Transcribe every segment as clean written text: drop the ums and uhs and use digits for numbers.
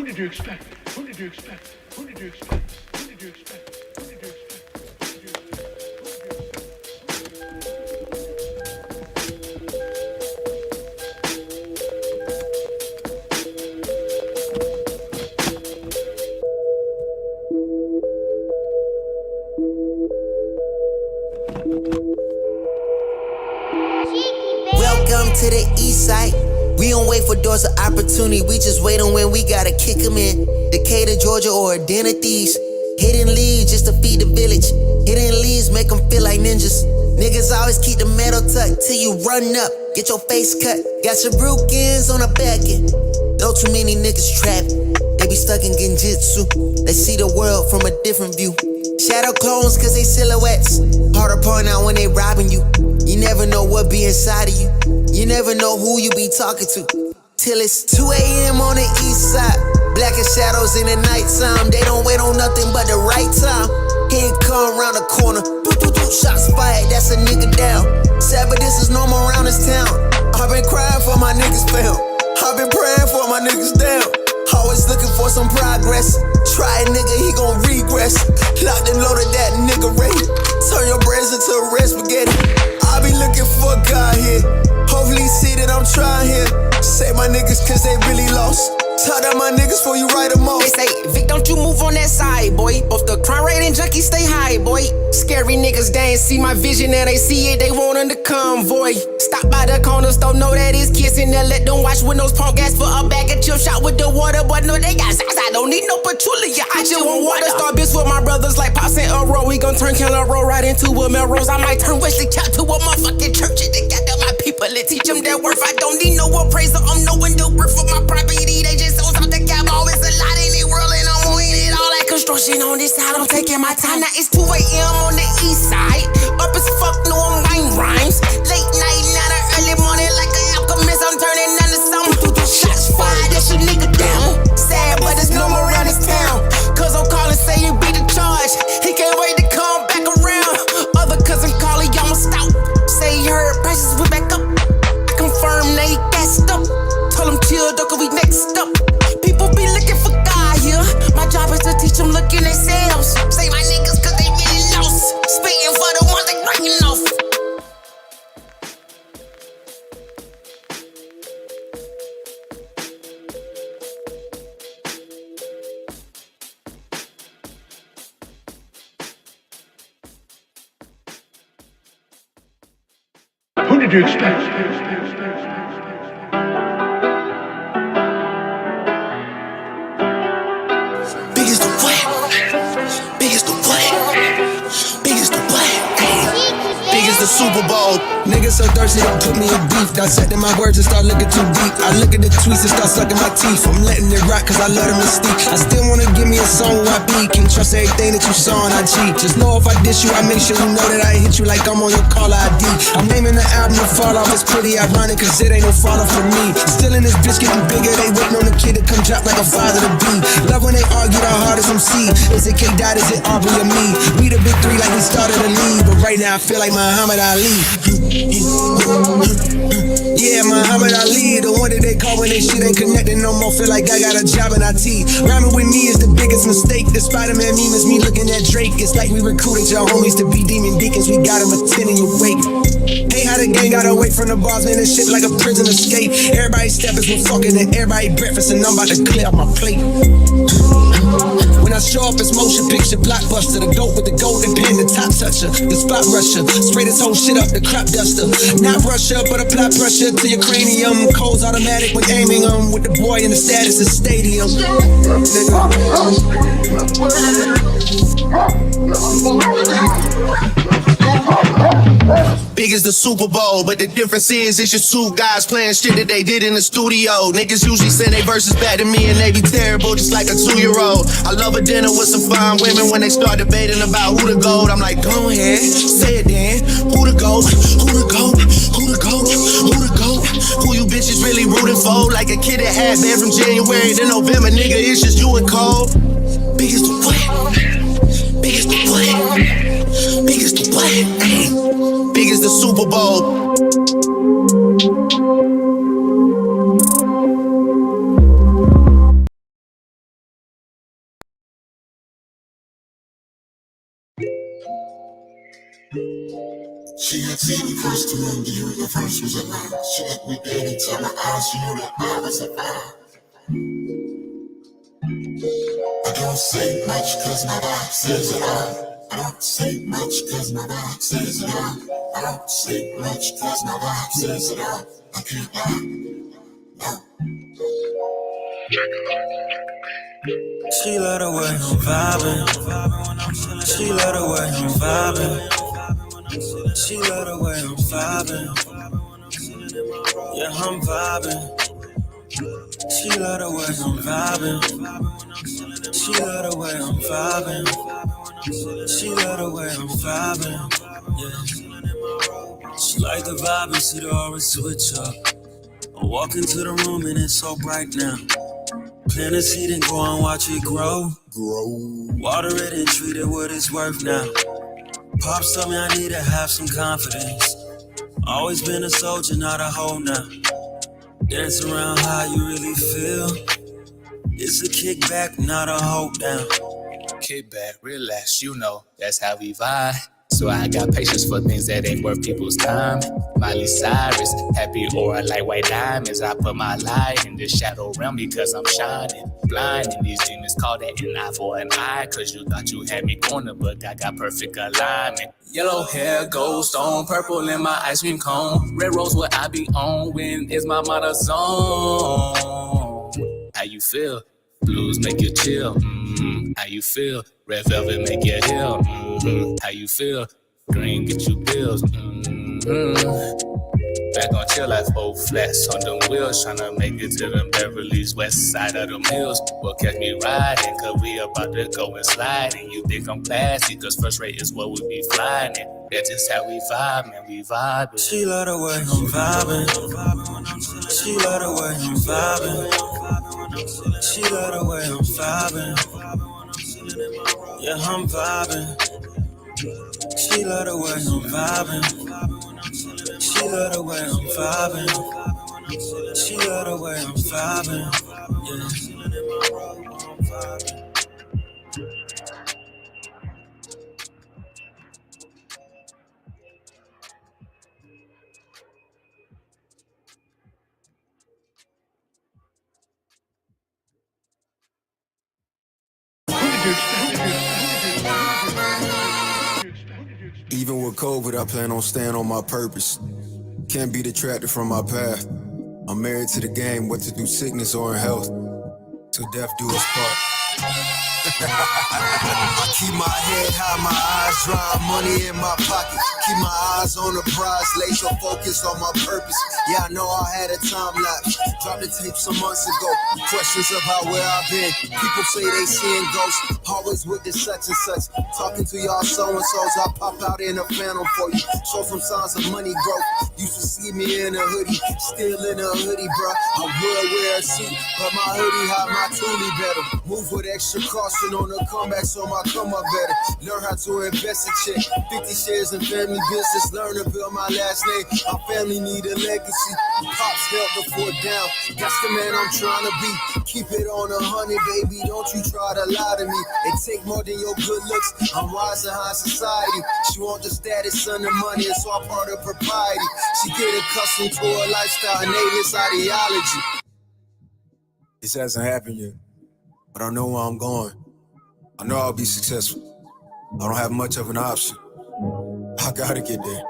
Who did you expect? Who did you expect? Who did you expect? Who did you expect? Who did you expect? Welcome to the east side. We don't wait for doors of opportunity, we just wait on when we gotta kick them in. Decatur, Georgia, or a den of thieves. Hidden leads just to feed the village. Hidden leads make them feel like ninjas. Niggas always keep the metal tucked till you run up, get your face cut. Got your brookins on the back end. Know too many niggas trapped. They be stuck in genjutsu. They see the world from a different view. Shadow clones cause they silhouettes. Hard to point out when they robbing you. You never know what be inside of you. You never know who you be talking to. Till it's 2 a.m. on the east side. Black as shadows in the nighttime. They don't wait on nothing but the right time. He ain't come around the corner. Shots fired, that's a nigga down. Sad, but this is normal around this town. I've been crying for my niggas found. I've been praying for my niggas down. Always looking for some progress. Try a nigga, he gon' regress. Locked and loaded, that nigga ready. Turn your brains into red spaghetti. I be looking for God here. Hopefully see that I'm trying here. Save my niggas cause they really lost. Talk to my niggas before you write them off. They say, Vic, don't you move on that side, boy. Both the crime rate and junkies stay high, boy. Scary niggas, they ain't see my vision and they see it, they want on the convoy. Stop by the corner store, know that it's kissing and let them watch windows punk gas for a bag of chip shot with the water. But no, they got size, I don't need no patchouli, I just want water. Star bitch with my brothers like Pops and Earl. We gon' turn Keller Road right into a Melrose. I might turn Wesley Cap to a motherfucking church. They got my people and teach them their worth. I don't need no appraiser, I'm knowing the worth of my property. They just sold out the cap, always a lot in the world, and I'm on it. All that construction on this side, I'm taking my time. Now it's 2 a.m. on the east side. Up as fuck, no, I'm writing rhymes. Late night, not an early morning, like an alchemist, I'm turning into something. Shots fired, that's a nigga down. Sad, but it's normal around this town. Cause I'm calling, say you beat the charge. He can't wait to come back around. Other cousin calling, y'all must out. Say he heard prices went back up. I confirm they gassed up. Told him chill, though, cause we next up. People be looking for God here. My job is to teach them look in themselves. Say my niggas cause they really lost. Spitting for the ones they breaking off. Who did you expect? Biggest the what? Biggest the what? Biggest the what? Biggest the Super Bowl. Niggas so thirsty, don't put me in beef. Dissecting my words and start looking too deep. I look at the tweets and start sucking my teeth. I'm letting it rock cause I love the mystique. I still wanna give me a song where I be. Can't trust everything that you saw on IG. Just know if I diss you, I make sure you know that I hit you like I'm on your caller ID. I'm naming the album to fall off. It's pretty ironic cause it ain't no fall off for me. Still in this bitch getting bigger. They waiting on the kid to come drop like a father to be. Love when they argue the hardest MC. Is it K Dot, is it Aubrey or me? We the big three like we started a league. But right now I feel like Muhammad Ali. Yeah, Muhammad Ali, the one that they call when they shit ain't connected no more. Feel like I got a job in IT. Rhyming with me is the biggest mistake. The Spider-Man meme is me looking at Drake. It's like we recruited your homies to be demon deacons. We got them attending your wake. Hey, how the gang got away from the bars, man. This shit like a prison escape. Everybody step is with fucking and everybody breakfast, and I'm about to clear up my plate. When I show up, it's motion picture, blockbuster. The goat with the golden pen, the top toucher, the spot rusher. Spray this whole shit up, the crop duster. Not rush up, but apply pressure to your cranium. Cold's automatic when aiming with the boy in the status of stadium. Big as the Super Bowl, but the difference is it's just two guys playing shit that they did in the studio. Niggas usually send their verses back to me and they be terrible, just like a 2-year-old. I love a dinner with some fine women. When they start debating about who the GOAT, I'm like, go ahead, say it then. Who the GOAT? Who the GOAT? Who the GOAT? Who the GOAT? Who you bitches really rooting for? Like a kid that had been from January to November, nigga, it's just you and Cole. Big as the what? Big as the what? Big as the what? Big as the Super Bowl. She had seen me first to remember you, the first was a lie. She let me dead into my eyes, she knew that I was a fire. I don't say much cause my vibe says it all. I don't say much cause my vibe says it all. I don't say much cause my vibe says it all. I can't lie, no. She love the way I'm vibing. She love the way I'm vibing. She love the way I'm vibing. Yeah, I'm vibing. She love the way I'm vibing. She love the way I'm vibing. She love the way I'm vibing. Yeah. She like the vibe and see the aura switch up. I walk into the room and it's so bright now. Plant a seed and go and watch it grow. Water it and treat it what it's worth now. Pops told me I need to have some confidence. Always been a soldier, not a hoe now. Dance around how you really feel. It's a kickback, not a hold down. Kick back, relax, you know, that's how we vibe. So I got patience for things that ain't worth people's time. Miley Cyrus, happy aura like white diamonds. I put my light in the shadow realm because I'm shining. Blind and these demons call that an eye for an eye. Cause you thought you had me cornered, but I got perfect alignment. Yellow hair, gold stone, purple in my ice cream cone. Red rose what I be on when it's my mother zone. How you feel? Blues make you chill. How you feel? Red velvet make you heal. How you feel? Green get you bills. Back on chill life, old flats on them wheels. Tryna make it to them Beverly's west side of them hills. Well, catch me riding, cause we about to go and slide. And you think I'm classy, cause first rate is what we be flying. And that's just how we vibe, man, we vibing. She love the way I'm vibing. She love the way I'm vibing. She love the way I'm vibing. Yeah, I'm vibing. She love the way I'm vibing. She love the way I'm vibing. She love the way I'm vibing. Yeah. Even with COVID, I plan on staying on my purpose. Can't be detracted from my path. I'm married to the game, what to do, sickness or in health. Till death do us part. I keep my head high, my eyes dry, money in my pocket. Keep my eyes on the prize, laser focused on my purpose. Yeah, I know I had a time lapse. Dropped the tape some months ago. Questions about where I've been. People say they seeing ghosts. Always with the such and such. Talking to y'all so-and-sos. I pop out in a phantom for you. Show some signs of money growth. Used to see me in a hoodie. Still in a hoodie, bro. I would wear a suit, but my hoodie hide my toolie better. Move with extra caution on the comeback so my come up better. Learn how to invest a check. 50 shares in family business. Learn to build my last name. My family need a legacy. Pops held the fort down. That's the man I'm trying to be. Keep it on 100, baby. Don't you try to lie to me. It take more than your good looks. I'm rising high society. She want the status and the money. It's all part of propriety. She get accustomed to a lifestyle and nameless ideology. This hasn't happened yet, but I know where I'm going. I know I'll be successful. I don't have much of an option. I gotta get there.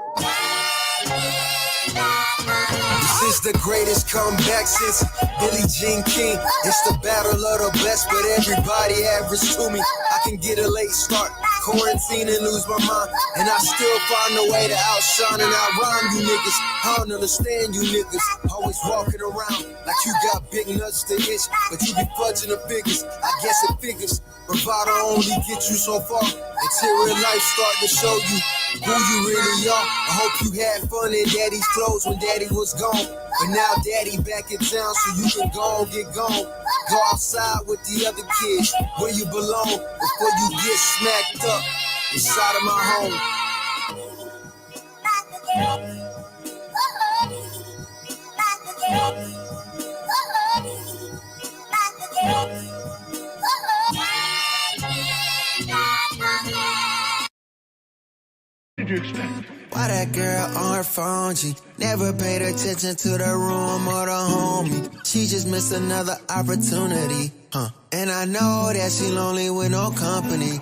This is the greatest comeback since Billie Jean King. It's the battle of the best, but everybody average to me. I can get a late start, quarantine and lose my mind, and I still find a way to outshine and outrhyme you niggas. I don't understand you niggas, always walking around like you got big nuts to itch, but you be fudging the figures. I guess it figures. Bravado only get you so far until real life start to show you who you really are. I hope you had fun in daddy's clothes when daddy was gone, but now daddy back in town so you can go and get gone. Go outside with the other kids where you belong before you get smacked up inside of my home. What did you expect? Why that girl on her phone? She never paid attention to the room or the homie. She just missed another opportunity, And I know that she lonely with no company,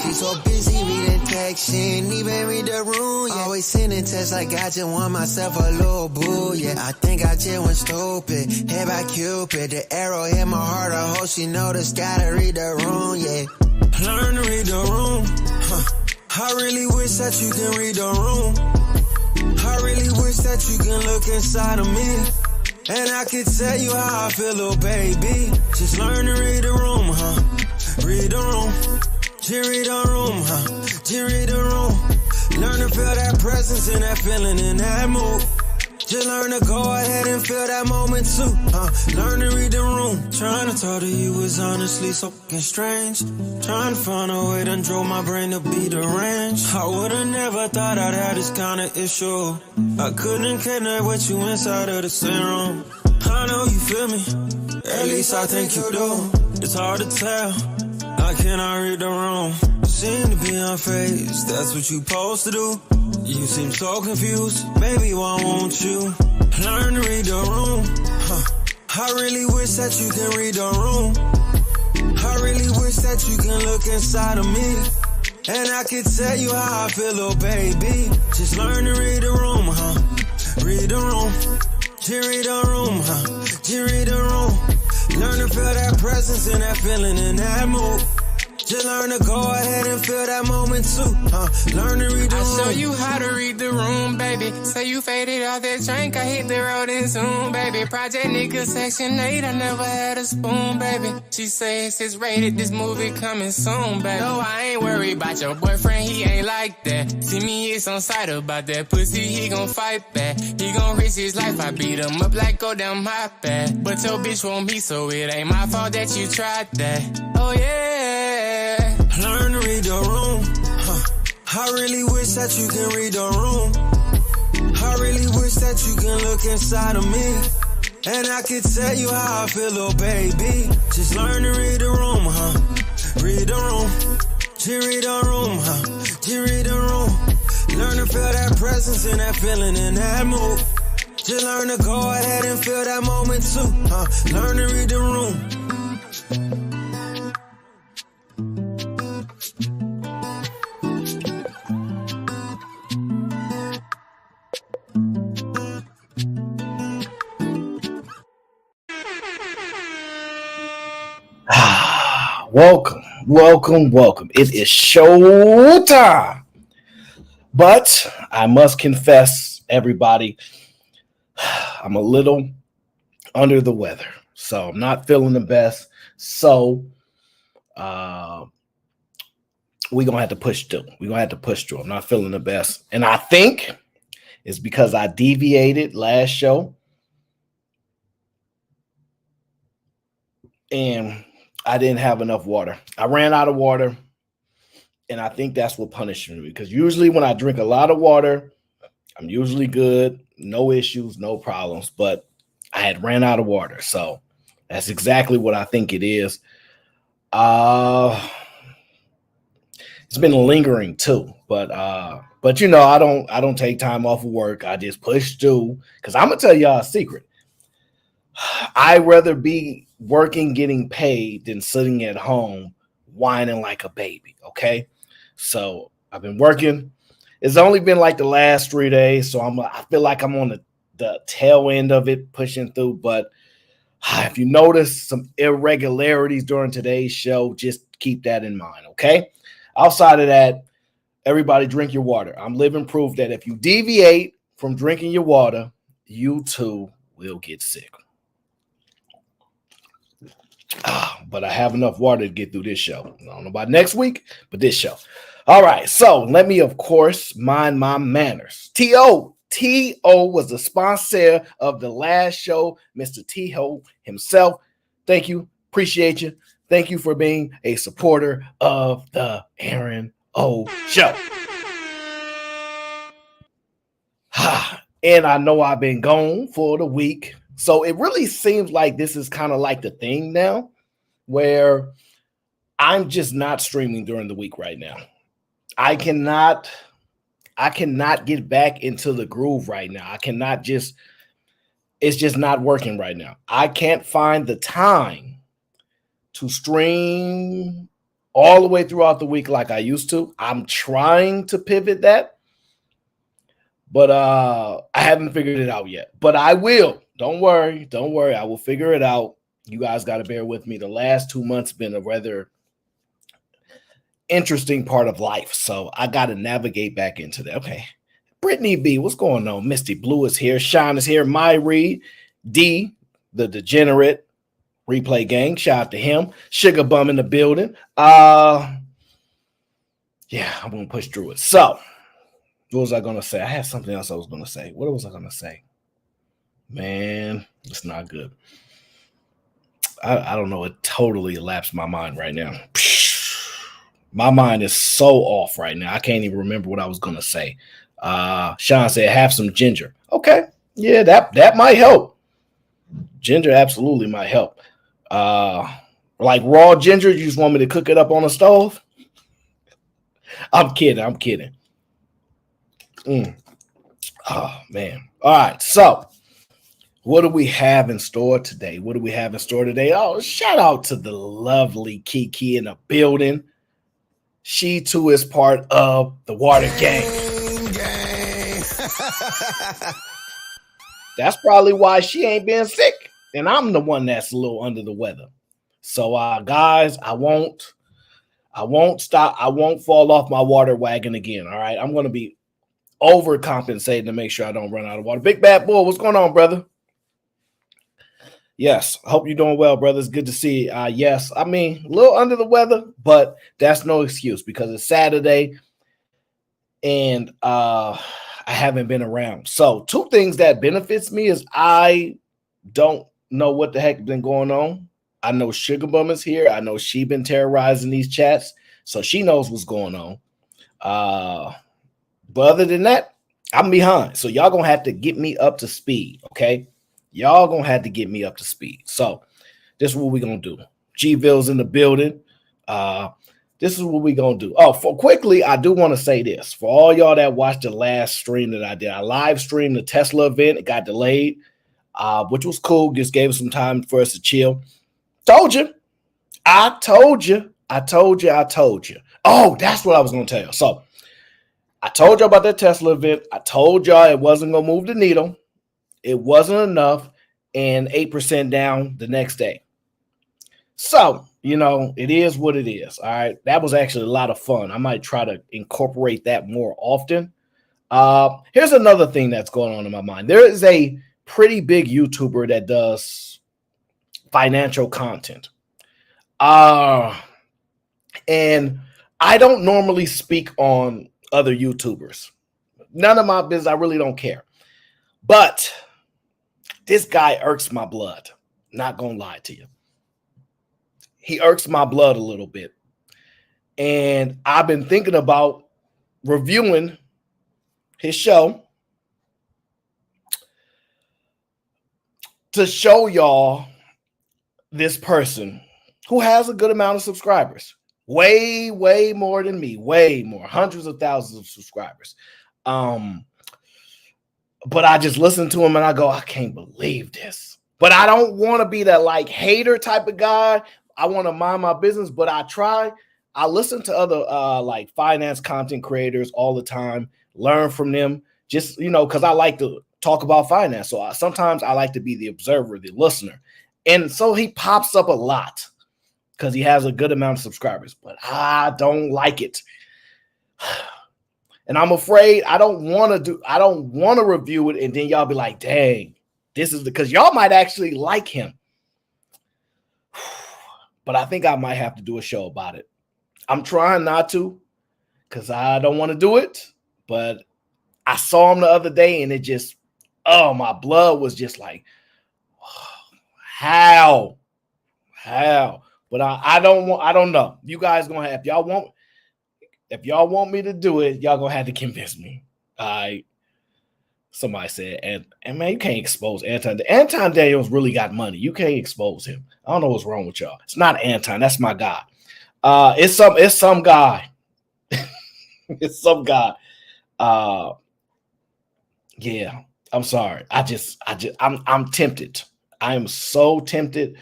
She's so busy reading text, she ain't even read the room, yeah. Always sending texts like I just want myself a little boo, yeah. I think I just went stupid, hit by Cupid. The arrow hit my heart, I hope she noticed, gotta read the room, yeah. Learn to read the room, I really wish that you can read the room. I really wish that you can look inside of me, and I can tell you how I feel, little baby. Just learn to read the room, Read the room. Just read the room, Just read the room. Learn to feel that presence and that feeling in that mood. Just learn to go ahead and feel that moment too, Learn to read the room. Trying to talk to you is honestly so fucking strange. Trying to find a way to drove my brain to be deranged. I would've never thought I'd have this kind of issue. I couldn't connect with you inside of the same room. I know you feel me, at least I think you do. It's hard to tell, I cannot read the room. You seem to be unfazed, that's what you supposed to do. You seem so confused, baby, why won't you learn to read the room? I really wish that you can read the room. I really wish that you can look inside of me, and I can tell you how I feel, little baby. Just learn to read the room, Read the room. Just read the room, Just read the room. Learn to feel that presence and that feeling in that mood. Just learn to go ahead and feel that moment too, Learn to read the room. I show you how to read the room, baby. Say you faded off that drink, I hit the road and zoom, baby. Project nigga section 8, I never had a spoon, baby. She says it's rated, this movie coming soon, baby. No, I ain't worried about your boyfriend, he ain't like that. See me, it's on sight about that pussy, he gon' fight back. He gon' risk his life, I beat him up like go down my path. But your bitch won't be, so it ain't my fault that you tried that. Oh yeah. Learn to read the room, I really wish that you can read the room. I really wish that you can look inside of me, and I can tell you how I feel, little baby. Just learn to read the room, Read the room. Just read the room, Just read the room. Learn to feel that presence and that feeling in that mood. Just learn to go ahead and feel that moment too, Learn to read the room. Welcome. It is show time. But I must confess, everybody, I'm a little under the weather. So I'm not feeling the best. So we're going to have to push through. I'm not feeling the best. And I think it's because I deviated last show. And I didn't have enough water. I ran out of water, and I think that's what punished me, because usually when I drink a lot of water, I'm usually good, no issues, no problems, but I had ran out of water. So that's exactly what I think it is. It's been lingering too, but you know, I don't take time off of work. I just push through, because I'm gonna tell y'all a secret. I'd rather be working, getting paid, than sitting at home whining like a baby. Okay, so I've been working. It's only been like the last 3 days, so I feel like I'm on the tail end of it, pushing through. But if you notice some irregularities during today's show, just keep that in mind. Okay. Outside of that, everybody drink your water. I'm living proof that if you deviate from drinking your water, you too will get sick. But I have enough water to get through this show. I don't know about next week, but this show. All right, so let me, of course, mind my manners. T.O. was the sponsor of the last show, Mr. T.O. himself. Thank you. Appreciate you. Thank you for being a supporter of the Aaron O. Show. And I know I've been gone for the week. So it really seems like this is kind of like the thing now, where I'm just not streaming during the week right now. I cannot I cannot get back into the groove right now. I cannot just, it's just not working right now. I can't find the time to stream all the way throughout the week like I used to. I'm trying to pivot that, but I haven't figured it out yet. But I will. Don't worry. Don't worry. I will figure it out. You guys got to bear with me. The last 2 months been a rather interesting part of life, so I got to navigate back into that. Okay. Brittany B, what's going on? Misty Blue is here. Sean is here. My Reed, D, the degenerate replay gang. Shout out to him. Sugar Bum in the building. Yeah, I'm gonna push through it. So, what was I gonna say? I had something else I was gonna say. What was I gonna say? Man, it's not good. I don't know. It totally elapsed my mind right now. My mind is so off right now. I can't even remember what I was gonna say. Sean said, have some ginger. Okay. Yeah, that might help. Ginger absolutely might help. Like raw ginger, you just want me to cook it up on the stove? I'm kidding. Oh, man. All right. So, what do we have in store today? Oh, shout out to the lovely Kiki in the building. She, too, is part of the Water Gang. That's probably why she ain't been sick, and I'm the one that's a little under the weather. So, guys, I won't stop. I won't fall off my water wagon again. All right, I'm going to be overcompensating to make sure I don't run out of water. Big Bad Bull, what's going on, brother? Yes, I hope you're doing well, brother. It's good to see you. Yes, I mean, a little under the weather, but that's no excuse because it's Saturday, and I haven't been around. So 2 things that benefits me is I don't know what the heck been going on. I know Sugar Bum is here. I know she been terrorizing these chats, so she knows what's going on. But other than that, I'm behind. So y'all gonna have to get me up to speed, okay? Y'all gonna have to get me up to speed. So this is what we're gonna do. G-Ville's in the building. This is what we're going to do. Oh, for quickly, I do want to say this. For all y'all that watched the last stream that I did, I live streamed the Tesla event. It got delayed, which was cool. Just gave us some time for us to chill. Told you. I told you. Oh, that's what I was going to tell you. So I told you about that Tesla event. I told y'all it wasn't going to move the needle. It wasn't enough, and 8% down the next day. So, you know, it is what it is. All right. That was actually a lot of fun. I might try to incorporate that more often. Here's another thing that's going on in my mind. There is a pretty big YouTuber that does financial content. And I don't normally speak on other YouTubers. None of my business. I really don't care. But this guy irks my blood. Not going to lie to you. He irks my blood a little bit. And I've been thinking about reviewing his show to show y'all this person who has a good amount of subscribers. Way, way more than me. Way more. Hundreds of thousands of subscribers. But I just listen to him and I go, I can't believe this. But I don't want to be that like hater type of guy. I want to mind my business, but I try. I listen to other like finance content creators all the time, learn from them, just, you know, because I like to talk about finance. So sometimes I like to be the observer, the listener. And so he pops up a lot because he has a good amount of subscribers, but I don't like it. And I'm afraid I don't want to review it. And then y'all be like, dang, this is because y'all might actually like him. But I think I might have to do a show about it. I'm trying not to because I don't want to do it. But I saw him the other day and it just, oh, my blood was just like, oh, how? But I don't know. You guys gonna have, if y'all want me to do it, y'all gonna have to convince me. All right. Somebody said, and man, you can't expose Anton. Anton Daniels really got money. You can't expose him. I don't know what's wrong with y'all. It's not Anton. That's my guy. It's some guy. It's some guy. Yeah, I'm sorry. I'm tempted. I am so tempted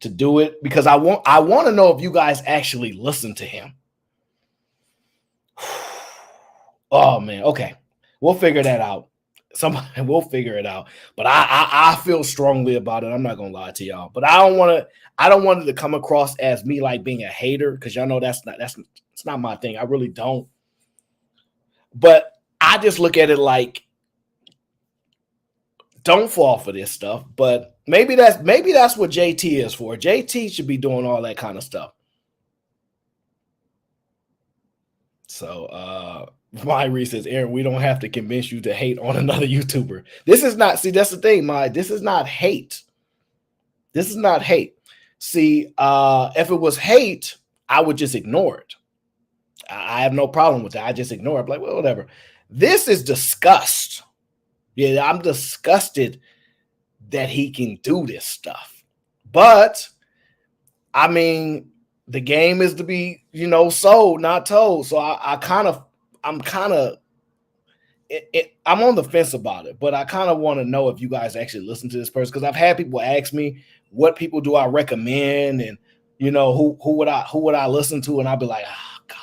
to do it because I want to know if you guys actually listen to him. Oh man, okay. We'll figure that out. Somebody will figure it out. But I feel strongly about it. I'm not gonna lie to y'all. But I don't want it to come across as me like being a hater, because y'all know it's not my thing. I really don't. But I just look at it like, don't fall for this stuff. But maybe that's what JT is for. JT should be doing all that kind of stuff. So Myrie says, Aaron, we don't have to convince you to hate on another YouTuber. This is not, see, that's the thing, this is not hate. This is not hate. See, if it was hate, I would just ignore it. I have no problem with that. I just ignore it. I'm like, well, whatever. This is disgust. Yeah, I'm disgusted that he can do this stuff. But, I mean, the game is to be, sold, not told. So I'm on the fence about it, but I kind of want to know if you guys actually listen to this person, because I've had people ask me what people do I recommend, and who would I listen to, and I'll be like, oh God,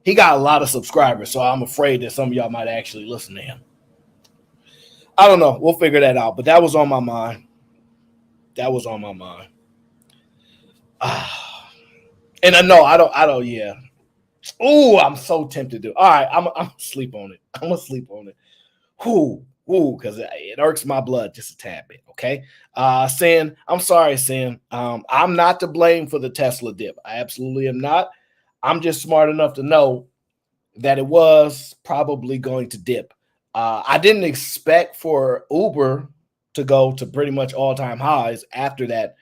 he got a lot of subscribers, so I'm afraid that some of y'all might actually listen to him. I don't know. We'll figure that out, but that was on my mind. And I know I don't. Yeah. Oh, I'm so tempted to. All right, I'm gonna sleep on it. Because it irks my blood just a tad bit. Okay. Sin, I'm sorry, Sin. I'm not to blame for the Tesla dip. I absolutely am not. I'm just smart enough to know that it was probably going to dip. I didn't expect for Uber to go to pretty much all-time highs after that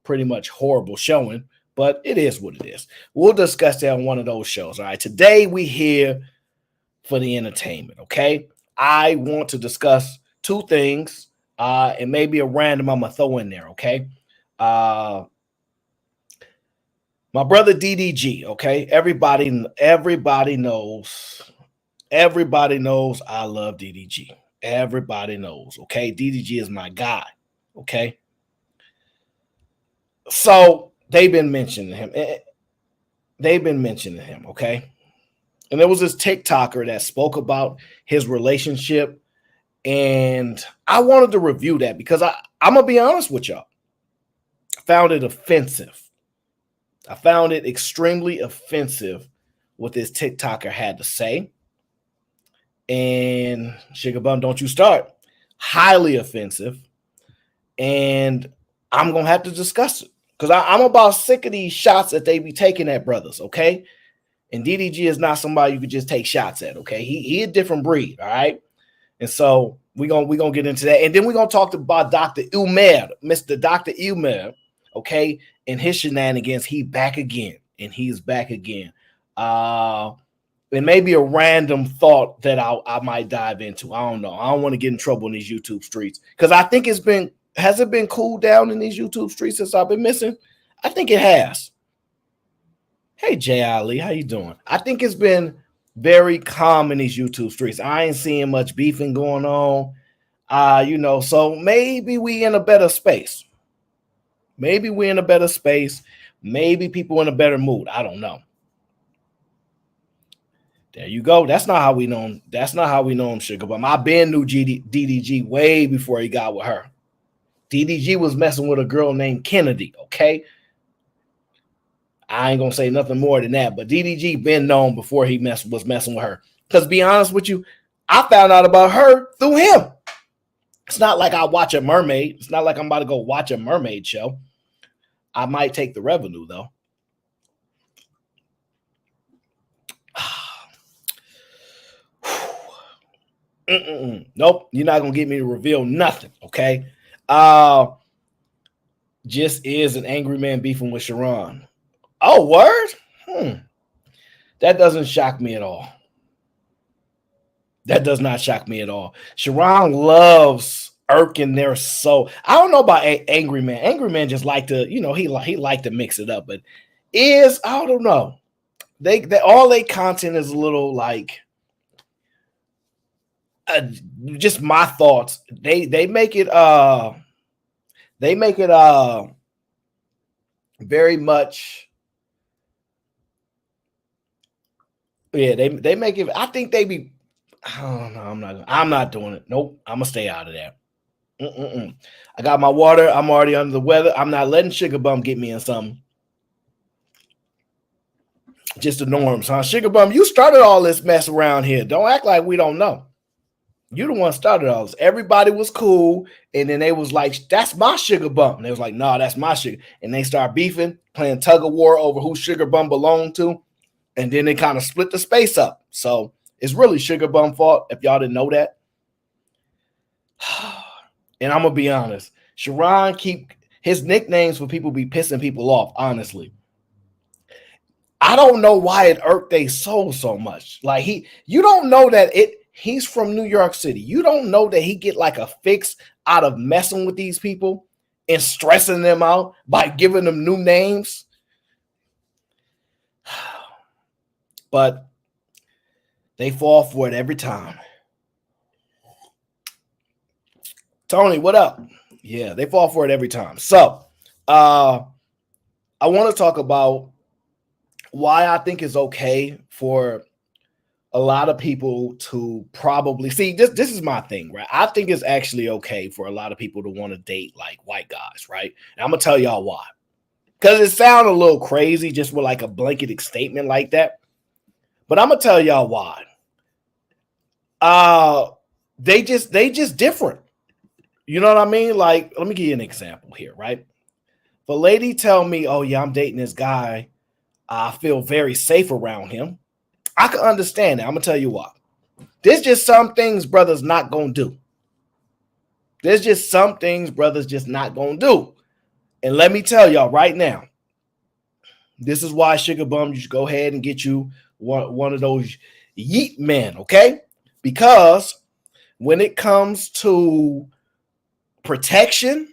pretty much horrible showing. But it is what it is. We'll discuss that on one of those shows. All right. Today we here for the entertainment. Okay. I want to discuss two things, and maybe a random I'm gonna throw in there. Okay. My brother DDG. Okay. Everybody knows. Everybody knows I love DDG. Everybody knows. Okay. DDG is my guy. Okay. So they've been mentioning him. Okay. And there was this TikToker that spoke about his relationship. And I wanted to review that because I'm going to be honest with y'all. I found it offensive. I found it extremely offensive what this TikToker had to say. And Sugar Bum, don't you start. Highly offensive. And I'm going to have to discuss it. Because I'm about sick of these shots that they be taking at brothers, okay? And DDG is not somebody you could just take shots at, okay? He a different breed, all right? And so we're gonna get into that. And then we're going to talk about Dr. Umar, Mr. Dr. Umar, okay? And his shenanigans, he's back again. And maybe a random thought that I might dive into. I don't know. I don't want to get in trouble in these YouTube streets. Because I think has it been cooled down in these YouTube streets since I've been missing? I think it has. Hey, Jay Ali, how you doing? I think it's been very calm in these YouTube streets. I ain't seeing much beefing going on. So maybe we in a better space. Maybe people in a better mood. I don't know. There you go. That's not how we know him. Sugar Bum. I been knew DDG way before he got with her. DDG was messing with a girl named Kennedy, okay? I ain't gonna say nothing more than that, but DDG been known before he was messing with her. Because to be honest with you, I found out about her through him. It's not like I watch a mermaid. It's not like I'm about to go watch a mermaid show. I might take the revenue, though. Nope, you're not gonna get me to reveal nothing, okay? Just is an angry man beefing with Sharon. Oh, word? That doesn't shock me at all. That does not shock me at all. Sharon loves irking their soul. I don't know about angry man. Angry man just like to, he like to mix it up, but I don't know. They all their content is a little like just my thoughts. They make it very much. Yeah, they make it. I think they be. I don't know. I'm not doing it. Nope. I'm gonna stay out of that. I got my water. I'm already under the weather. I'm not letting Sugar Bum get me in something. Just the norms, huh? Sugar Bum, you started all this mess around here. Don't act like we don't know. You the one started all this. Everybody was cool, and then they was like, "That's my Sugar Bum." And they was like, "No, that's my sugar." And they start beefing, playing tug of war over who Sugar Bum belonged to, and then they kind of split the space up. So it's really Sugar Bum fault if y'all didn't know that. And I'm gonna be honest, Sharon keep his nicknames for people be pissing people off. Honestly, I don't know why it irked they soul so much. Like you don't know that he's from New York City. You don't know that he get like a fix out of messing with these people and stressing them out by giving them new names. But they fall for it every time. Tony, what up? Yeah, they fall for it every time. So I want to talk about why I think it's okay for a lot of people to probably see this is my thing, right? I think it's actually okay for a lot of people to want to date like white guys, right? And I'm gonna tell y'all why. Because it sounds a little crazy just with like a blanketed statement like that. But I'm gonna tell y'all why. They just different. You know what I mean? Like, let me give you an example here, right? If a lady tell me, "Oh yeah, I'm dating this guy, I feel very safe around him," I can understand that. I'm gonna tell you why. There's just some things brothers not gonna do. There's just some things brothers just not gonna do. And let me tell y'all right now, this is why Sugar Bum, you should go ahead and get you one of those yeet men, okay? Because when it comes to protection,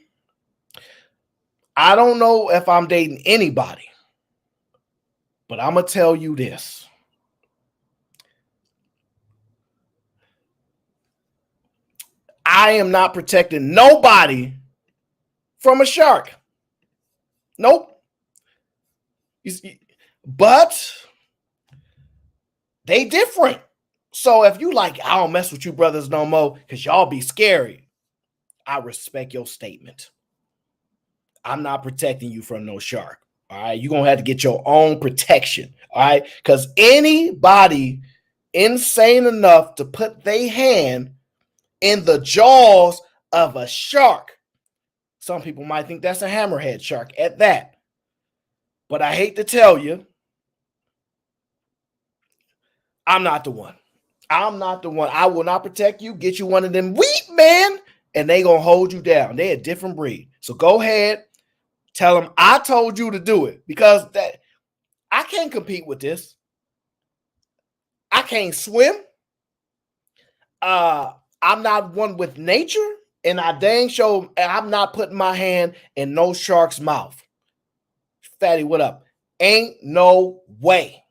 I don't know if I'm dating anybody, but I'm gonna tell you this. I am not protecting nobody from a shark. Nope. But they different. So if you like, I don't mess with you brothers no more because y'all be scary, I respect your statement. I'm not protecting you from no shark. All right. You're going to have to get your own protection. All right. Because anybody insane enough to put their hand in the jaws of a shark, some people might think that's a hammerhead shark at that. But I hate to tell you, I'm not the one. I'm not the one. I will not protect you. Get you one of them wheat men, and they going to hold you down. They're a different breed. So go ahead. Tell them I told you to do it because that I can't compete with this. I can't swim. I'm not one with nature, and I dang sure I'm not putting my hand in no shark's mouth. Fatty, what up? Ain't no way.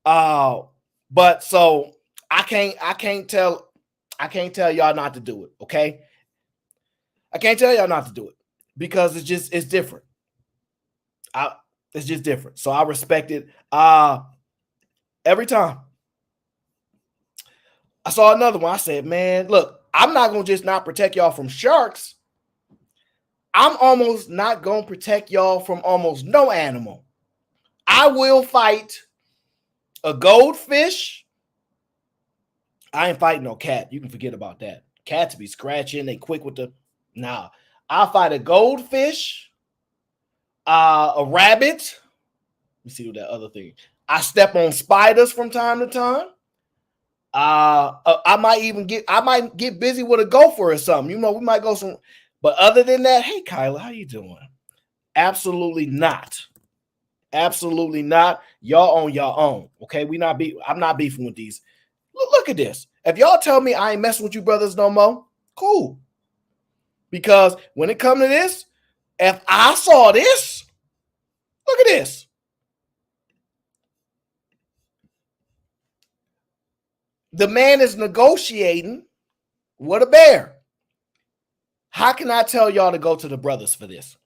But so I can't tell y'all not to do it, okay? I can't tell y'all not to do it because it's different. It's just different. So I respect it every time. I saw another one. I said, man, look, I'm not going to just not protect y'all from sharks. I'm almost not going to protect y'all from almost no animal. I will fight a goldfish. I ain't fighting no cat. You can forget about that. Cats be scratching. They quick with the... Nah. I'll fight a goldfish, a rabbit. Let me see what that other thing. I step on spiders from time to time. I might get busy with a gopher or something. You know, we might go some. But other than that, hey Kyla, how you doing? Absolutely not. Absolutely not. Y'all on your own. Okay, I'm not beefing with these. Look at this. If y'all tell me I ain't messing with you brothers no more, cool. Because when it comes to this, if I saw this, look at this. The man is negotiating with a bear. How can I tell y'all to go to the brothers for this?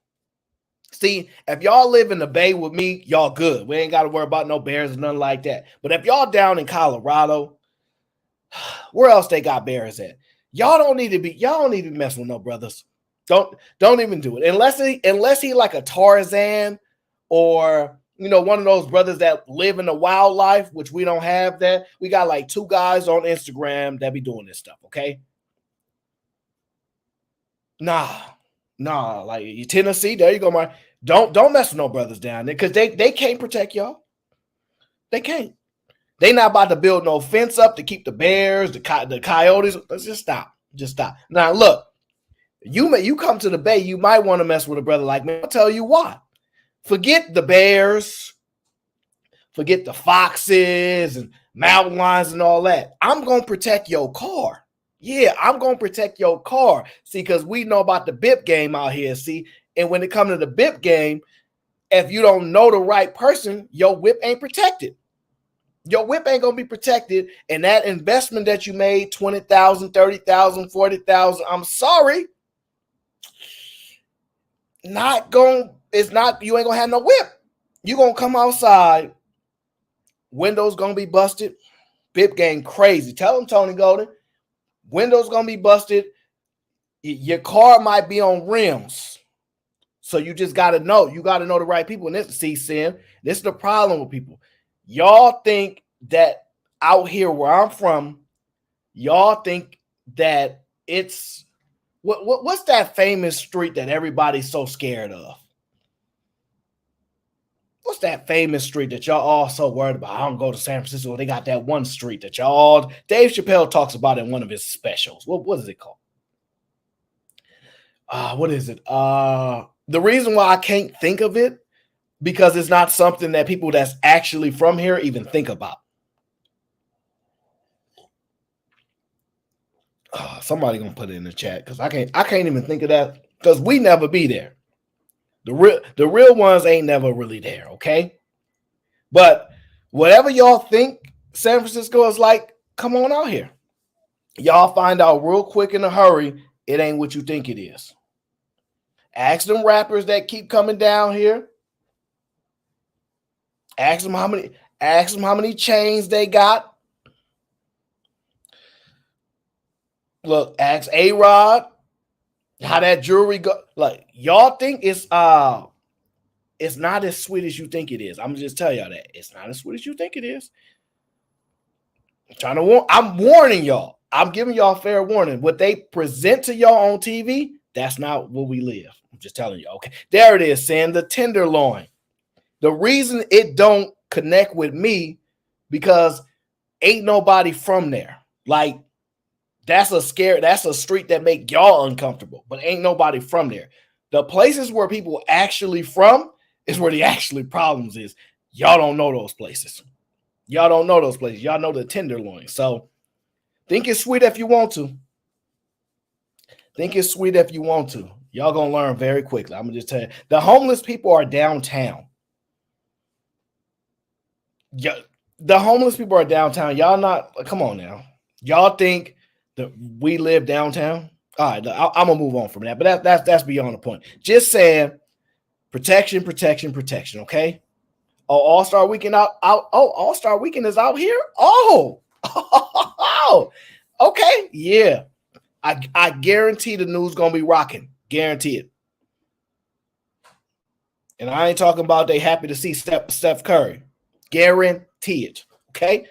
See, if y'all live in the Bay with me, y'all good. We ain't got to worry about no bears or nothing like that. But if y'all down in Colorado, where else they got bears at? Y'all don't need to be messing with no brothers. Don't even do it. Unless he like a Tarzan or one of those brothers that live in the wildlife, which we don't have that. We got like 2 guys on Instagram that be doing this stuff, okay? Nah, like Tennessee, there you go, man. Don't mess with no brothers down there because they can't protect y'all. They can't. They not about to build no fence up to keep the bears, the coyotes. Let's just stop. Just stop. Now look, you come to the Bay, you might want to mess with a brother like me. I'll tell you why. Forget the bears, forget the foxes and mountain lions and all that. I'm gonna protect your car. Yeah, I'm going to protect your car. See, because we know about the BIP game out here, see? And when it comes to the BIP game, if you don't know the right person, your whip ain't protected. Your whip ain't going to be protected. And that investment that you made, $20,000, $30,000, $40,000, I'm sorry. You ain't going to have no whip. You're going to come outside. Windows going to be busted. BIP game crazy. Tell them, Tony Golden. Windows gonna be busted. Your car might be on rims. So you just gotta know. You gotta know the right people. And this is the problem with people. Y'all think that out here where I'm from, y'all think that it's what's that famous street that everybody's so scared of? What's that famous street that y'all all so worried about? I don't go to San Francisco. They got that one street that Dave Chappelle talks about in one of his specials. What is it called? What is it? The reason why I can't think of it, because it's not something that people that's actually from here even think about. Somebody gonna put it in the chat because I can't even think of that because we never be there. The real ones ain't never really there, okay? But whatever y'all think San Francisco is like, come on out here. Y'all find out real quick in a hurry, it ain't what you think it is. Ask them rappers that keep coming down here. Ask them how many chains they got. Look, ask A-Rod how that jewelry go. Like, y'all think it's not as sweet as you think it is. I'm gonna just tell y'all that it's not as sweet as you think it is. I'm warning y'all. I'm giving y'all fair warning. What they present to y'all on TV, that's not where we live. I'm just telling you. Okay, there it is, saying the tenderloin. The reason it don't connect with me because ain't nobody from there. Like, that's a street that make y'all uncomfortable, but ain't nobody from there. The places where people actually from is where the actually problems is. Y'all don't know those places. Y'all don't know those places. Y'all know the tenderloin. So think it's sweet if you want to. Think it's sweet if you want to. Y'all gonna learn very quickly. I'm gonna just tell you, the homeless people are downtown. Yeah, the homeless people are downtown. Y'all not. Come on now. Y'all think that we live downtown? All right, I'm gonna move on from that. But that's beyond the point. Just saying, protection. Okay. Oh, All-Star Weekend out. Oh, All-Star Weekend is out here. Oh, okay. Yeah, I guarantee the news gonna be rocking. Guarantee it. And I ain't talking about they happy to see Steph Curry. Guarantee it. Okay.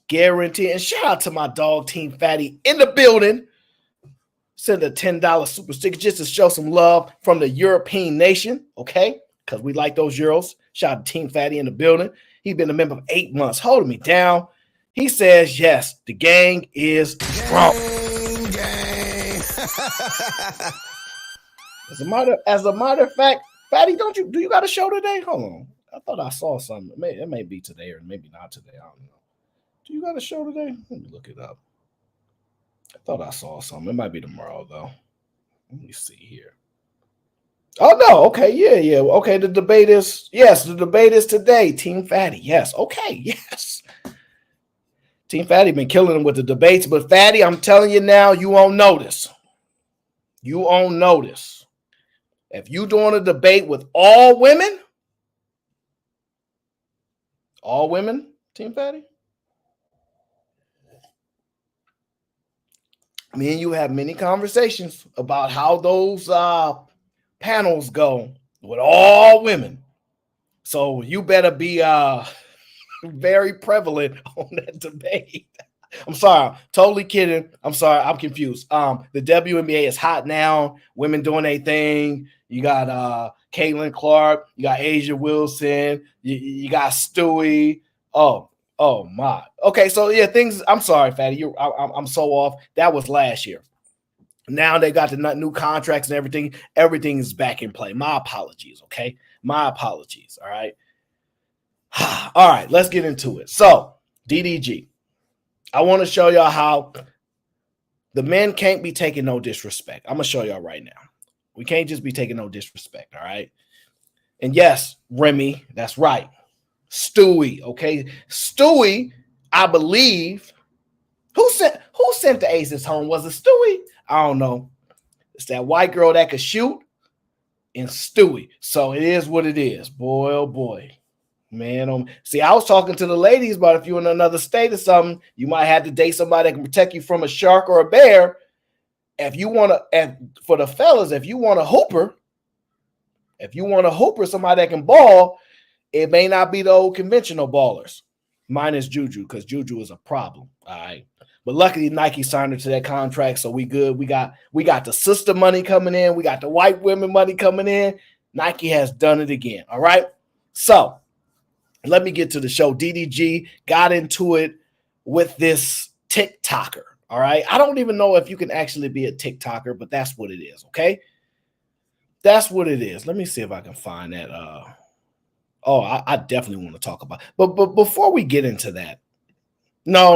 Guarantee. And shout out to my dog Team Fatty in the building. Send a $10 super sticker just to show some love from the European nation. Okay. Because we like those Euros. Shout out to Team Fatty in the building. He's been a member of 8 months, holding me down. He says, yes, the gang is strong. Gang. As a matter of fact, Fatty, do you got a show today? Hold on. I thought I saw something. It may be today or maybe not today. I don't know. Do you got a show today? Let me look it up. I thought I saw something. It might be tomorrow, though. Let me see here. Oh, no. Okay. Yeah. Okay. The debate is today. Team Fatty. Yes. Okay. Yes. Team Fatty been killing them with the debates, but Fatty, I'm telling you now, you won't notice. You won't notice. If you doing a debate with all women, Team Fatty, me and you have many conversations about how those panels go with all women. So you better be very prevalent on that debate. I'm sorry, totally kidding. I'm sorry, I'm confused. The WNBA is hot now. Women doing their thing. You got Caitlin Clark. You got Asia Wilson. You got Stewie. Oh my. Okay, so yeah, things. I'm sorry, Fatty. I'm so off. That was last year. Now they got the new contracts and everything. Everything is back in play. My apologies. Okay, my apologies. All right. All right. Let's get into it. So DDG. I want to show y'all how the men can't be taking no disrespect. I'm going to show y'all right now. We can't just be taking no disrespect, all right? And yes, Remy, that's right. Stewie, okay? Stewie, I believe, who sent the aces home? Was it Stewie? I don't know. It's that white girl that could shoot and Stewie. So it is what it is. Boy, oh boy. Man, see, I was talking to the ladies about if you're in another state or something, you might have to date somebody that can protect you from a shark or a bear. If you want to, and for the fellas, if you want a hooper, somebody that can ball, it may not be the old conventional ballers. Minus Juju, because Juju is a problem. All right. But luckily Nike signed her to that contract, so we good. We got the sister money coming in. We got the white women money coming in. Nike has done it again. All right. So let me get to the show. DDG got into it with this TikToker, all right? I don't even know if you can actually be a TikToker, but that's what it is, okay? That's what it is. Let me see if I can find that. I definitely want to talk about it. But before we get into that, no.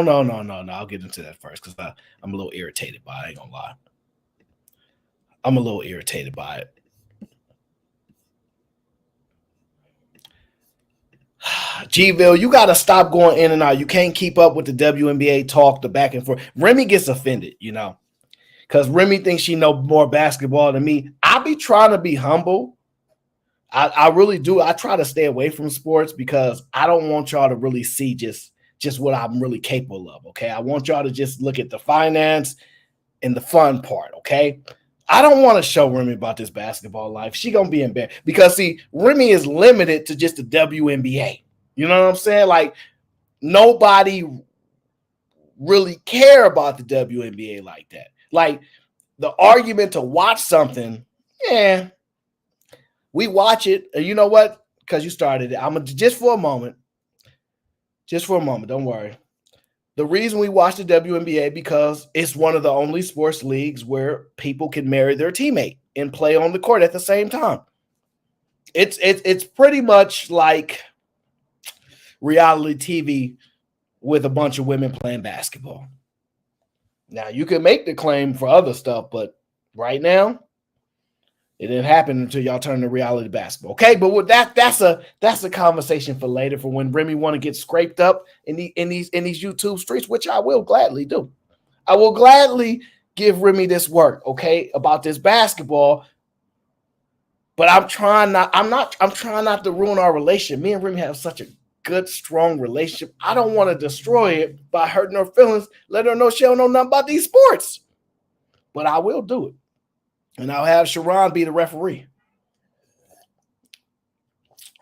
I'll get into that first because I'm a little irritated by it. I ain't gonna lie. I'm a little irritated by it. G-Ville, you got to stop going in and out. You can't keep up with the WNBA talk, the back and forth. Remy gets offended, because Remy thinks she know more basketball than me. I be trying to be humble. I really do. I try to stay away from sports because I don't want y'all to really see just what I'm really capable of, okay? I want y'all to just look at the finance and the fun part, okay? I don't want to show Remy about this basketball life. She going to be embarrassed because, see, Remy is limited to just the WNBA. You know what I'm saying? Like, nobody really care about the WNBA like that. Like, the argument to watch something, we watch it. And you know what? Because you started it. I'm going to, just for a moment, don't worry. The reason we watch the WNBA because it's one of the only sports leagues where people can marry their teammate and play on the court at the same time. It's pretty much like reality TV with a bunch of women playing basketball. Now you can make the claim for other stuff, but right now it didn't happen until y'all turn to reality basketball. Okay, but with that's a conversation for later, for when Remy want to get scraped up in these YouTube streets, which I will gladly do. I will gladly give Remy this work, okay, about this basketball. But I'm trying not to ruin our relationship. Me and Remy have such a good, strong relationship. I don't want to destroy it by hurting her feelings, let her know she don't know nothing about these sports. But I will do it. And I'll have Sharon be the referee.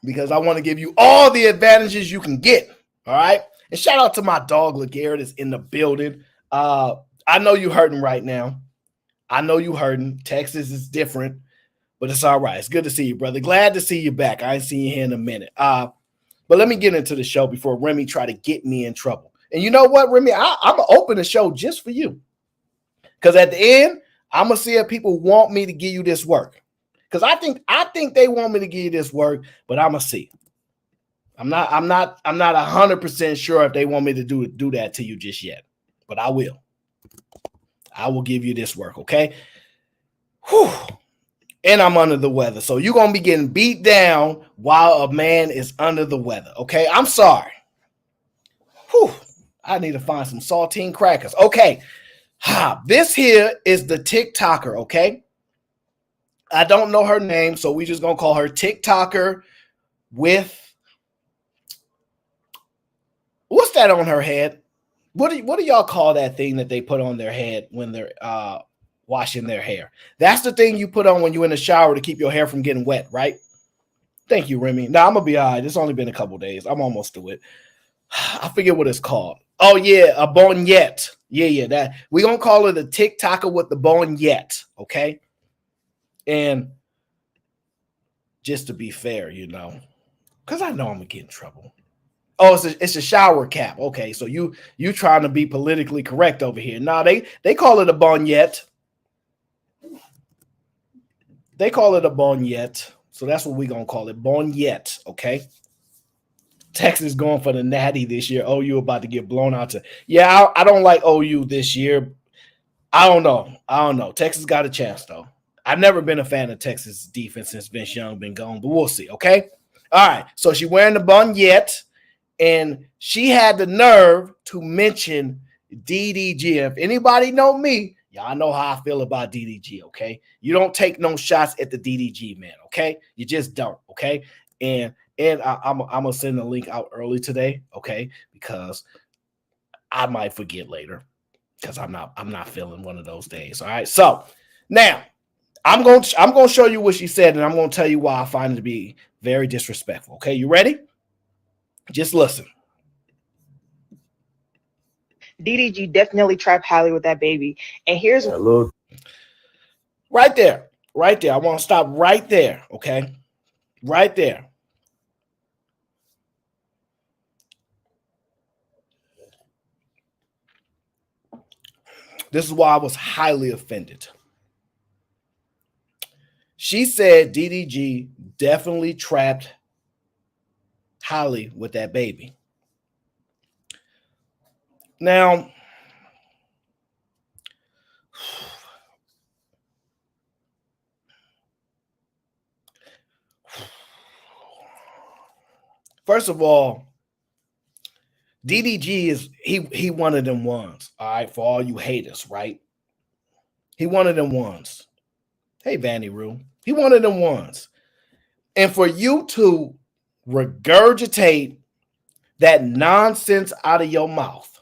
Because I want to give you all the advantages you can get. All right. And shout out to my dog, LeGarrette, is in the building. I know you hurting right now. I know you hurting. Texas is different, but it's all right. It's good to see you, brother. Glad to see you back. I ain't seen you here in a minute. But let me get into the show before Remy try to get me in trouble. And you know what, Remy? I'm going to open the show just for you. Because at the end, I'm going to see if people want me to give you this work. Because I think they want me to give you this work, but I'm going to see. I'm not 100% sure if they want me to do that to you just yet. But I will. I will give you this work, okay? Whew. And I'm under the weather. So you're going to be getting beat down while a man is under the weather, okay? I'm sorry. Whew. I need to find some saltine crackers. Okay. This here is the TikToker, okay? I don't know her name, so we just gonna call her TikToker with what's that on her head? What do y'all call that thing that they put on their head when they're washing their hair? That's the thing you put on when you're in the shower to keep your hair from getting wet, right? Thank you, Remy. Now I'm gonna be all right. It's only been a couple days. I'm almost through it. I forget what it's called. Oh yeah, a bonnet. Yeah, that we gonna call it a TikToker with the bonnet, okay? And just to be fair, you know, because I know I'm gonna get in trouble. Oh, it's a shower cap. Okay, so you trying to be politically correct over here. Nah, they call it a bonnet. They call it a bonnet. So that's what we're gonna call it. Bonnet, okay? Texas going for the natty this year. OU about to get blown out to. Yeah, I don't like OU this year. I don't know. Texas got a chance though. I've never been a fan of Texas defense since Vince Young been gone, but we'll see. Okay. All right. So she wearing the bonnet, and she had the nerve to mention DDG. If anybody know me, y'all know how I feel about DDG. Okay. You don't take no shots at the DDG, man. Okay. You just don't. Okay. And I'm gonna send the link out early today, okay? Because I might forget later because I'm not feeling one of those days. All right. So now I'm gonna show you what she said, and I'm gonna tell you why I find it to be very disrespectful. Okay, you ready? Just listen. DDG definitely trapped Halle with that baby, and here's right there. I want to stop right there. Okay, right there. This is why I was highly offended. She said DDG definitely trapped Halle with that baby. Now, first of all, DDG is he one of them ones, all right, for all you haters, right? He one of them ones. Hey, Vanny Roo. He one of them ones. And for you to regurgitate that nonsense out of your mouth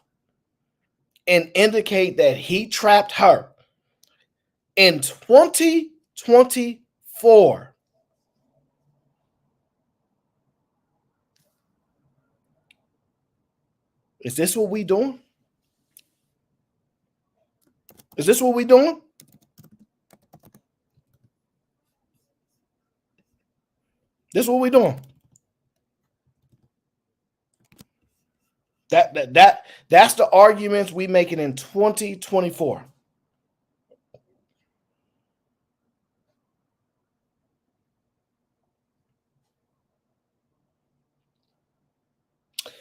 and indicate that he trapped her in 2024. Is this what we doing? Is this what we doing? This is what we doing. That's the arguments we making in 2024.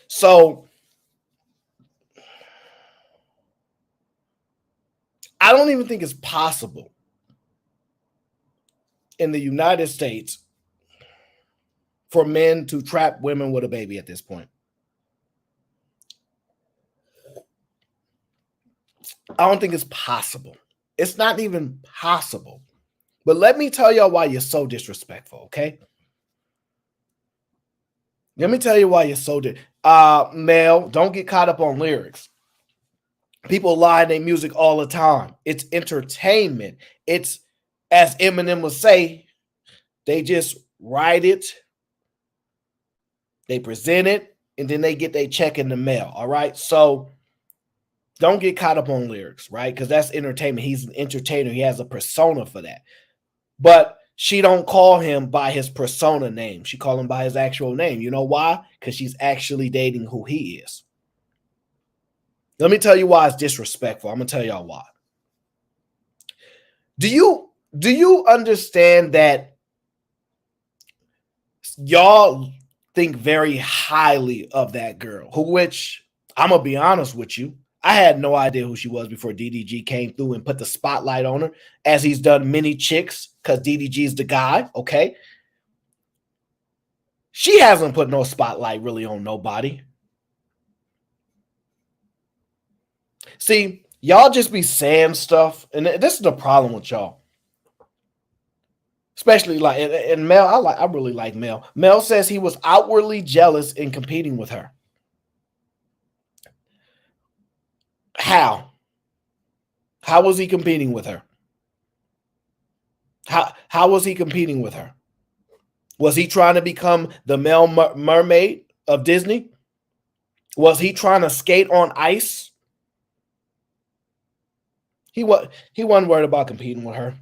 So I don't even think it's possible in the United States for men to trap women with a baby at this point. I don't think it's possible. It's not even possible. But let me tell y'all why you're so disrespectful, okay? Let me tell you why you're so Mel, don't get caught up on lyrics. People lie in their music all the time. It's entertainment. It's, as Eminem would say, they just write it, they present it, and then they get their check in the mail, all right? So don't get caught up on lyrics, right? Because that's entertainment. He's an entertainer. He has a persona for that. But she don't call him by his persona name. She call him by his actual name. You know why? Because she's actually dating who he is. Let me tell you why it's disrespectful. I'm going to tell y'all why. Do you understand that y'all think very highly of that girl, which I'm going to be honest with you, I had no idea who she was before DDG came through and put the spotlight on her, as he's done many chicks, because DDG is the guy, okay? She hasn't put no spotlight really on nobody. See, y'all just be saying stuff, and this is the problem with y'all. Especially like and Mel, I really like Mel. Mel says he was outwardly jealous in competing with her. How? How was he competing with her? How was he competing with her? Was he trying to become the male mermaid of Disney? Was he trying to skate on ice? He wasn't worried about competing with her.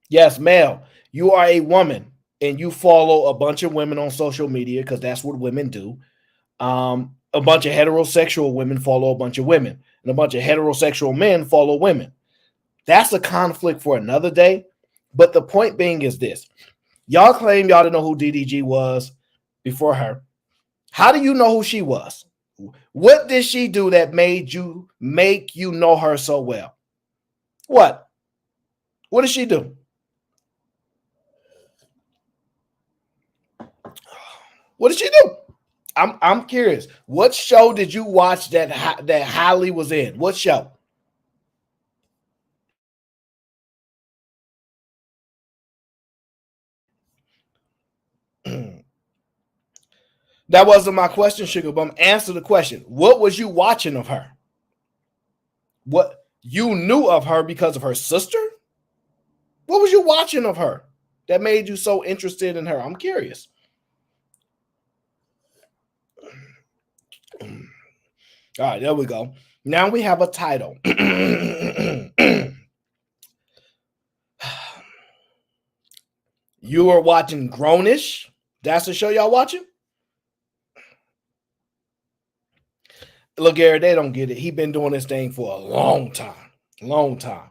Yes, Mel, you are a woman and you follow a bunch of women on social media because that's what women do. A bunch of heterosexual women follow a bunch of women, and a bunch of heterosexual men follow women. That's a conflict for another day. But the point being is this. Y'all claim y'all didn't know who DDG was before her. How do you know who she was? What did she do that make you know her so well? What? What did she do? What did she do? I'm curious. What show did you watch that Halle was in? What show? That wasn't my question, Sugar Bum. Answer the question. What was you watching of her? What you knew of her because of her sister? What was you watching of her that made you so interested in her? I'm curious. All right, there we go. Now we have a title. You are watching Grownish. That's the show y'all watching? Look, Gary, they don't get it. He's been doing this thing for a long time. Long time.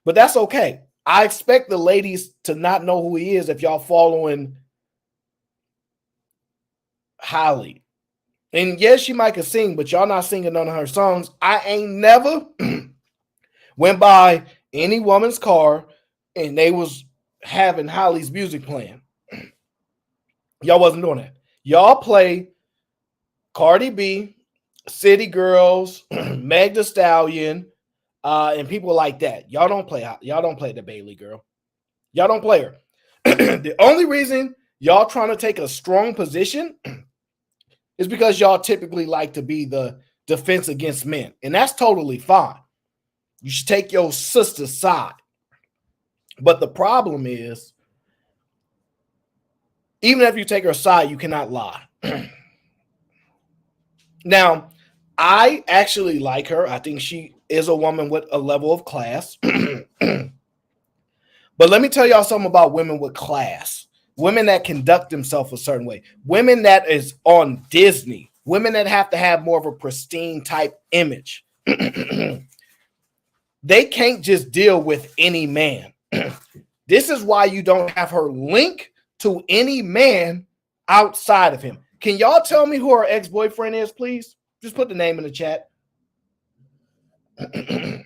But that's okay. I expect the ladies to not know who he is if y'all following Halle. And yes, she might can sing, but y'all not singing none of her songs. I ain't never went by any woman's car and they was having Halle's music playing. Y'all wasn't doing that. Y'all play Cardi B, City Girls, Meg Thee Stallion, and people like that. Y'all don't play the Bailey girl. Y'all don't play her. The only reason y'all trying to take a strong position is because y'all typically like to be the defense against men. And that's totally fine. You should take your sister's side. But the problem is, even if you take her side, you cannot lie. Now, I actually like her. I think she is a woman with a level of class. But let me tell y'all something about women with class. Women that conduct themselves a certain way. Women that is on Disney. Women that have to have more of a pristine type image. They can't just deal with any man. This is why you don't have her link to any man outside of him. Can y'all tell me who her ex-boyfriend is, please? Just put the name in the chat. Let's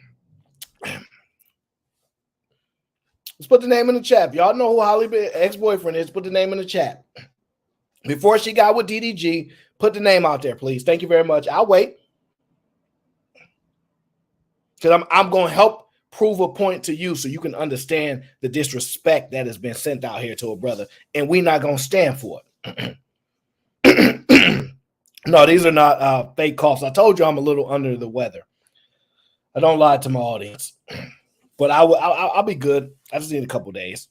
put the name in the chat. If y'all know who Halle ex-boyfriend is, put the name in the chat. Before she got with DDG, put the name out there, please. Thank you very much. I'll wait. Because I'm going to help prove a point to you so you can understand the disrespect that has been sent out here to a brother. And we're not going to stand for it. No, these are not fake coughs. I told you I'm a little under the weather. I don't lie to my audience. But I'll be good. I just need a couple days.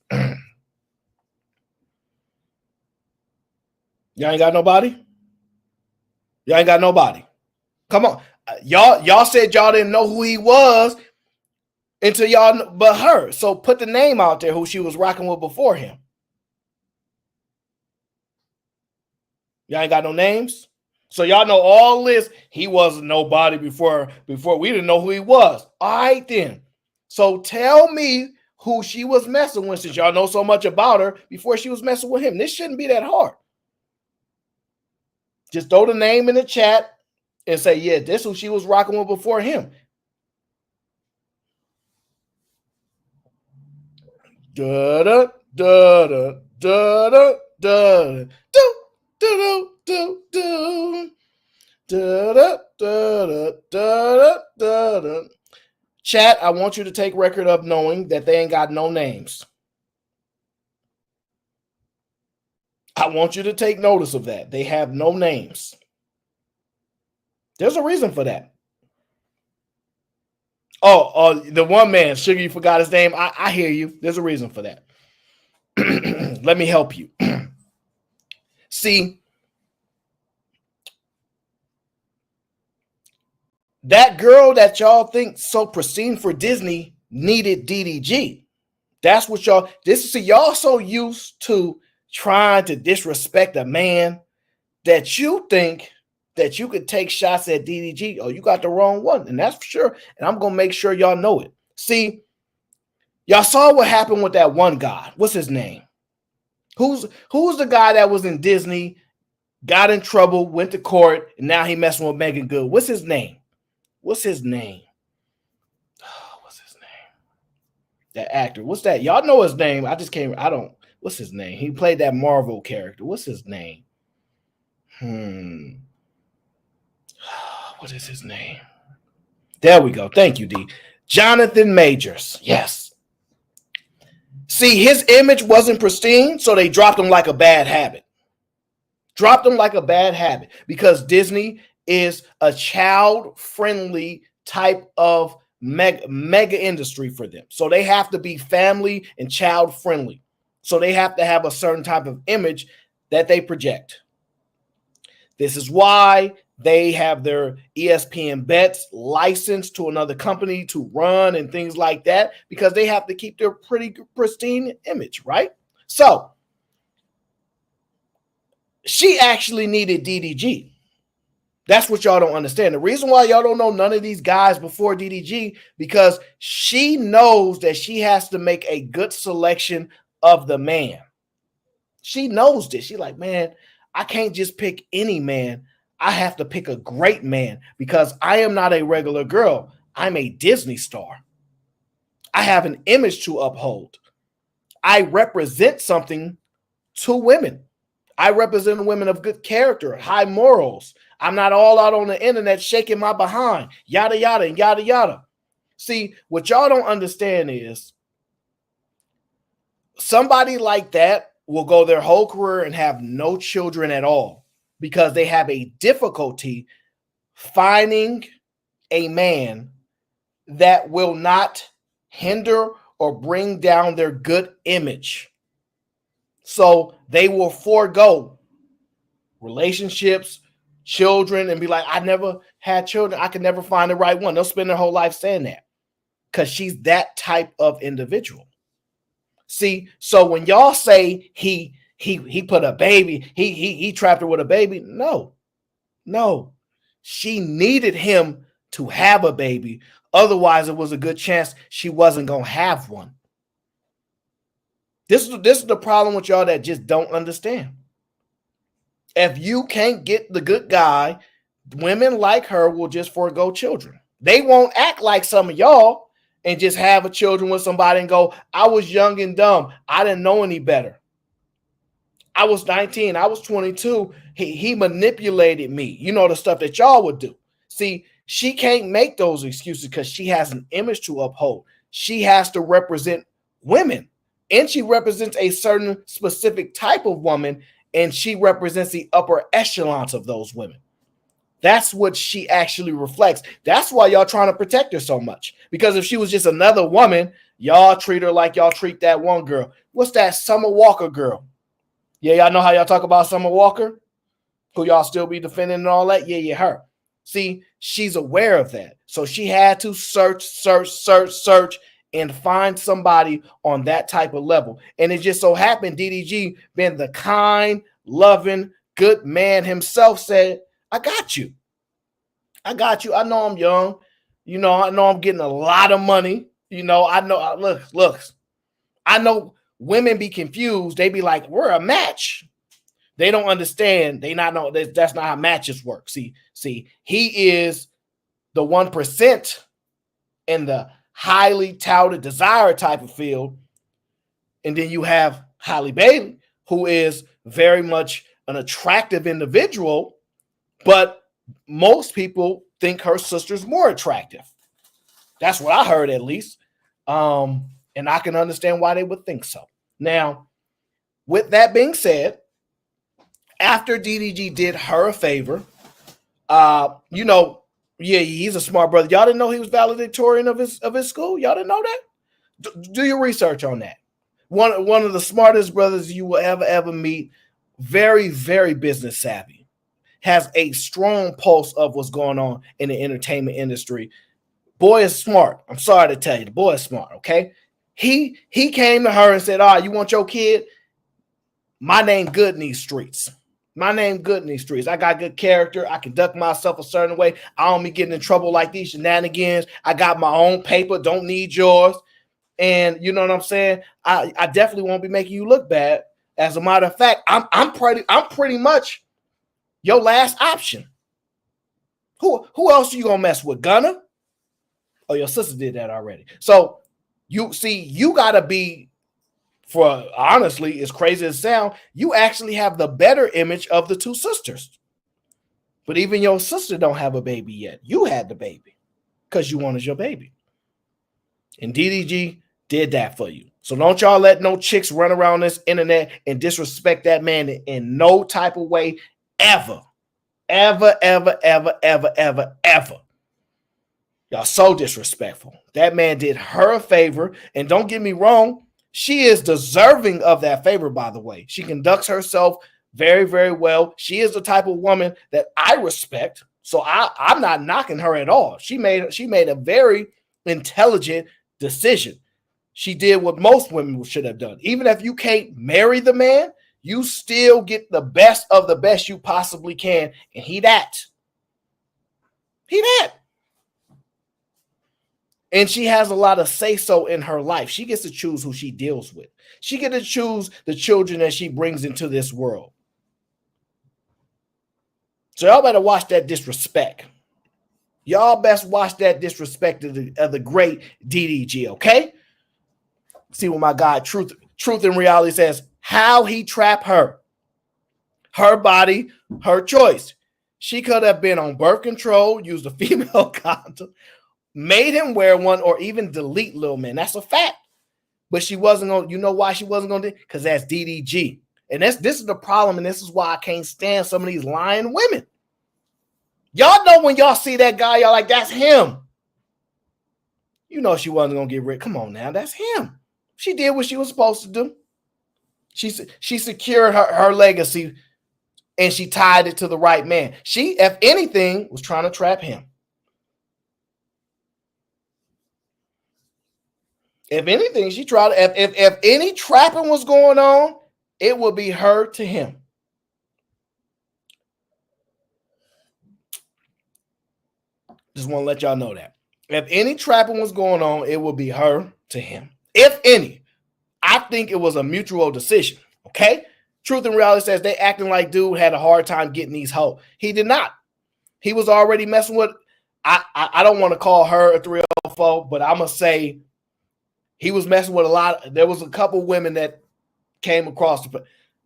Y'all ain't got nobody? Y'all ain't got nobody. Come on. Y'all said y'all didn't know who he was until y'all but her. So put the name out there who she was rocking with before him. Y'all ain't got no names? So y'all know all this. He wasn't nobody before we didn't know who he was. All right then. So tell me who she was messing with since y'all know so much about her before she was messing with him. This shouldn't be that hard. Just throw the name in the chat and say, yeah, this is who she was rocking with before him. Da da da da da da da do do do do Chat, I want you to take record of knowing that they ain't got no names. I want you to take notice of that. They have no names. There's a reason for that. Oh, the one man, Sugar, you forgot his name. I hear you. There's a reason for that. Let me help you. See, that girl that y'all think so pristine for Disney needed DDG. That's what y'all, y'all so used to trying to disrespect a man that you think that you could take shots at DDG. Oh, you got the wrong one. And that's for sure. And I'm going to make sure y'all know it. See, y'all saw what happened with that one guy. What's his name? Who's the guy that was in Disney, got in trouble, went to court, and now he messing with Megan Good? What's his name? What's his name? That actor. What's that? Y'all know his name. What's his name? He played that Marvel character. What's his name? What is his name? There we go. Thank you, D. Jonathan Majors. Yes. See, his image wasn't pristine, so they dropped him like a bad habit. Dropped him like a bad habit because Disney is a child-friendly type of mega industry for them. So they have to be family and child-friendly. So they have to have a certain type of image that they project. This is why they have their ESPN bets licensed to another company to run and things like that, because they have to keep their pretty pristine image, right? So she actually needed DDG. That's what y'all don't understand. The reason why y'all don't know none of these guys before DDG, because she knows that she has to make a good selection of the man. She knows this. She's like, man, I can't just pick any man. I have to pick a great man because I am not a regular girl. I'm a Disney star. I have an image to uphold. I represent something to women. I represent women of good character, high morals. I'm not all out on the internet shaking my behind, yada, yada, and yada, yada. See, what y'all don't understand is somebody like that will go their whole career and have no children at all because they have a difficulty finding a man that will not hinder or bring down their good image. So they will forego relationships, children, and be like, I never had children. I could never find the right one. They'll spend their whole life saying that because she's that type of individual. See, so when y'all say he put a baby, he trapped her with a baby. No. She needed him to have a baby. Otherwise, it was a good chance she wasn't going to have one. This is the problem with y'all that just don't understand. If you can't get the good guy, women like her will just forego children. They won't act like some of y'all and just have a children with somebody and go, I was young and dumb. I didn't know any better. I was 19. I was 22. He manipulated me. You know, the stuff that y'all would do. See, she can't make those excuses because she has an image to uphold. She has to represent women. And she represents a certain specific type of woman, and she represents the upper echelons of those women. That's what she actually reflects. That's why y'all trying to protect her so much. Because if she was just another woman, y'all treat her like y'all treat that one girl. What's that Summer Walker girl? Yeah, y'all know how y'all talk about Summer Walker? Who y'all still be defending and all that? Yeah, her. See, she's aware of that. So she had to search, and find somebody on that type of level. And it just so happened DDG, being the kind, loving, good man himself, said, I got you. I know I'm young. You know, I know I'm getting a lot of money. You know, I know, look. I know women be confused. They be like, we're a match. They don't understand. They not know that's not how matches work. See, he is the 1% in the highly touted desire type of field. And then you have Halle Bailey, who is very much an attractive individual, but most people think her sister's more attractive. That's what I heard, at least. And I can understand why they would think so. Now, with that being said, after DDG did her a favor, you know, yeah, he's a smart brother. Y'all didn't know he was valedictorian of his school? Y'all didn't know that? Do your research on that. One of the smartest brothers you will ever meet. Very, very business savvy. Has a strong pulse of what's going on in the entertainment industry. Boy is smart. I'm sorry to tell you, the boy is smart. Okay, he came to her and said, you want your kid? My name good in these streets. My name good in these streets. I got good character. I conduct myself a certain way. I don't be getting in trouble like these shenanigans. I got my own paper. Don't need yours. And you know what I'm saying? I definitely won't be making you look bad. As a matter of fact, I'm pretty much your last option. Who else are you gonna mess with? Gunna? Oh, your sister did that already. So you gotta be, for honestly, as crazy as it sounds, you actually have the better image of the two sisters. But even your sister don't have a baby yet. You had the baby because you wanted your baby. And DDG did that for you. So don't y'all let no chicks run around this internet and disrespect that man in no type of way ever. Ever, ever, ever, ever, ever, ever. Y'all so disrespectful. That man did her a favor. And don't get me wrong, she is deserving of that favor, by the way. She conducts herself very, very well. She is the type of woman that I respect. So I'm not knocking her at all. She made a very intelligent decision. She did what most women should have done. Even if you can't marry the man, you still get the best of the best you possibly can. And he that. And she has a lot of say-so in her life. She gets to choose who she deals with. She gets to choose the children that she brings into this world. So y'all better watch that disrespect. Y'all best watch that disrespect of the great DDG, okay? See what my guy Truth and Reality says. How he trapped her. Her body, her choice. She could have been on birth control, used a female condom, made him wear one, or even delete Lil Man. That's a fact. But she wasn't going to, you know why she wasn't going to? Because that's DDG. And this is the problem, and this is why I can't stand some of these lying women. Y'all know when y'all see that guy, y'all like, that's him. You know she wasn't going to get rid. Come on now, that's him. She did what she was supposed to do. She secured her legacy, and she tied it to the right man. She, if anything, was trying to trap him. If anything, she tried. If any trapping was going on, it would be her to him. Just want to let y'all know that. If any trapping was going on, it would be her to him. If any. I think it was a mutual decision. Okay? Truth and Reality says they acting like dude had a hard time getting these hoes. He did not. He was already messing with. I don't want to call her a 304, but I'm gonna say he was messing with a lot. There was a couple women that came across the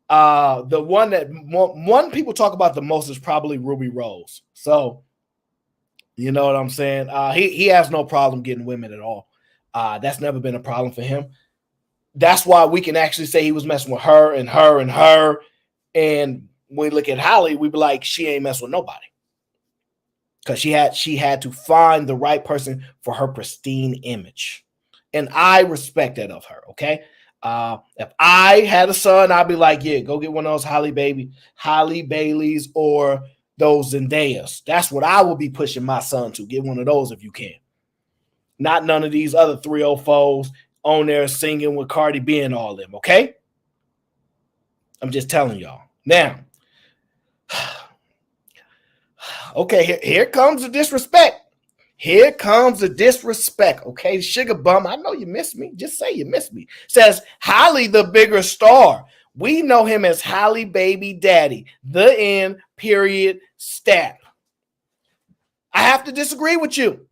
one that one people talk about the most is probably Ruby Rose. So you know what I'm saying? He has no problem getting women at all. That's never been a problem for him. That's why we can actually say he was messing with her and her and her. And when we look at Halle, we be like, she ain't messing with nobody. Because she had to find the right person for her pristine image. And I respect that of her, okay? If I had a son, I'd be like, yeah, go get one of those Halle Baileys or those Zendayas. That's what I will be pushing my son to. Get one of those if you can. Not none of these other 304s on there singing with Cardi B and all them, okay? I'm just telling y'all. Now, okay, here comes the disrespect. Here comes the disrespect, okay? Sugar Bum, I know you miss me. Just say you miss me. Says, Halle the bigger star. We know him as Halle Baby Daddy. The end, period, stat. I have to disagree with you.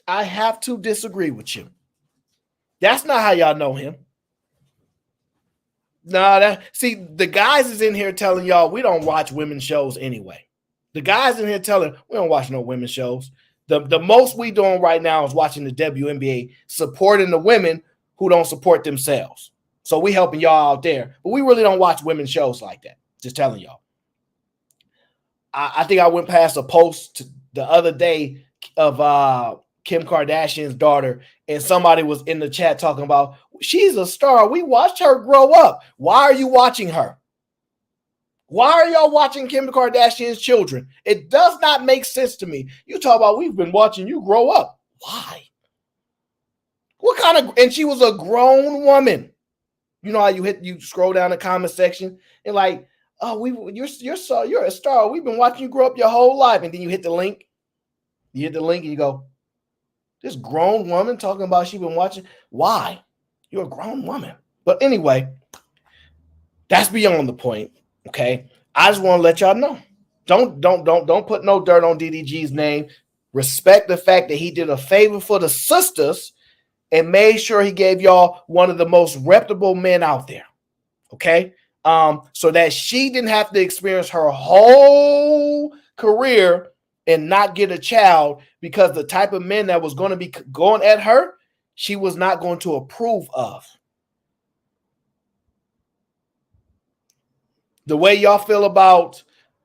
I have to disagree with you. That's not how y'all know him. See, the guys is in here telling y'all we don't watch women's shows anyway. The guys in here telling we don't watch no women's shows. The most we doing right now is watching the WNBA, supporting the women who don't support themselves. So we helping y'all out there, but we really don't watch women's shows like that. Just telling y'all. I think I went past a post the other day of Kim Kardashian's daughter, and somebody was in the chat talking about she's a star. We watched her grow up. Why are you watching her? Why are y'all watching Kim Kardashian's children? It does not make sense to me. You talk about we've been watching you grow up. Why? What kind of? And she was a grown woman. You know how you scroll down the comment section and like, oh, you're a star. We've been watching you grow up your whole life, and then you hit the link. You hit the link and you go, this grown woman talking about she's been watching. Why? You're a grown woman. But anyway, that's beyond the point. Okay, I just want to let y'all know. Don't put no dirt on DDG's name. Respect the fact that he did a favor for the sisters and made sure he gave y'all one of the most reputable men out there. Okay, so that she didn't have to experience her whole career and not get a child because the type of men that was going to be going at her, she was not going to approve of. The way y'all feel about,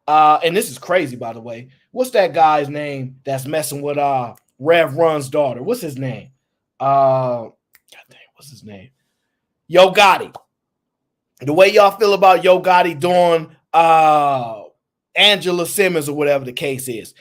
and this is crazy, by the way. What's that guy's name that's messing with Rev Run's daughter? What's his name? God dang, what's his name? Yo Gotti. The way y'all feel about Yo Gotti doing Angela Simmons or whatever the case is.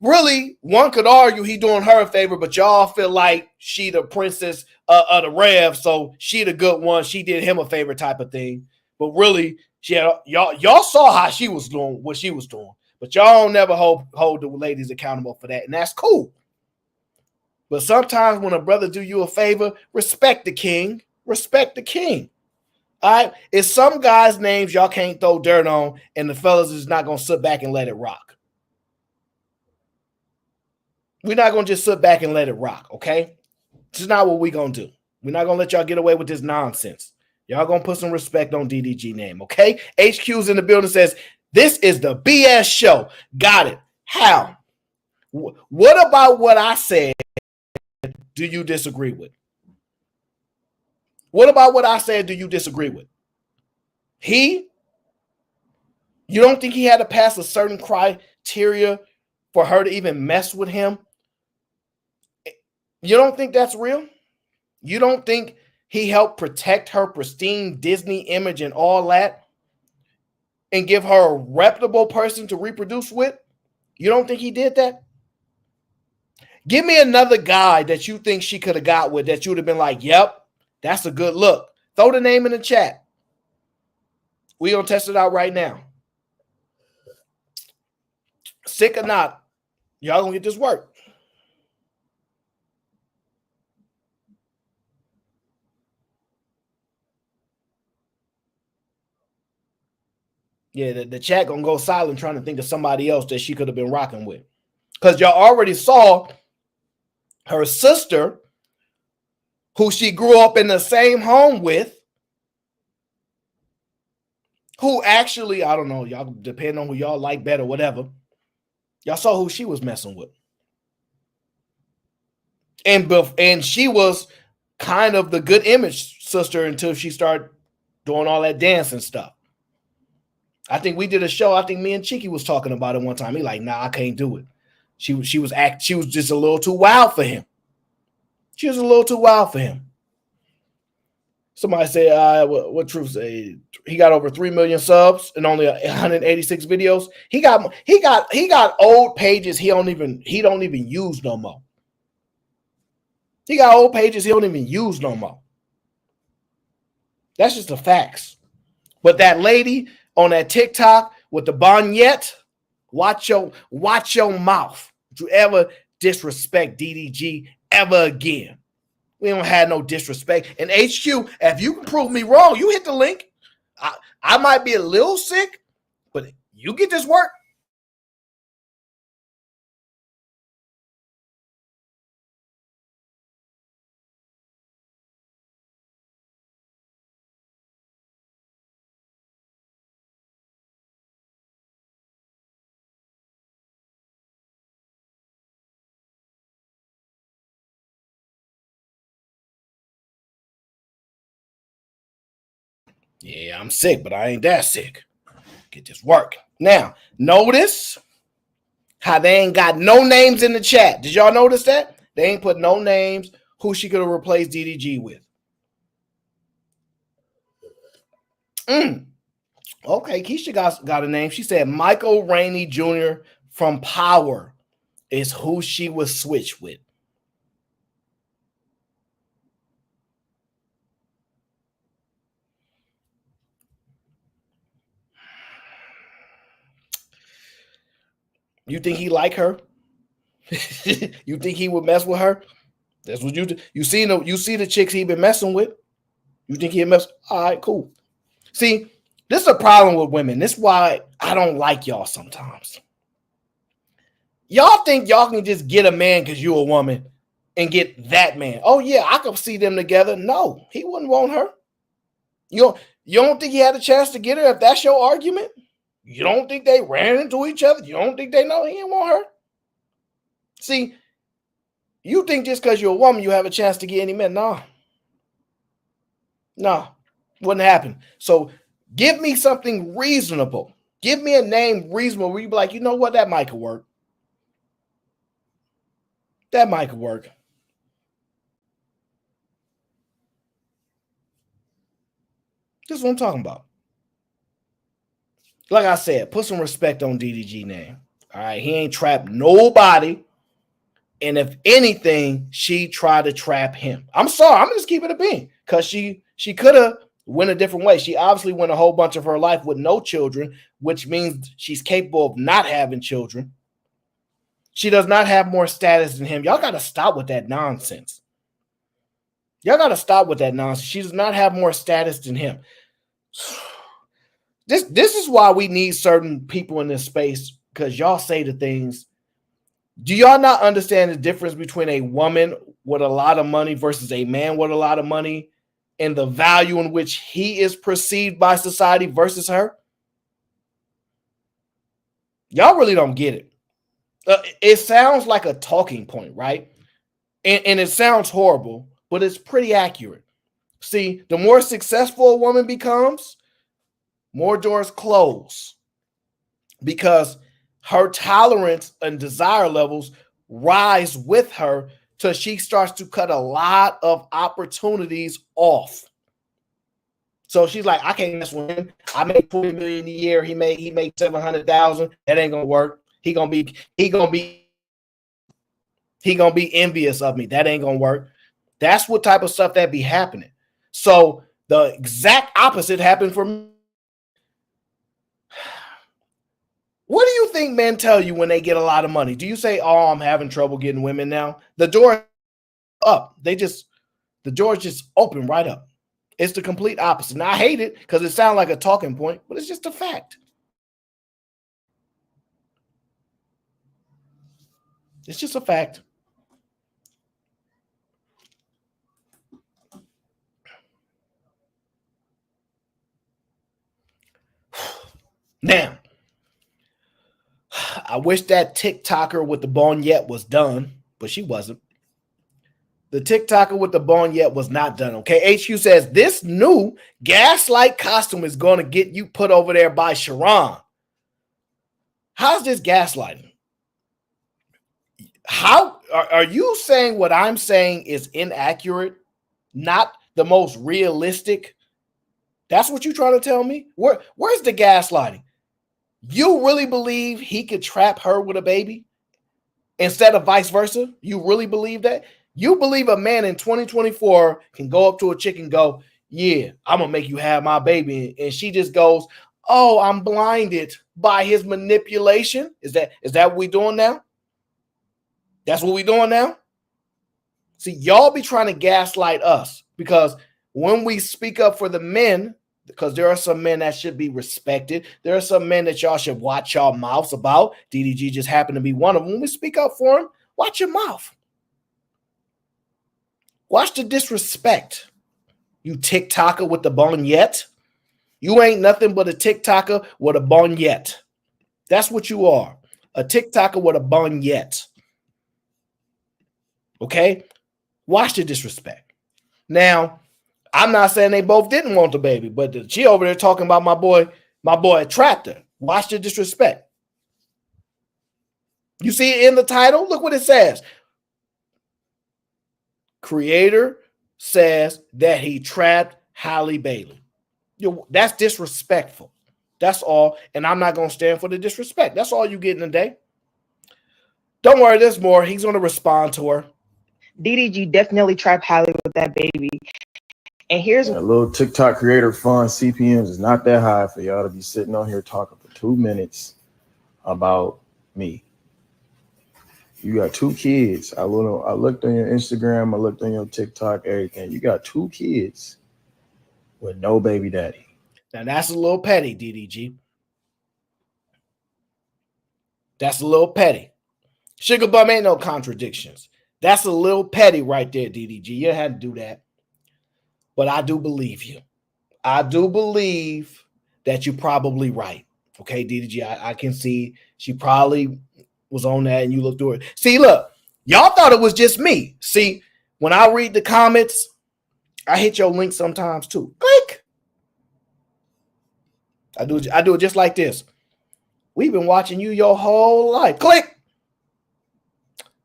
Really, one could argue he doing her a favor, but y'all feel like she the princess of the Rev, so she the good one. She did him a favor type of thing. But really, y'all saw how she was doing what she was doing, but y'all don't never hold the ladies accountable for that, and that's cool. But sometimes when a brother do you a favor, respect the king. Respect the king. All right, it's some guys' names y'all can't throw dirt on, and the fellas is not gonna sit back and let it rock. We're not gonna just sit back and let it rock, okay? This is not what we're gonna do. We're not gonna let y'all get away with this nonsense. Y'all gonna put some respect on DDG name, okay? HQ's in the building, says, this is the BS show. Got it. How? What about what I said do you disagree with? What about what I said do you disagree with? You don't think he had to pass a certain criteria for her to even mess with him? You don't think that's real? You don't think he helped protect her pristine Disney image and all that and give her a reputable person to reproduce with? You don't think he did that? Give me another guy that you think she could have got with that you would have been like, yep, that's a good look. Throw the name in the chat. We're going to test it out right now. Sick or not, y'all going to get this work. Yeah, the chat going to go silent trying to think of somebody else that she could have been rocking with. Because y'all already saw her sister, who she grew up in the same home with, who actually, I don't know, y'all depend on who y'all like better, whatever. Y'all saw who she was messing with. And she was kind of the good image sister until she started doing all that dance and stuff. I think we did a show. I think me and Cheeky was talking about it one time. He like, nah, I can't do it. She was just a little too wild for him. She was a little too wild for him. Somebody said, what Truth say? He got over 3 million subs and only 186 videos. He got old pages he don't even use no more. He got old pages he don't even use no more. That's just the facts. But that lady on that TikTok with the bonnet, watch your mouth. Don't you ever disrespect DDG ever again. We don't have no disrespect. And HQ, if you can prove me wrong, you hit the link. I might be a little sick, but you get this work. Yeah, I'm sick, but I ain't that sick. Get this work. Now, notice how they ain't got no names in the chat. Did y'all notice that? They ain't put no names who she could have replaced DDG with. Okay, Keisha got a name. She said Michael Rainey Jr. from Power is who she was switched with. You think he like her? You think he would mess with her? That's what you see. You see the chicks he been messing with. You think he'd mess? All right, cool. See, this is a problem with women. This is why I don't like y'all sometimes. Y'all think y'all can just get a man because you're a woman and get that man. Oh yeah, I could see them together. No, he wouldn't want her. You don't think he had a chance to get her if that's your argument? You don't think they ran into each other? You don't think they know he didn't want her? See, you think just because you're a woman, you have a chance to get any man. No, wouldn't happen. So give me something reasonable. Give me a name reasonable where you be like, you know what, that might could work. That might could work. This is what I'm talking about. Like I said, put some respect on DDG name. All right, he ain't trapped nobody. And if anything, she tried to trap him. I'm sorry, I'm just keeping it being because she could have went a different way. She obviously went a whole bunch of her life with no children, which means she's capable of not having children. She does not have more status than him. Y'all got to stop with that nonsense. Y'all got to stop with that nonsense. She does not have more status than him. This is why we need certain people in this space, because y'all say the things. Do y'all not understand the difference between a woman with a lot of money versus a man with a lot of money and the value in which he is perceived by society versus her? Y'all really don't get it. It sounds like a talking point, right? And it sounds horrible, but it's pretty accurate. See, the more successful a woman becomes, more doors close because her tolerance and desire levels rise with her till she starts to cut a lot of opportunities off. So she's like, I can't mess with him. I make $20 million a year. He make 700,000. That ain't gonna work. He gonna be envious of me. That ain't gonna work. That's what type of stuff that be happening. So the exact opposite happened for me. What do you think men tell you when they get a lot of money? Do you say, oh, I'm having trouble getting women now? The door up. The door's just open right up. It's the complete opposite. Now, I hate it because it sounds like a talking point, but it's just a fact. It's just a fact. Now, I wish that TikToker with the bonnet was done, but she wasn't. The TikToker with the bonnet was not done, okay? HQ says, this new gaslight costume is going to get you put over there by Sharon. How's this gaslighting? How are you saying what I'm saying is inaccurate, not the most realistic? That's what you're trying to tell me? Where's the gaslighting? You really believe he could trap her with a baby instead of vice versa? You really believe that? You believe a man in 2024 can go up to a chick and go, yeah, I'm going to make you have my baby. And she just goes, oh, I'm blinded by his manipulation. Is that what we doing now? That's what we doing now? See, y'all be trying to gaslight us because when we speak up for the men, because there are some men that should be respected. There are some men that y'all should watch y'all mouths about. DDG just happened to be one of them. When we speak up for him, watch your mouth. Watch the disrespect. You TikToker with the bonnet. You ain't nothing but a TikToker with a bonnet. That's what you are. A TikToker with a bonnet. Okay? Watch the disrespect. Now, I'm not saying they both didn't want the baby, but she over there talking about my boy trapped her. Watch the disrespect. You see it in the title? Look what it says. Creator says that he trapped Halle Bailey. That's disrespectful. That's all. And I'm not going to stand for the disrespect. That's all you get in a day. Don't worry, there's more. He's going to respond to her. DDG definitely trapped Halle with that baby. And here's a little TikTok creator fund. CPMs is not that high for y'all to be sitting on here talking for 2 minutes about me. You got 2 kids. I looked on your Instagram. I looked on your TikTok, everything. You got 2 kids with no baby daddy. Now, that's a little petty, DDG. That's a little petty. Sugar Bum ain't no contradictions. That's a little petty right there, DDG. You had to do that. But I do believe you. I do believe that you're probably right. Okay, DDG, I can see she probably was on that and you looked through it. See, look, y'all thought it was just me. See, when I read the comments, I hit your link sometimes too. Click. I do it just like this. We've been watching you your whole life. Click.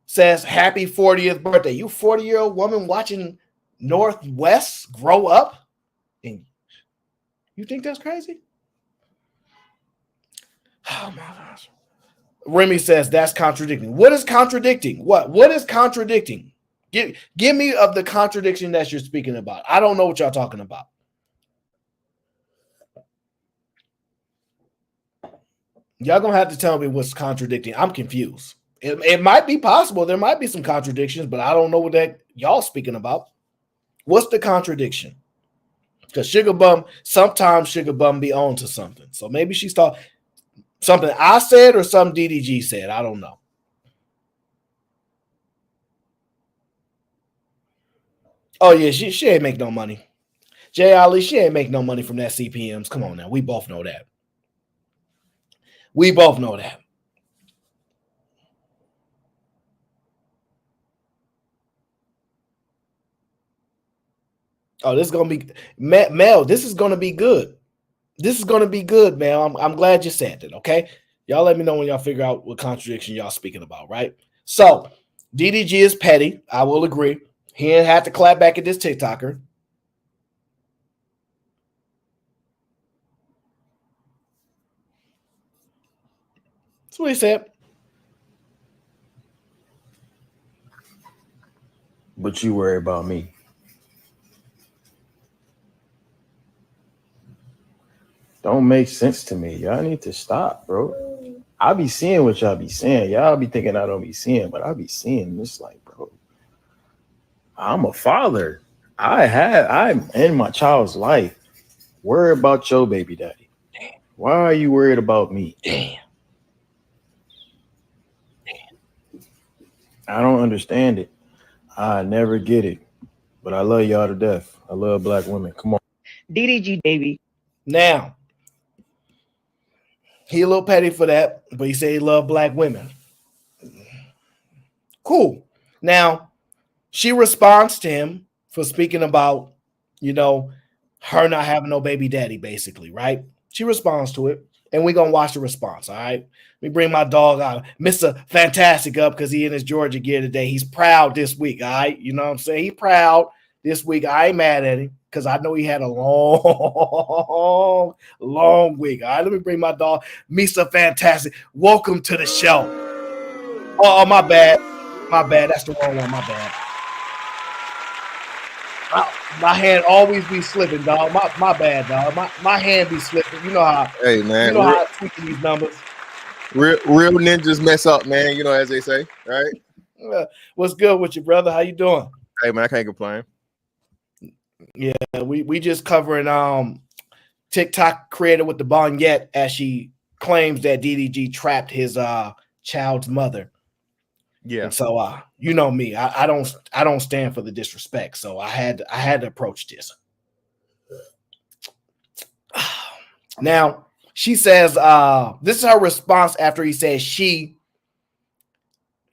Says happy 40th birthday. You 40-year-old woman watching Northwest grow up? And you think that's crazy? Oh my gosh. Remy says that's contradicting. What is contradicting? What is contradicting? Give me of the contradiction that you're speaking about. I don't know what y'all talking about. Y'all gonna have to tell me what's contradicting. I'm confused. It might be possible. There might be some contradictions, but I don't know what that y'all speaking about. What's the contradiction? Because sometimes Sugar Bum be on to something. So maybe she's thought something I said or something DDG said. I don't know. Oh, yeah, she ain't make no money. Jay Ali, she ain't make no money from that CPMs. Come on now. We both know that. We both know that. Oh, this is going to be Mel. This is going to be good. This is going to be good, Mel. I'm glad you said that. Okay. Y'all let me know when y'all figure out what contradiction y'all speaking about. Right. So DDG is petty. I will agree. He didn't have to clap back at this TikToker. That's what he said. But you worry about me. Don't make sense to me. Y'all need to stop, bro. I be seeing what y'all be saying. Y'all be thinking I don't be seeing, but I be seeing this like, bro. I'm a father. I'm in my child's life. Worry about your baby daddy. Damn. Why are you worried about me? Damn. I don't understand it. I never get it. But I love y'all to death. I love black women. Come on. DDG baby. Now, he a little petty for that, but he said he loved black women. Cool. Now, she responds to him for speaking about, her not having no baby daddy, basically, right? She responds to it, and we're going to watch the response, all right? Let me bring my dog out, Mr. Fantastic, up because he in his Georgia gear today. He's proud this week, all right? You know what I'm saying? He's proud this week. I ain't mad at him because I know he had a long week, all right? Let me bring my dog, Mr. Fantastic. Welcome to the show. Oh, my bad. My bad. That's the wrong one. My bad. My hand always be slipping, dog. My bad, dog. My hand be slipping. You know how. Hey man, you know how I'm tweaking these numbers. Real ninjas mess up, man. You know, as they say, right? What's good with you, brother? How you doing? Hey man, I can't complain. Yeah, we just covering TikTok creator with the Bonyet as she claims that DDG trapped his child's mother. Yeah. And so you know me, I don't stand for the disrespect. So I had to approach this. Now she says this is her response after he says she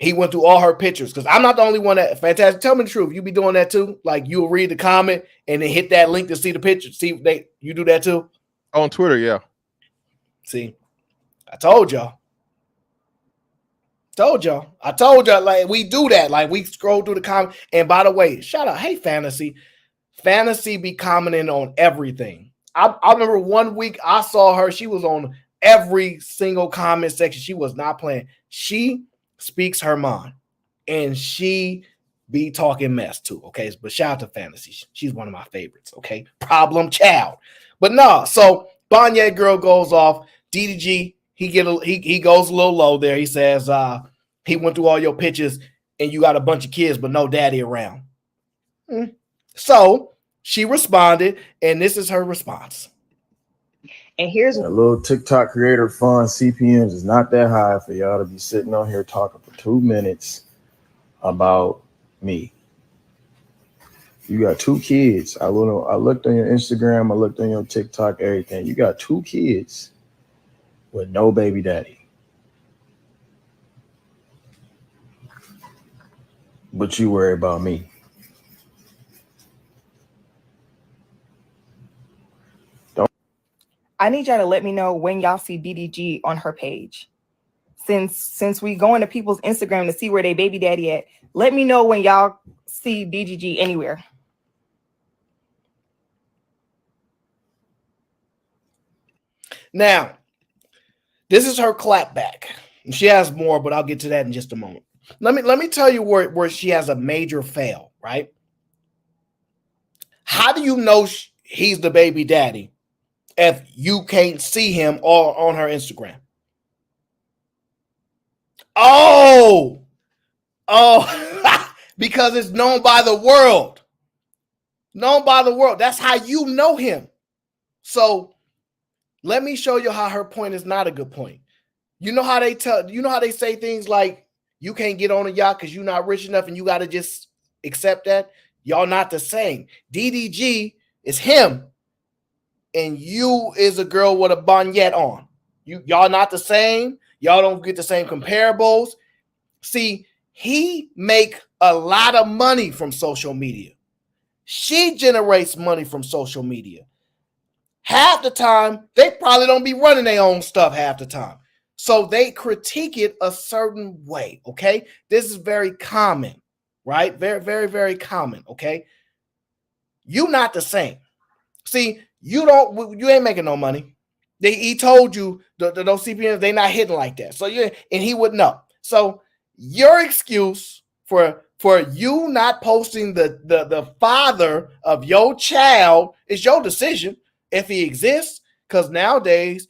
He went through all her pictures because I'm not the only one that fantastic. Tell me the truth. You be doing that too? Like you'll read the comment and then hit that link to see the picture. See, you do that too? On Twitter, yeah. See, I told y'all. I told y'all, like we do that. Like we scroll through the comment. And by the way, shout out, hey Fantasy. Fantasy be commenting on everything. I remember one week I saw her. She was on every single comment section. She was not playing. She speaks her mind, and she be talking mess too. Okay, but shout out to Fantasy. She's one of my favorites. Okay, problem child. But no, so Banya girl goes off. DDG he goes a little low there. He says he went through all your pictures and you got a bunch of kids but no daddy around. So she responded, and this is her response. And here's a little TikTok creator fund CPMs is not that high for y'all to be sitting on here talking for 2 minutes about me. You got 2 kids. I looked on your Instagram, I looked on your TikTok, everything. You got 2 kids with no baby daddy. But you worry about me. I need y'all to let me know when y'all see DDG on her page. Since we go into people's Instagram to see where they baby daddy at, let me know when y'all see DDG anywhere. Now, this is her clapback. She has more, but I'll get to that in just a moment. Let me tell you where she has a major fail, right? How do you know he's the baby daddy if you can't see him all on her Instagram? Oh, because it's known by the world. Known by the world. That's how you know him. So let me show you how her point is not a good point. You know how they say things like you can't get on a yacht because you're not rich enough and you got to just accept that? Y'all not the same. DDG is him and you is a girl with a bonnet on. Y'all not the same. Y'all don't get the same comparables. See, he make a lot of money from social media. She generates money from social media. Half the time, they probably don't be running their own stuff half the time. So they critique it a certain way, okay? This is very common, right? Very, very, very common, okay? You not the same. See, you ain't making no money. He told you those CPMs, they not hitting like that. So and he would know. So your excuse for you not posting the father of your child is your decision if he exists. Because nowadays,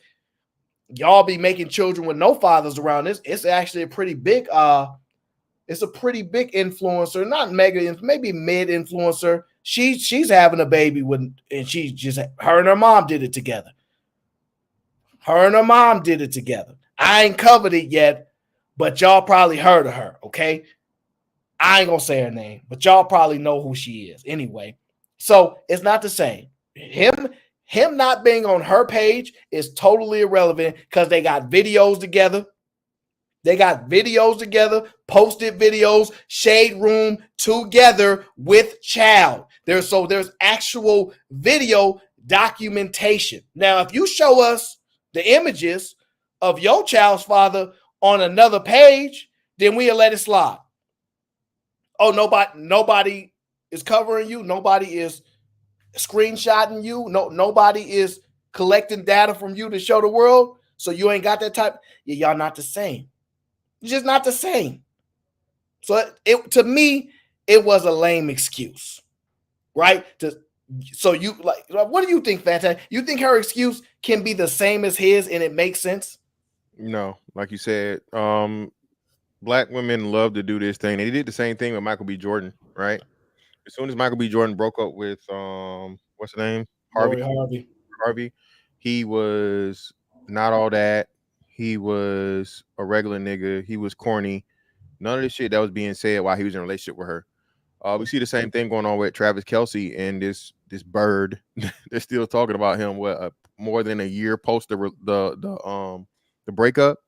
y'all be making children with no fathers around this. It's actually a pretty big influencer, not mega, maybe mid influencer. She's having a baby with, and she just her and her mom did it together. Her and her mom did it together. I ain't covered it yet, but y'all probably heard of her, okay? I ain't gonna say her name, but y'all probably know who she is anyway. So it's not the same. Him not being on her page is totally irrelevant because they got videos together. They got videos together, posted videos, shade room together with child. There's actual video documentation. Now, if you show us the images of your child's father on another page, then we'll let it slide. Oh, nobody is covering you. Nobody is screenshotting you. Nobody is collecting data from you to show the world. So you ain't got that type. Yeah, y'all not the same. You're just not the same. So to me, it was a lame excuse, right? So you like, what do you think, Fantastic? You think her excuse can be the same as his and it makes sense? No, like you said, black women love to do this thing. They did the same thing with Michael B. Jordan, right? As soon as Michael B. Jordan broke up with what's his name? Harvey. He was not all that. He was a regular nigga. He was corny. None of the shit that was being said while he was in a relationship with her. We see the same thing going on with Travis Kelce and this bird. They're still talking about him more than a year post the breakup.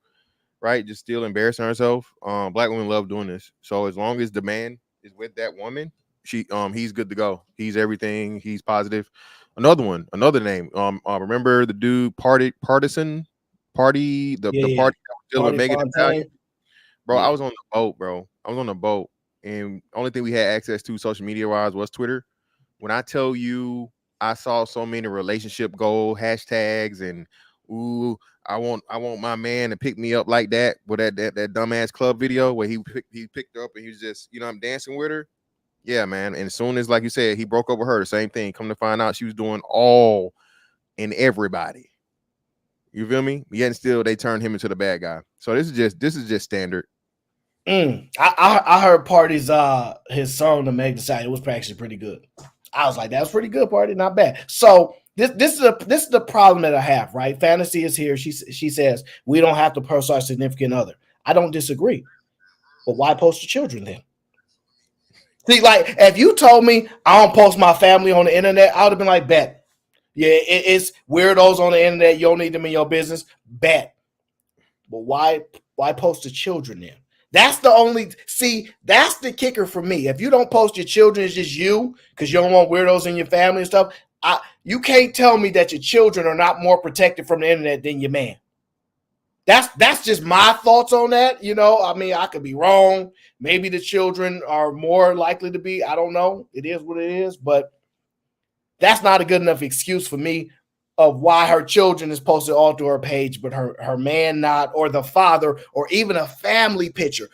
right? Just still embarrassing herself. Black women love doing this. So as long as the man is with that woman, he's good to go. He's everything. He's positive. Another name. Remember the dude the party that was dealing with Party Megan Thee Stallion? Fontaine. Bro, I Yeah. was on the boat, bro. I was on the boat, and only thing we had access to social media wise was Twitter. When I tell you, I saw so many relationship goal hashtags and ooh, I want my man to pick me up like that with that dumbass club video where he picked up and he was just, I'm dancing with her. Yeah, man. And as soon as, like you said, he broke up with her, the same thing. Come to find out she was doing all and everybody. You feel me? Yet still they turned him into the bad guy. So this is just standard. I heard Party's his song to Meg Thee Stallion. It was actually pretty good. I was like, that was pretty good, Party, not bad. So this is the problem that I have, right? Fantasy is here. She says we don't have to post our significant other. I don't disagree, but why post your children then? See, like if you told me I don't post my family on the internet, I would have been like, bet. Yeah, it's weirdos on the internet. You don't need them in your business. Bet. But why post the children then? That's that's the kicker for me. If you don't post your children, it's just you because you don't want weirdos in your family and stuff. You can't tell me that your children are not more protected from the internet than your man. That's just my thoughts on that. I mean, I could be wrong. Maybe the children are more likely to be. I don't know. It is what it is, but that's not a good enough excuse for me of why her children is posted all to her page, but her man not, or the father, or even a family picture.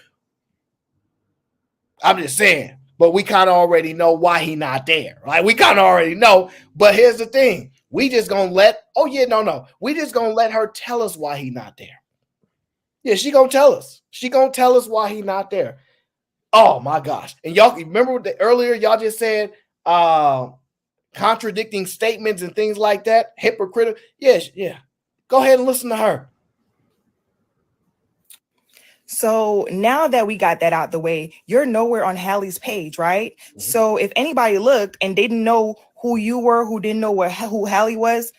I'm just saying, but we kind of already know why he not there. Like we kind of already know, but here's the thing. We just gonna we just gonna let her tell us why he not there. Yeah, she gonna tell us. She gonna tell us why he not there. Oh my gosh. And y'all remember earlier y'all just said contradicting statements and things like that, hypocritical. Yes, yeah. Go ahead and listen to her. So now that we got that out the way, you're nowhere on Halle's page, right? Mm-hmm. So if anybody looked and didn't know who you were, who didn't know who Halle was,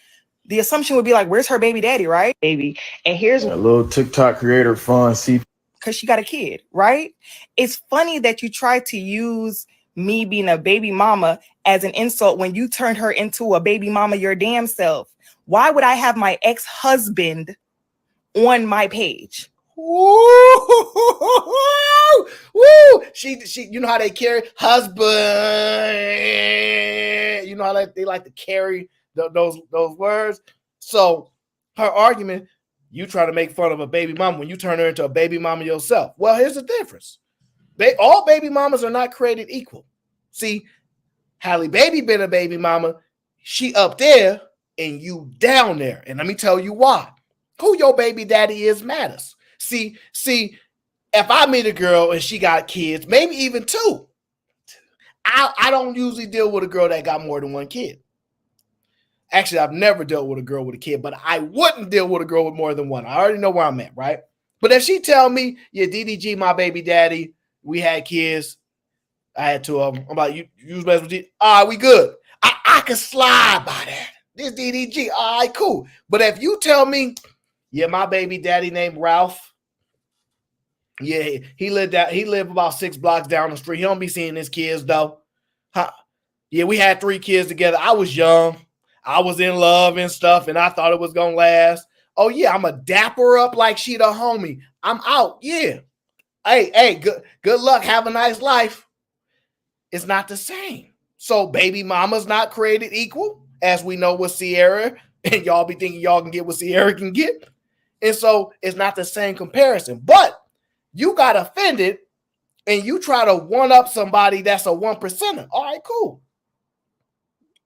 the assumption would be like, where's her baby daddy, right? Baby. And here's a little TikTok creator fun. See, because she got a kid, right? It's funny that you try to use me being a baby mama as an insult when you turned her into a baby mama your damn self. Why would I have my ex-husband on my page? Woo! She you know how they carry husband. You know how they like to carry those words. So her argument, you try to make fun of a baby mama when you turn her into a baby mama yourself. Well, here's the difference. All baby mamas are not created equal. See, Halle baby been a baby mama. She up there and you down there. And let me tell you why. Who your baby daddy is matters. See, if I meet a girl and she got kids, maybe even two, I don't usually deal with a girl that got more than one kid. Actually, I've never dealt with a girl with a kid, but I wouldn't deal with a girl with more than one. I already know where I'm at, right? But if she tell me, yeah, DDG, my baby daddy, we had kids, I had two of them. I'm like, you was messing with DDG? All right, we good. I can slide by that. This DDG, all right, cool. But if you tell me, yeah, my baby daddy named Ralph, yeah, he lived about 6 blocks down the street. He don't be seeing his kids though. Yeah, we had 3 kids together. I was young. I was in love and stuff, and I thought it was gonna last. Oh yeah, I'm a dapper up like she the homie. I'm out. Yeah. Hey, good luck. Have a nice life. It's not the same. So baby mama's not created equal, as we know with Sierra, and y'all be thinking y'all can get what Sierra can get. And so it's not the same comparison. But you got offended and you try to one up somebody that's a 1%er. All right, cool.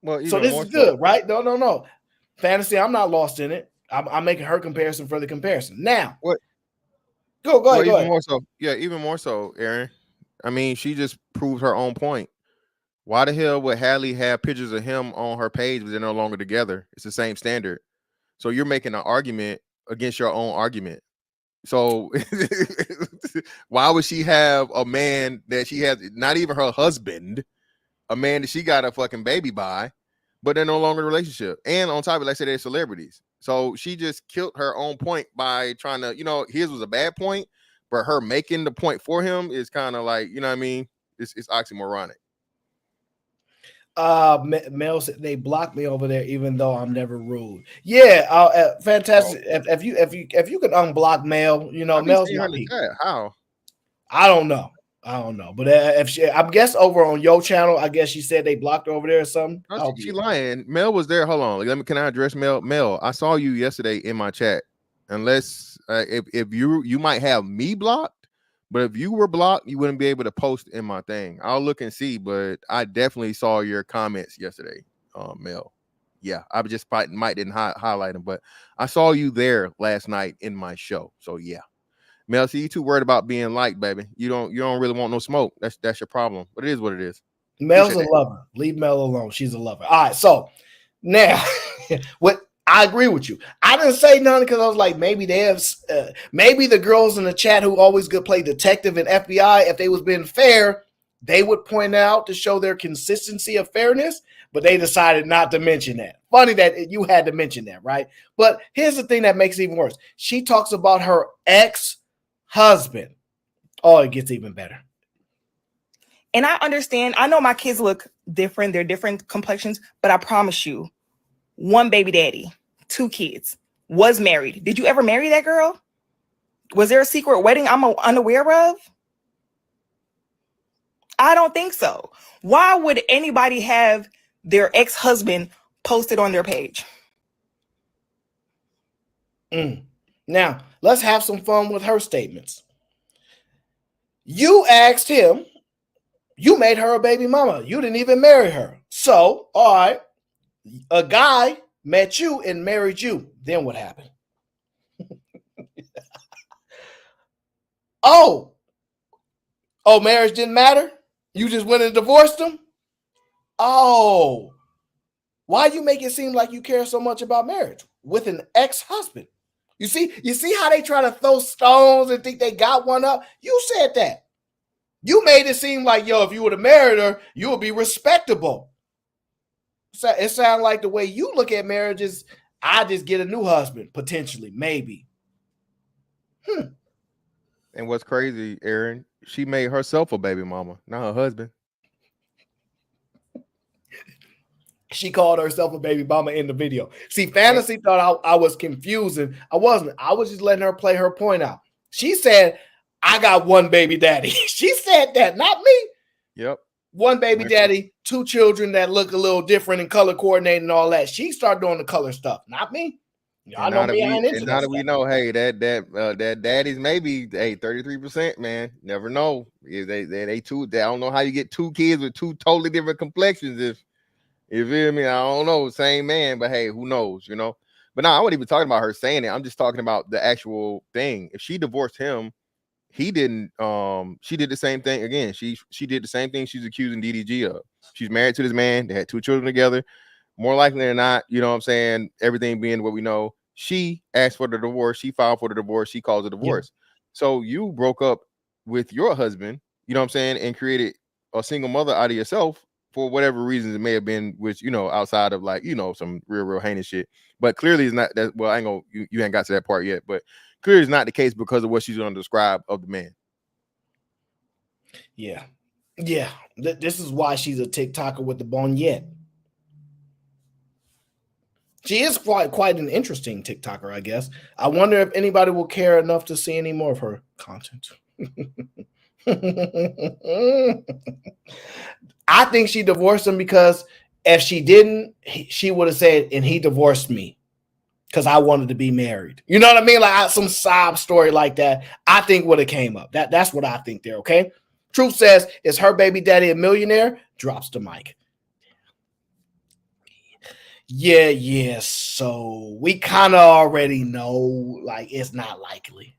Well, so this is good, right? No. Fantasy, I'm not lost in it. I'm making her comparison for the comparison. Now, what? Go ahead. More so, yeah, even more so, Aaron. I mean, she just proved her own point. Why the hell would Halle have pictures of him on her page, but they're no longer together? It's the same standard. So you're making an argument against your own argument. So why would she have a man that she has, not even her husband, a man that she got a fucking baby by, but they're no longer in a relationship? And on top of it, like I said, they're celebrities. So she just killed her own point by trying to, his was a bad point, but her making the point for him is kind of like, you know what I mean? It's oxymoronic. Mel said they blocked me over there, even though I'm never rude. Yeah, fantastic. Oh. If you can unblock Mel, Mel's my people. How? I don't know, but I guess over on your channel, I guess she said they blocked her over there or something. No, she lying. Mel was there. Hold on, can I address Mel? Mel, I saw you yesterday in my chat. Unless if you might have me blocked. But if you were blocked, you wouldn't be able to post in my thing. I'll look and see, but I definitely saw your comments yesterday, Mel. Yeah, I just might didn't highlight them, but I saw you there last night in my show. So yeah, Mel, see, you too worried about being liked, baby. You don't really want no smoke. That's your problem. But it is what it is. Mel's a lover. Leave Mel alone. She's a lover. All right, so now what? I agree with you. I didn't say nothing because I was like, maybe they have, maybe the girls in the chat who always could play detective and FBI, if they was being fair, they would point out to show their consistency of fairness, but they decided not to mention that. Funny that you had to mention that, right? But here's the thing that makes it even worse. She talks about her ex-husband. Oh, it gets even better. And I understand. I know my kids look different. They're different complexions, but I promise you, one baby daddy, 2 kids, was married. Did you ever marry that girl? Was there a secret wedding I'm unaware of? I don't think so. Why would anybody have their ex-husband posted on their page? Now, let's have some fun with her statements. You asked him, you made her a baby mama. You didn't even marry her. So, all right. A guy met you and married you. Then what happened? Oh, marriage didn't matter? You just went and divorced him? Oh, why you make it seem like you care so much about marriage with an ex-husband? You see how they try to throw stones and think they got one up? You said that. You made it seem like, if you would have married her, you would be respectable. It sounds like the way you look at marriage is, I just get a new husband, potentially, maybe. And what's crazy, Aaron, she made herself a baby mama, not her husband. She called herself a baby mama in the video. See, Fantasy thought I was confusing. I wasn't. I was just letting her play her point out. She said, I got one baby daddy. She said that, not me. Yep. One baby daddy, 2 children that look a little different and color coordinated and all that. She started doing the color stuff, not me. Y'all know me. And now that we know, hey, that daddy's maybe 33%, man. Never know. They don't know how you get 2 kids with 2 totally different complexions. If you feel me, I don't know, same man, but hey, who knows, But now I wasn't even talking about her saying it. I'm just talking about the actual thing. If she divorced him, he didn't. She did the same thing again. She did the same thing she's accusing DDG of. She's married to this man. They had 2 children together. More likely than not, you know what I'm saying? Everything being what we know, she asked for the divorce. She filed for the divorce. She calls it a divorce. Yeah. So you broke up with your husband, you know what I'm saying, and created a single mother out of yourself for whatever reasons it may have been, which, outside of like, some real heinous shit. But clearly it's not that. Well, I ain't gonna, you ain't got to that part yet, but clearly it's not the case because of what she's going to describe of the man. Yeah. This is why she's a TikToker with the bone yet. She is quite an interesting TikToker, I guess. I wonder if anybody will care enough to see any more of her content. I think she divorced him because if she didn't, she would have said, and he divorced me because I wanted to be married. You know what I mean? Like some sob story like that, I think would have came up. That's what I think there, okay? Truth says, is her baby daddy a millionaire? Drops the mic. Yeah. So we kind of already know, like, it's not likely.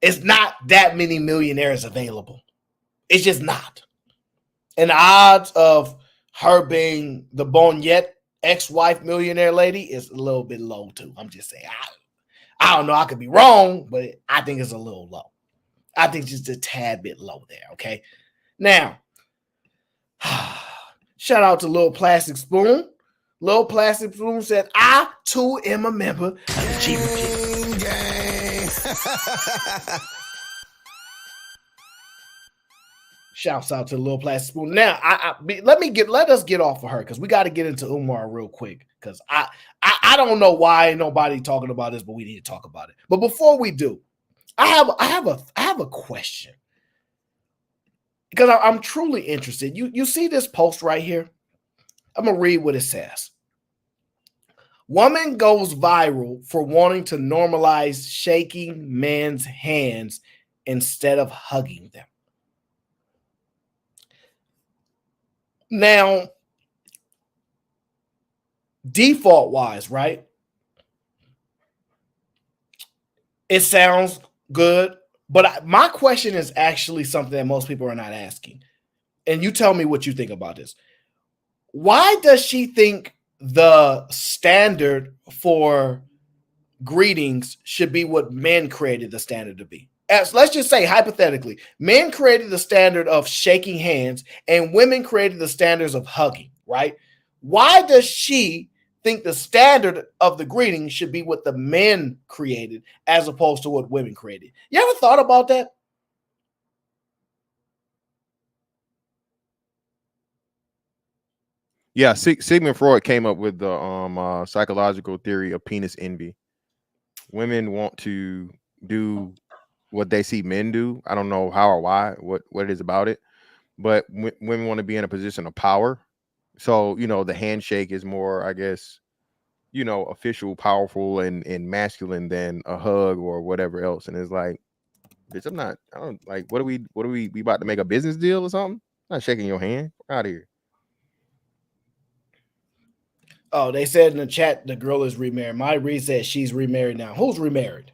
It's not that many millionaires available. It's just not. And the odds of her being the Bonyet ex-wife millionaire lady is a little bit low too. I'm just saying. I don't know. I could be wrong, but I think it's a little low. I think just a tad bit low there. Okay. Now, shout out to Little Plastic Spoon. Lil Plastic Spoon said, I too am a member of the G. Gang. Shouts out to Lil Plastic Spoon. Now, let us get off of her because we got to get into Umar real quick because I don't know why nobody talking about this, but we need to talk about it. But before we do, I have a question because I'm truly interested. You see this post right here? I'm gonna read what it says. Woman goes viral for wanting to normalize shaking men's hands instead of hugging them. Now, default wise, right? It sounds good, but my question is actually something that most people are not asking. And you tell me what you think about this. Why does she think the standard for greetings should be what men created the standard to be? As let's just say hypothetically, men created the standard of shaking hands and women created the standards of hugging, right? Why does she think the standard of the greeting should be what the men created as opposed to what women created? You ever thought about that? Yeah, Sigmund Freud came up with the psychological theory of penis envy. Women want to do what they see men do. I don't know how or why, what it is about it, but women want to be in a position of power. So, the handshake is more, I guess, official, powerful, and masculine than a hug or whatever else. And it's like, bitch, I don't like, what are we about to make a business deal or something? I'm not shaking your hand. We're out of here. Oh, they said in the chat the girl is remarried. My read says she's remarried now. Who's remarried?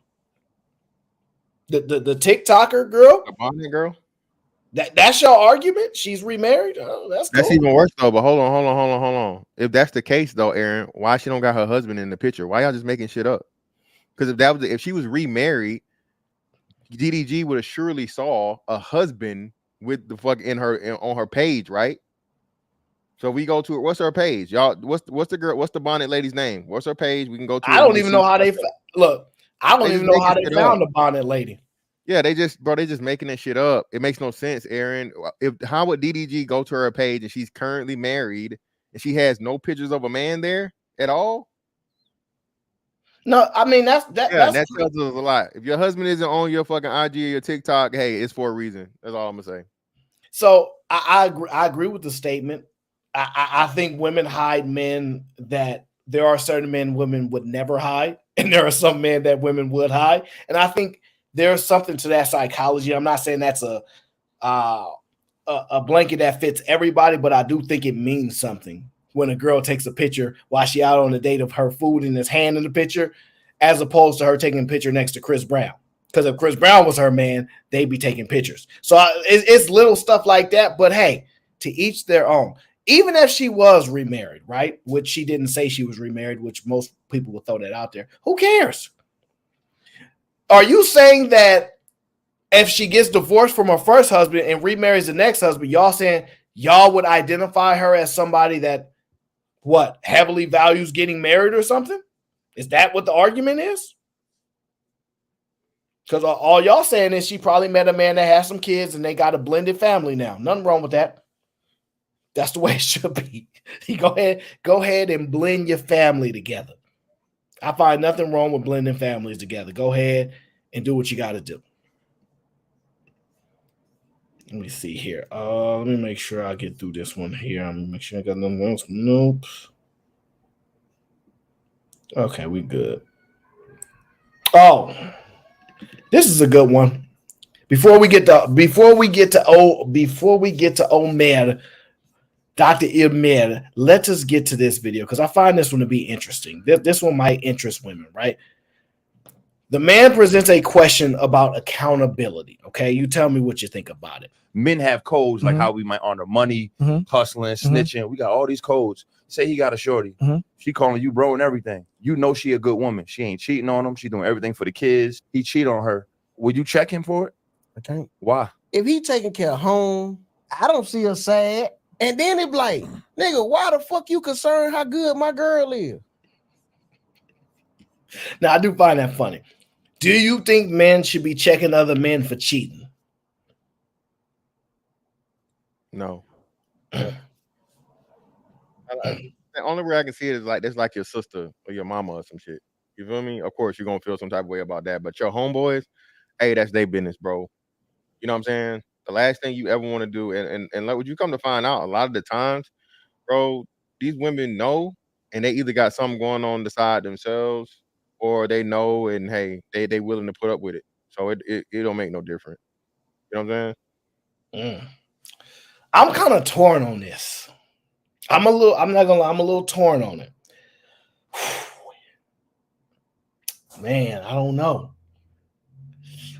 The TikToker girl? The bonnet girl? That's your argument? She's remarried? Oh, that's cool. That's even worse though. But hold on. If that's the case though, Aaron, why she don't got her husband in the picture? Why y'all just making shit up? Because if she was remarried, DDG would have surely saw a husband with the fuck on her page, right? So we go to it. What's her page, y'all? What's the bonnet lady's name? What's her page? We can go to. I don't even know how they look. I don't even know how they found the bonnet lady. Yeah, they just making that shit up. It makes no sense, Aaron. How would DDG go to her page and she's currently married and she has no pictures of a man there at all? No, I mean that tells us a lot. If your husband isn't on your fucking IG or your TikTok, hey, it's for a reason. That's all I'm gonna say. So I agree with the statement. I think women hide men that there are certain men women would never hide, and there are some men that women would hide. And I think there's something to that psychology. I'm not saying that's a blanket that fits everybody, but I do think it means something when a girl takes a picture while she out on a date of her food and his hand in the picture, as opposed to her taking a picture next to Chris Brown. Because if Chris Brown was her man, they'd be taking pictures. So it's little stuff like that. But hey, to each their own. Even if she was remarried, right? Which she didn't say she was remarried, which most people will throw that out there. Who cares? Are you saying that if she gets divorced from her first husband and remarries the next husband, y'all saying y'all would identify her as somebody that heavily values getting married or something? Is that what the argument is? Because all y'all saying is she probably met a man that has some kids and they got a blended family now. Nothing wrong with that. That's the way it should be. You go ahead and blend your family together. I find nothing wrong with blending families together. Go ahead and do what you got to do. Let me see here. Let me make sure I get through this one here. I'm gonna make sure I got nothing else. Nope. Okay, we good. Oh, this is a good one. Before we get to Umar, Dr. Umar, let us get to this video because I find this one to be interesting. This one might interest women, right? The man presents a question about accountability. Okay, you tell me what you think about it. Men have codes like how we might honor money, hustling, snitching. We got all these codes. Say he got a shorty. She calling you bro and everything. You know she a good woman. She ain't cheating on him. She doing everything for the kids. He cheat on her. Would you check him for it? I can't. Why? If he taking care of home, I don't see her sad. And then it be like, nigga, why the fuck you concerned how good my girl is? Now, I do find that funny. Do you think men should be checking other men for cheating? No. The only way I can see it is like that's like your sister or your mama or some shit. You feel me? Of course, you're gonna feel some type of way about that. But your homeboys, hey, that's their business, bro. You know what I'm saying? The last thing you ever want to do, and like what you come to find out, a lot of the times, bro, these women know, and they either got something going on the side themselves, or they know, and hey, they willing to put up with it. So it don't make no difference. You know what I'm saying? I'm kind of torn on this. I'm not gonna lie, I'm a little torn on it. Man, I don't know.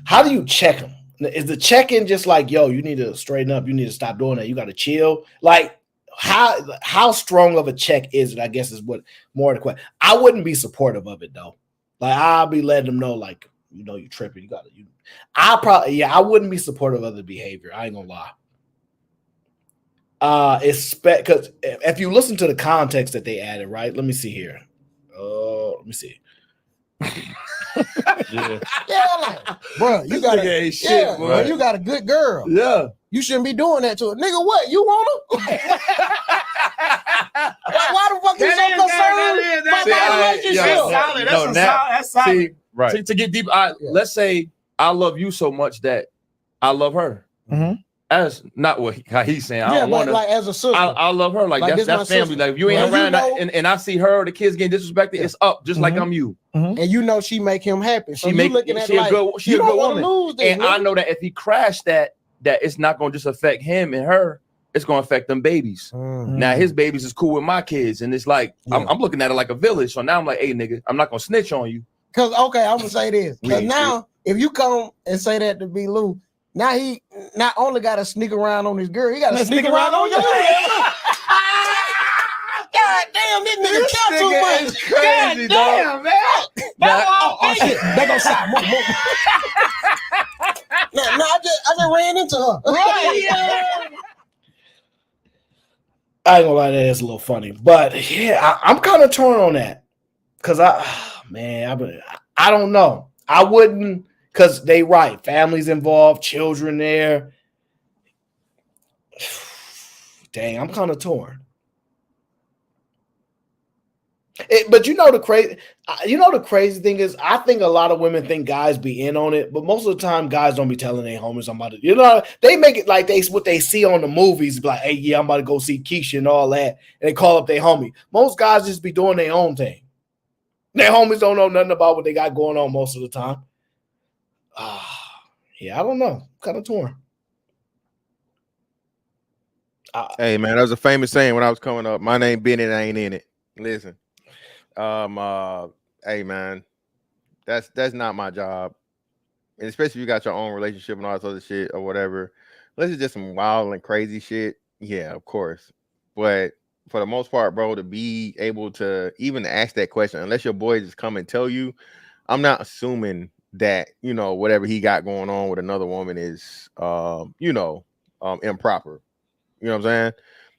How do you check them? Is the check-in just like, yo, you need to straighten up, you need to stop doing that, you got to chill? Like, how strong of a check is it? I guess is what more the question. I wouldn't be supportive of it though. Like, I'll be letting them know, like, you know, you tripping, you got to. I wouldn't be supportive of the behavior. I ain't gonna lie. Because if you listen to the context that they added, right? Let me see here. Let me see. Yeah, like, bro, you got you got a good girl. Yeah, you shouldn't be doing that to her, nigga. What you want her? Why the fuck you so concerned about my relationship? That's solid. See, right. To get deep, let's say I love you so much that I love her. Mm-hmm. That's not what how he's saying. I don't want like as a sister. I love her. Like that's family. Sister. Like if you ain't around and I see her or the kids getting disrespected, it's up just like I'm you. Mm-hmm. And you know she make him happy. So she a good woman. And I know that if he crashed that it's not gonna just affect him and her. It's gonna affect them babies. Mm-hmm. Now his babies is cool with my kids, and it's like I'm looking at it like a village. So now I'm like, hey nigga, I'm not gonna snitch on you. Cause okay, I'm gonna say this. Cause now if you come and say that to B. Lou. Now he not only got to sneak around on his girl, he got to sneak around on your girl. God damn, this nigga count too much. Crazy, God damn, man. Oh shit, they gonna stop. Move. No, I just ran into her. Right. I ain't gonna lie, that is a little funny, but yeah, I'm kind of torn on that because I don't know. I wouldn't. Because they right, families involved, children there. Dang, I'm kind of torn. But you know the crazy thing is, I think a lot of women think guys be in on it, but most of the time, guys don't be telling their homies I'm about to. You know, they make it like what they see on the movies, like, hey, yeah, I'm about to go see Keisha and all that, and they call up their homie. Most guys just be doing their own thing. Their homies don't know nothing about what they got going on most of the time. Yeah, I don't know. Kind of torn. Hey man, that was a famous saying when I was coming up. My name Bennett, I ain't in it. Listen, hey man, that's not my job, and especially if you got your own relationship and all this other shit or whatever. Unless it's just some wild and crazy shit, yeah, of course. But for the most part, bro, to be able to even ask that question, unless your boy just come and tell you, I'm not assuming that, you know, whatever he got going on with another woman is, improper. You know what I'm saying?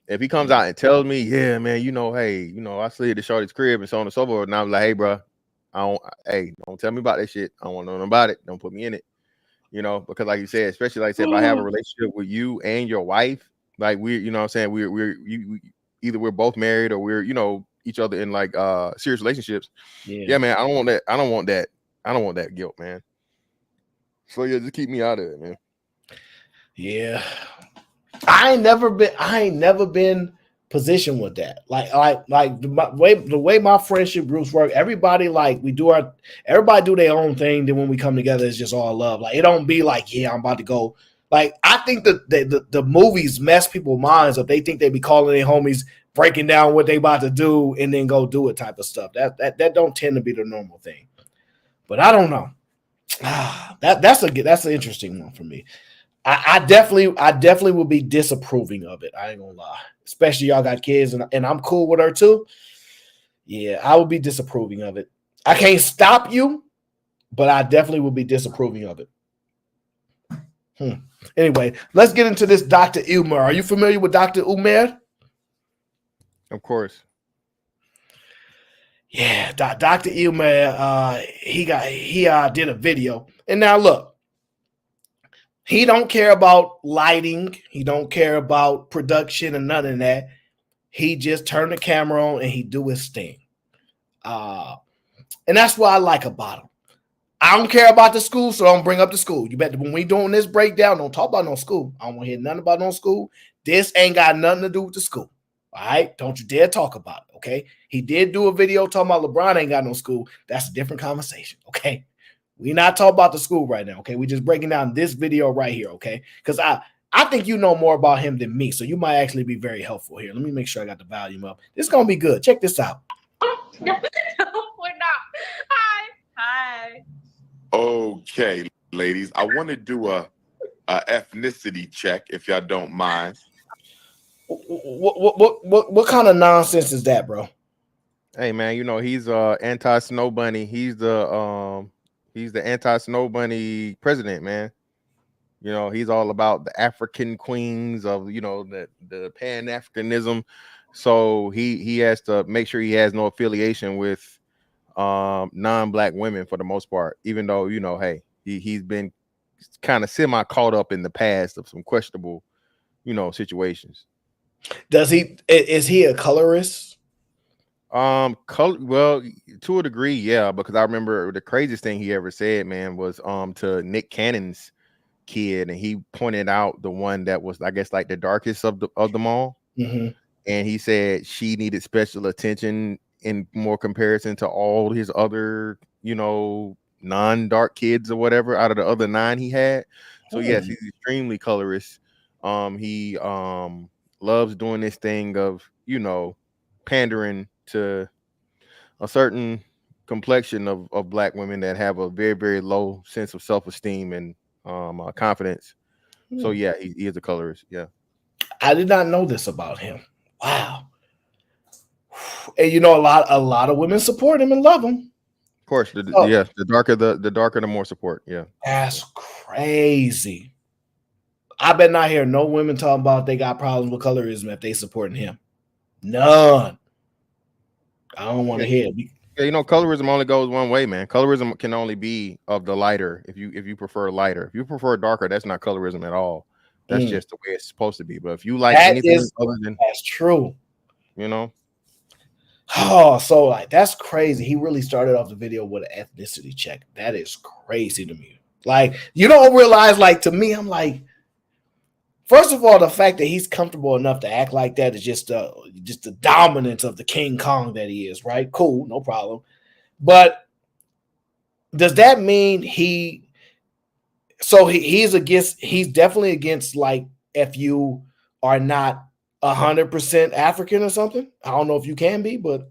If he comes out and tells me, yeah, man, you know, hey, you know, I slid to Shorty's crib and so on and so forth, and I'm like, hey, bro, don't tell me about that shit. I don't want to know nothing about it. Don't put me in it. You know, because like you said, especially like I said, if I have a relationship with you and your wife, like you know what I'm saying, we're either we're both married or we're, you know, each other in like serious relationships. Yeah, man, I don't want that. I don't want that guilt, man. So yeah, just keep me out of it, man. Yeah. I ain't never been positioned with that. Like the way my friendship groups work, everybody everybody do their own thing. Then when we come together, it's just all love. Like it don't be like, yeah, I'm about to go. Like I think that the movies mess people's minds up. They think they be calling their homies, breaking down what they about to do, and then go do it type of stuff. That don't tend to be the normal thing. But I don't know. That's an interesting one for me. I definitely will be disapproving of it. I ain't gonna lie. Especially y'all got kids and I'm cool with her too. Yeah, I would be disapproving of it. I can't stop you, but I definitely will be disapproving of it. Anyway, let's get into this Dr. Umar. Are you familiar with Dr. Umar? Of course. Yeah, Dr. Umar, he did a video. And now look, he don't care about lighting. He don't care about production and none of that. He just turned the camera on and he do his thing. And that's what I like about him. I don't care about the school, so don't bring up the school. You better, when we doing this breakdown, don't talk about no school. I don't want to hear nothing about no school. This ain't got nothing to do with the school. All right? Don't you dare talk about it, okay? He did do a video talking about LeBron ain't got no school. That's a different conversation, okay? We're not talking about the school right now, okay? We're just breaking down this video right here, okay? Because I think you know more about him than me, so you might actually be very helpful here. Let me make sure I got the volume up. This is going to be good. Check this out. No, we're not. Hi. Okay, ladies, I want to do a ethnicity check if y'all don't mind. What kind of nonsense is that, bro? Hey man, you know he's anti-snow bunny. He's the anti-snow bunny president, man. You know, he's all about the African queens of, you know, the Pan-Africanism. So he has to make sure he has no affiliation with non-black women for the most part, even though, you know, hey, he's been kind of semi caught up in the past of some questionable, you know, situations. Is he a colorist? Well, to a degree, yeah, because I remember the craziest thing he ever said, man, was to Nick Cannon's kid, and he pointed out the one that was, I guess, like the darkest of them all. Mm-hmm. And he said she needed special attention in more comparison to all his other, you know, non-dark kids or whatever out of the other 9 he had. So yes, he's extremely colorist. He loves doing this thing of, you know, pandering to a certain complexion of black women that have a very, very low sense of self-esteem and confidence. So yeah, he is a colorist. Yeah. I did not know this about him. Wow. And you know, a lot of women support him and love him. Of course, the darker the more support. Yeah, that's crazy. I bet not hear no women talking about they got problems with colorism if they supporting him. None. I don't want to hear it. Yeah, you know, colorism only goes one way, man. Colorism can only be of the lighter. If you prefer lighter, if you prefer darker, that's not colorism at all. That's just the way it's supposed to be. But if you like anything other than, that's true. You know. Oh, so like that's crazy. He really started off the video with an ethnicity check. That is crazy to me. Like, you don't realize, like, to me, I'm like, first of all, the fact that he's comfortable enough to act like that is just the dominance of the King Kong that he is, right? Cool, no problem. But does that mean he's definitely against, like, if you are not 100% African or something? I don't know if you can be, but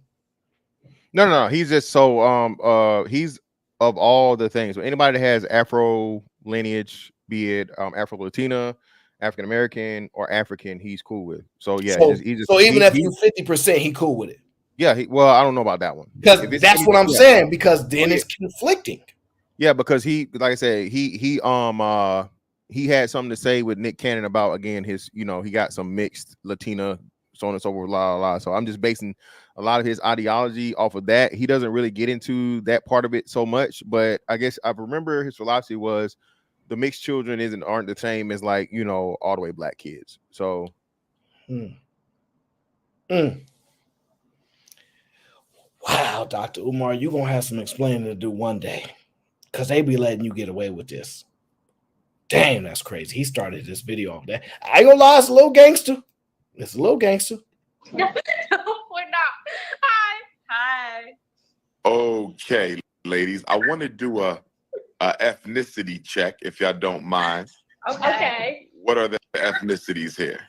no. He's just so he's of all the things. So anybody that has Afro lineage, be it Afro Latina, African American, or African, he's cool with. So yeah, so even if you 50%, he cool with it. Yeah, well, I don't know about that one because that's what I'm saying. Because then it's conflicting. Yeah, because he, like I said, he had something to say with Nick Cannon about, again, his, you know, he got some mixed Latina, so on and so forth, So I'm just basing a lot of his ideology off of that. He doesn't really get into that part of it so much, but I guess I remember his philosophy was the mixed children aren't the same as, like, you know, all the way black kids. So Wow, Dr. Umar, you're gonna have some explaining to do one day, because they be letting you get away with this. Damn, that's crazy. He started this video off that. I ain't gonna lie, it's a little gangster. It's a little gangster. No, we're not. Hi. Okay, ladies, I want to do a ethnicity check if y'all don't mind. Okay. What are the ethnicities here?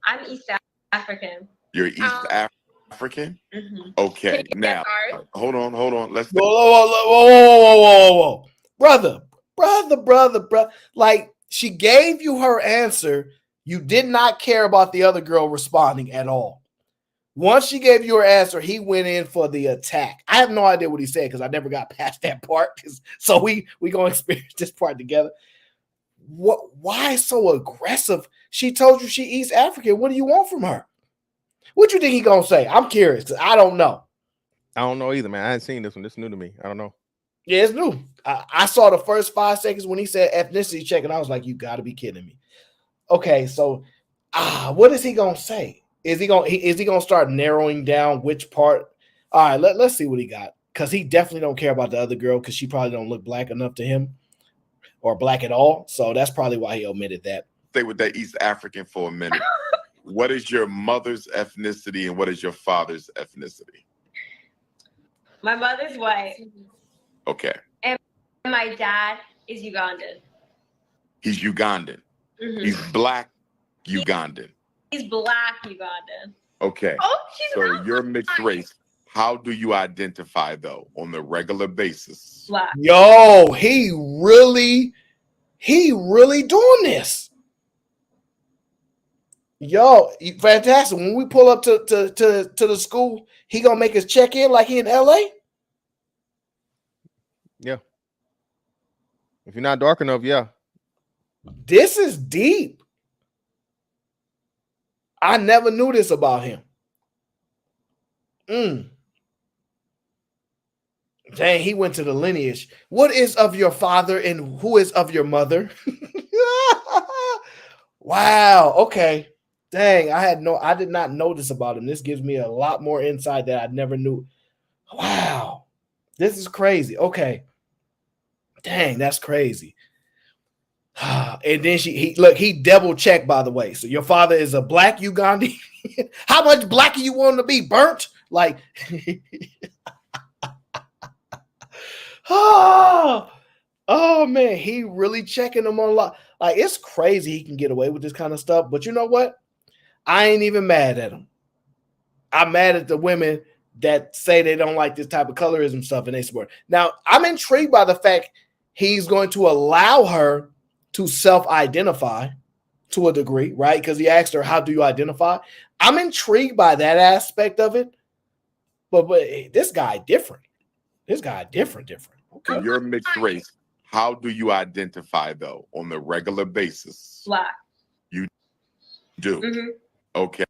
I'm East African. You're East African? Mm-hmm. Okay, now hold on. Let's whoa. Brother. Like, she gave you her answer. You did not care about the other girl responding at all. Once she gave you her answer, he went in for the attack. I have no idea what he said because I never got past that part. So we gonna experience this part together. Why so aggressive? She told you she eats African. What do you want from her? What you think he gonna say? I'm curious. I don't know. I don't know either, man. I hadn't seen this one. This is new to me. I don't know. Yeah, it's new. I saw the first 5 seconds when he said ethnicity check, and I was like, you got to be kidding me. Okay, so what is he gonna say? Is he gonna start narrowing down which part? All right, let's see what he got, because he definitely don't care about the other girl because she probably don't look black enough to him or black at all. So that's probably why he omitted that. Stay with that East African for a minute. What is your mother's ethnicity and what is your father's ethnicity? My mother's white. Okay. And my dad is Ugandan. He's Ugandan. Mm-hmm. He's black Ugandan. He's black Ugandan. Okay. Oh, so you're mixed race. How do you identify though on the regular basis? Black. Yo, he really doing this. Yo, fantastic. When we pull up to the school, he gonna make us check in like he in LA? Yeah. If you're not dark enough, yeah. This is deep. I never knew this about him. Dang, he went to the lineage. What is of your father and who is of your mother? Wow. Okay. Dang, I did not know this about him. This gives me a lot more insight that I never knew. Wow. This is crazy. Okay. Dang, that's crazy. And then he double checked, by the way. So your father is a black Ugandan. How much blacker you want to be? Burnt? Like, oh man, he really checking them on a lot. Like, it's crazy he can get away with this kind of stuff. But you know what? I ain't even mad at him. I'm mad at the women that say they don't like this type of colorism stuff and they support. Now, I'm intrigued by the fact he's going to allow her to self-identify to a degree, right? Because he asked her, how do you identify? I'm intrigued by that aspect of it. But this guy different. This guy different. Okay. You're mixed race. How do you identify though on the regular basis? Black. You do. Mm-hmm. Okay.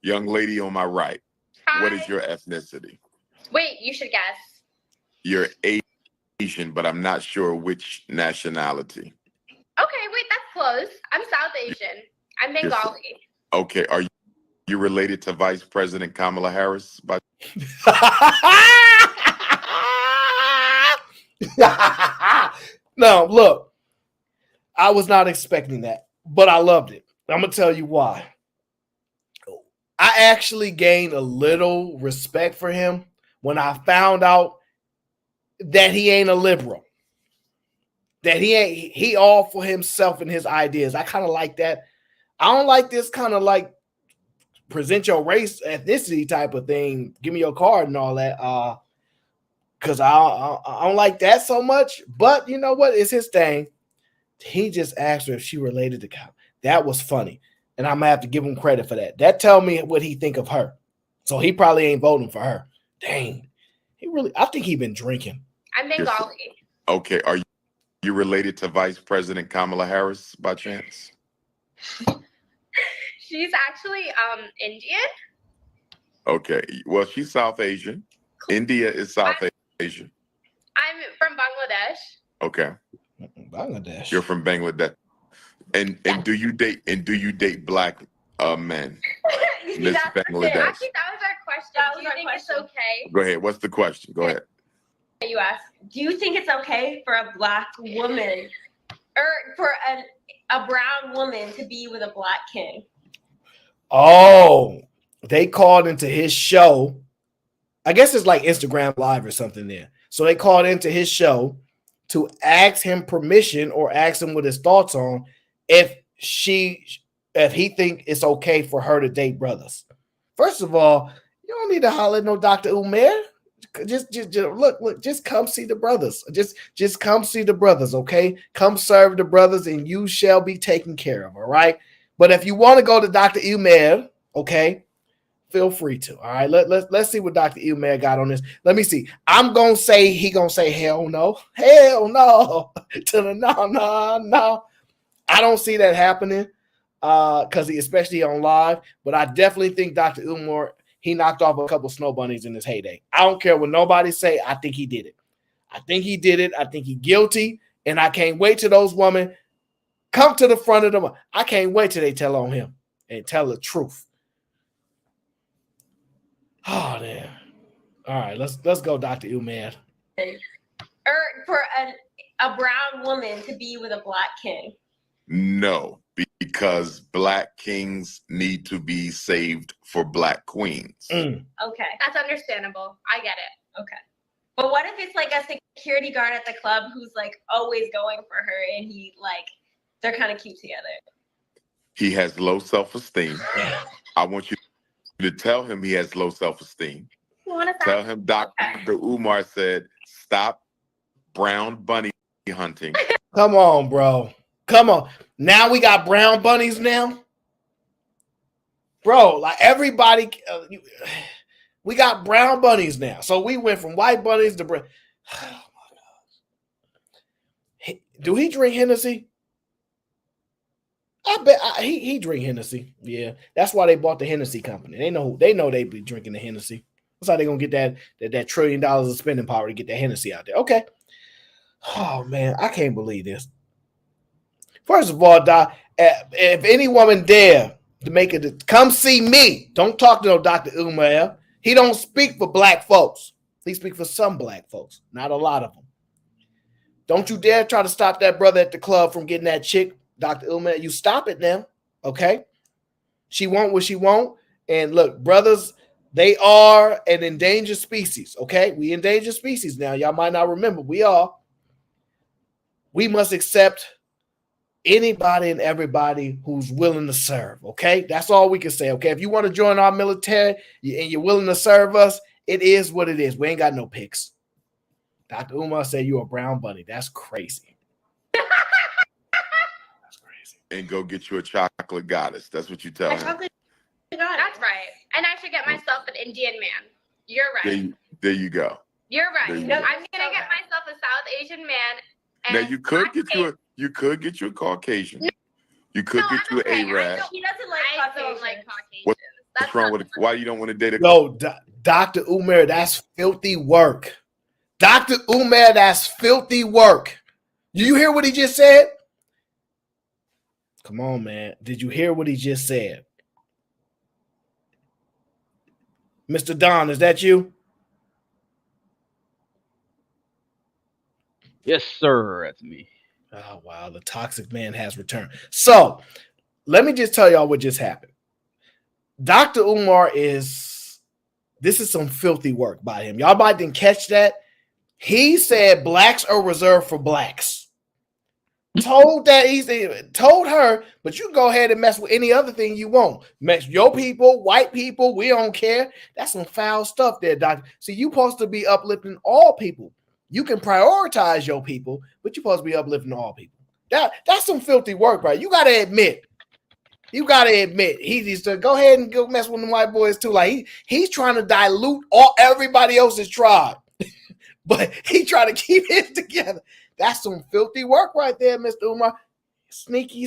Young lady on my right. Hi. What is your ethnicity? Wait, you should guess. You're Asian, but I'm not sure which nationality. Okay, wait, that's close. I'm South Asian. I'm Bengali. Okay. Are you related to Vice President Kamala Harris? No, look, I was not expecting that, but I loved it. I'm going to tell you why. I actually gained a little respect for him when I found out that he ain't a liberal, that he all for himself and his ideas. I kind of like that. I don't like this kind of like present your race, ethnicity type of thing. Give me your card and all that. Because I don't like that so much. But you know what? It's his thing. He just asked her if she related to Kyle. That was funny. And I'm going to have to give him credit for that. That tell me what he think of her. So he probably ain't voting for her. Dang. I think he been drinking. I'm Bengali. Okay. Are you related to Vice President Kamala Harris by chance? She's actually Indian. Okay. Well, she's South Asian. India is South Asian. I'm from Bangladesh. Okay. Bangladesh. You're from Bangladesh. And do you date black men? Miss Bangladesh. Actually, that was our question. Do you think it's okay? Go ahead. What's the question? Go ahead. You asked, do you think it's okay for a black woman or for a brown woman to be with a black king? Oh, they called into his show. I guess it's like Instagram Live or something there. So they called into his show to ask him permission or ask him what his thoughts on if he think it's okay for her to date brothers. First of all, you don't need to holler at no Dr. Umar. Just look, just come see the brothers. Just come see the brothers, okay? Come serve the brothers and you shall be taken care of, all right? But if you want to go to Dr. Umar, okay, feel free to. All right, let's see what Dr. Umar got on this. Let me see. I'm gonna say hell no to the no. I don't see that happening because he especially on live. But I definitely think Dr. Umar, he knocked off a couple snow bunnies in his heyday. I don't care what nobody say. I think he did it. I think he guilty, and I can't wait till those women come to the front of them. I can't wait till they tell on him and tell the truth. Oh, damn. All right, let's go, Dr. Umar. Or for a brown woman to be with a black king. No, because black kings need to be saved for black queens. Okay. That's understandable. I get it. Okay. But what if it's like a security guard at the club who's like always going for her and he like, they're kind of cute together? He has low self-esteem. I want you to tell him he has low self-esteem. Tell him Dr. Umar said, stop brown bunny hunting. Come on, bro. Come on. Now we got brown bunnies now. Bro, like everybody, we got brown bunnies now. So we went from white bunnies to brown. Oh my God. Do he drink Hennessy? I bet he drink Hennessy. Yeah, that's why they bought the Hennessy company. They know they be drinking the Hennessy. That's how they gonna get that $1 trillion of spending power to get the Hennessy out there. Okay. Oh man, I can't believe this. First of all, Doc, if any woman dare to make it, come see me. Don't talk to no Dr. Umar. He don't speak for black folks. He speaks for some black folks, not a lot of them. Don't you dare try to stop that brother at the club from getting that chick, Dr. Umar. You stop it now, okay? She want what she want. And look, brothers, they are an endangered species, okay? We endangered species now. Y'all might not remember. We are. We must accept anybody and everybody who's willing to serve, okay? That's all we can say, okay? If you want to join our military and you're willing to serve us, it is what it is. We ain't got no picks. Dr. Umar said you're a brown bunny. That's crazy. That's crazy. And go get you a chocolate goddess. That's what you tell him. That's right. And I should get myself an Indian man. You're right. There you go. You're right. I'm gonna get myself a South Asian man. Now you could get you a Caucasian. You could get you an Arab. He doesn't like Caucasians. What's wrong with it? Why you don't want to date a No, Dr. Umar, that's filthy work. Dr. Umar, that's filthy work. Do you hear what he just said? Come on, man. Did you hear what he just said? Mr. Don, is that you? Yes, sir. That's me. Oh, wow. The toxic man has returned. So let me just tell y'all what just happened. Dr. Umar this is some filthy work by him. Y'all might didn't catch that. He said blacks are reserved for blacks. Told her, but you go ahead and mess with any other thing you want. Mess your people, white people, we don't care. That's some foul stuff there, doctor. See, you're supposed to be uplifting all people. You can prioritize your people, but you're supposed to be uplifting all people. That's some filthy work, right? You gotta admit. He needs to go ahead and go mess with the white boys too. Like he's trying to dilute everybody else's tribe, but he trying to keep it together. That's some filthy work right there, Mr. Umar. Sneaky.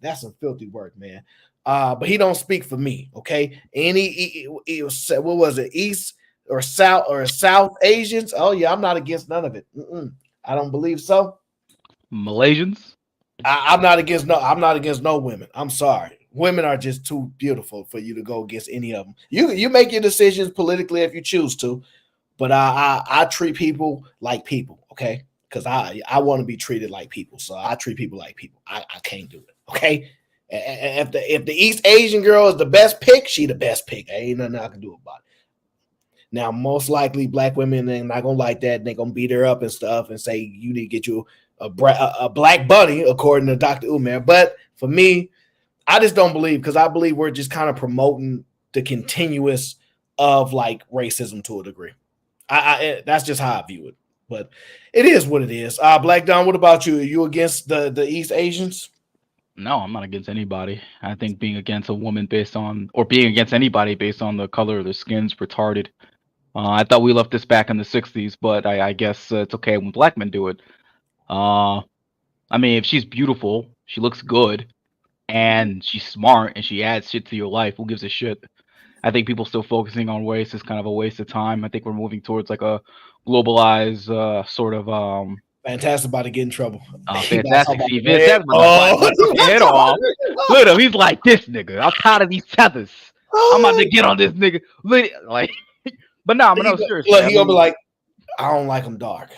That's some filthy work, man. But he don't speak for me, okay? Any what was it, East or South Asians? Oh yeah, I'm not against none of it. I don't believe so. Malaysians? I'm not against no women. I'm sorry. Women are just too beautiful for you to go against any of them. You make your decisions politically if you choose to, but I treat people like people, okay? Because I want to be treated like people, so I treat people like people. I can't do it, okay? If the East Asian girl is the best pick, she the best pick. There ain't nothing I can do about it. Now, most likely, black women they're not gonna like that. They're gonna beat her up and stuff and say you need to get you a black bunny, according to Dr. Umar. But for me, I just don't believe, because I believe we're just kind of promoting the continuous of like racism to a degree. That's just how I view it. But it is what it is. Black Don, what about you? Are you against the East Asians? No, I'm not against anybody. I think being against a woman based on, or being against anybody based on the color of their skin's retarded. I thought we left this back in the 60s, but I guess it's okay when black men do it. I mean, if she's beautiful, she looks good, and she's smart, and she adds shit to your life, who gives a shit? I think people still focusing on race is kind of a waste of time. I think we're moving towards like a globalized sort of Fantastic about to get in trouble. Fantastic. See, Fantastic about to fuck head off. Look at him. He's like, this nigga. I'm tired of these tethers. I'm about to get on this nigga. Like, but no, I'm not serious. Look, he gonna be like, I don't like him dark.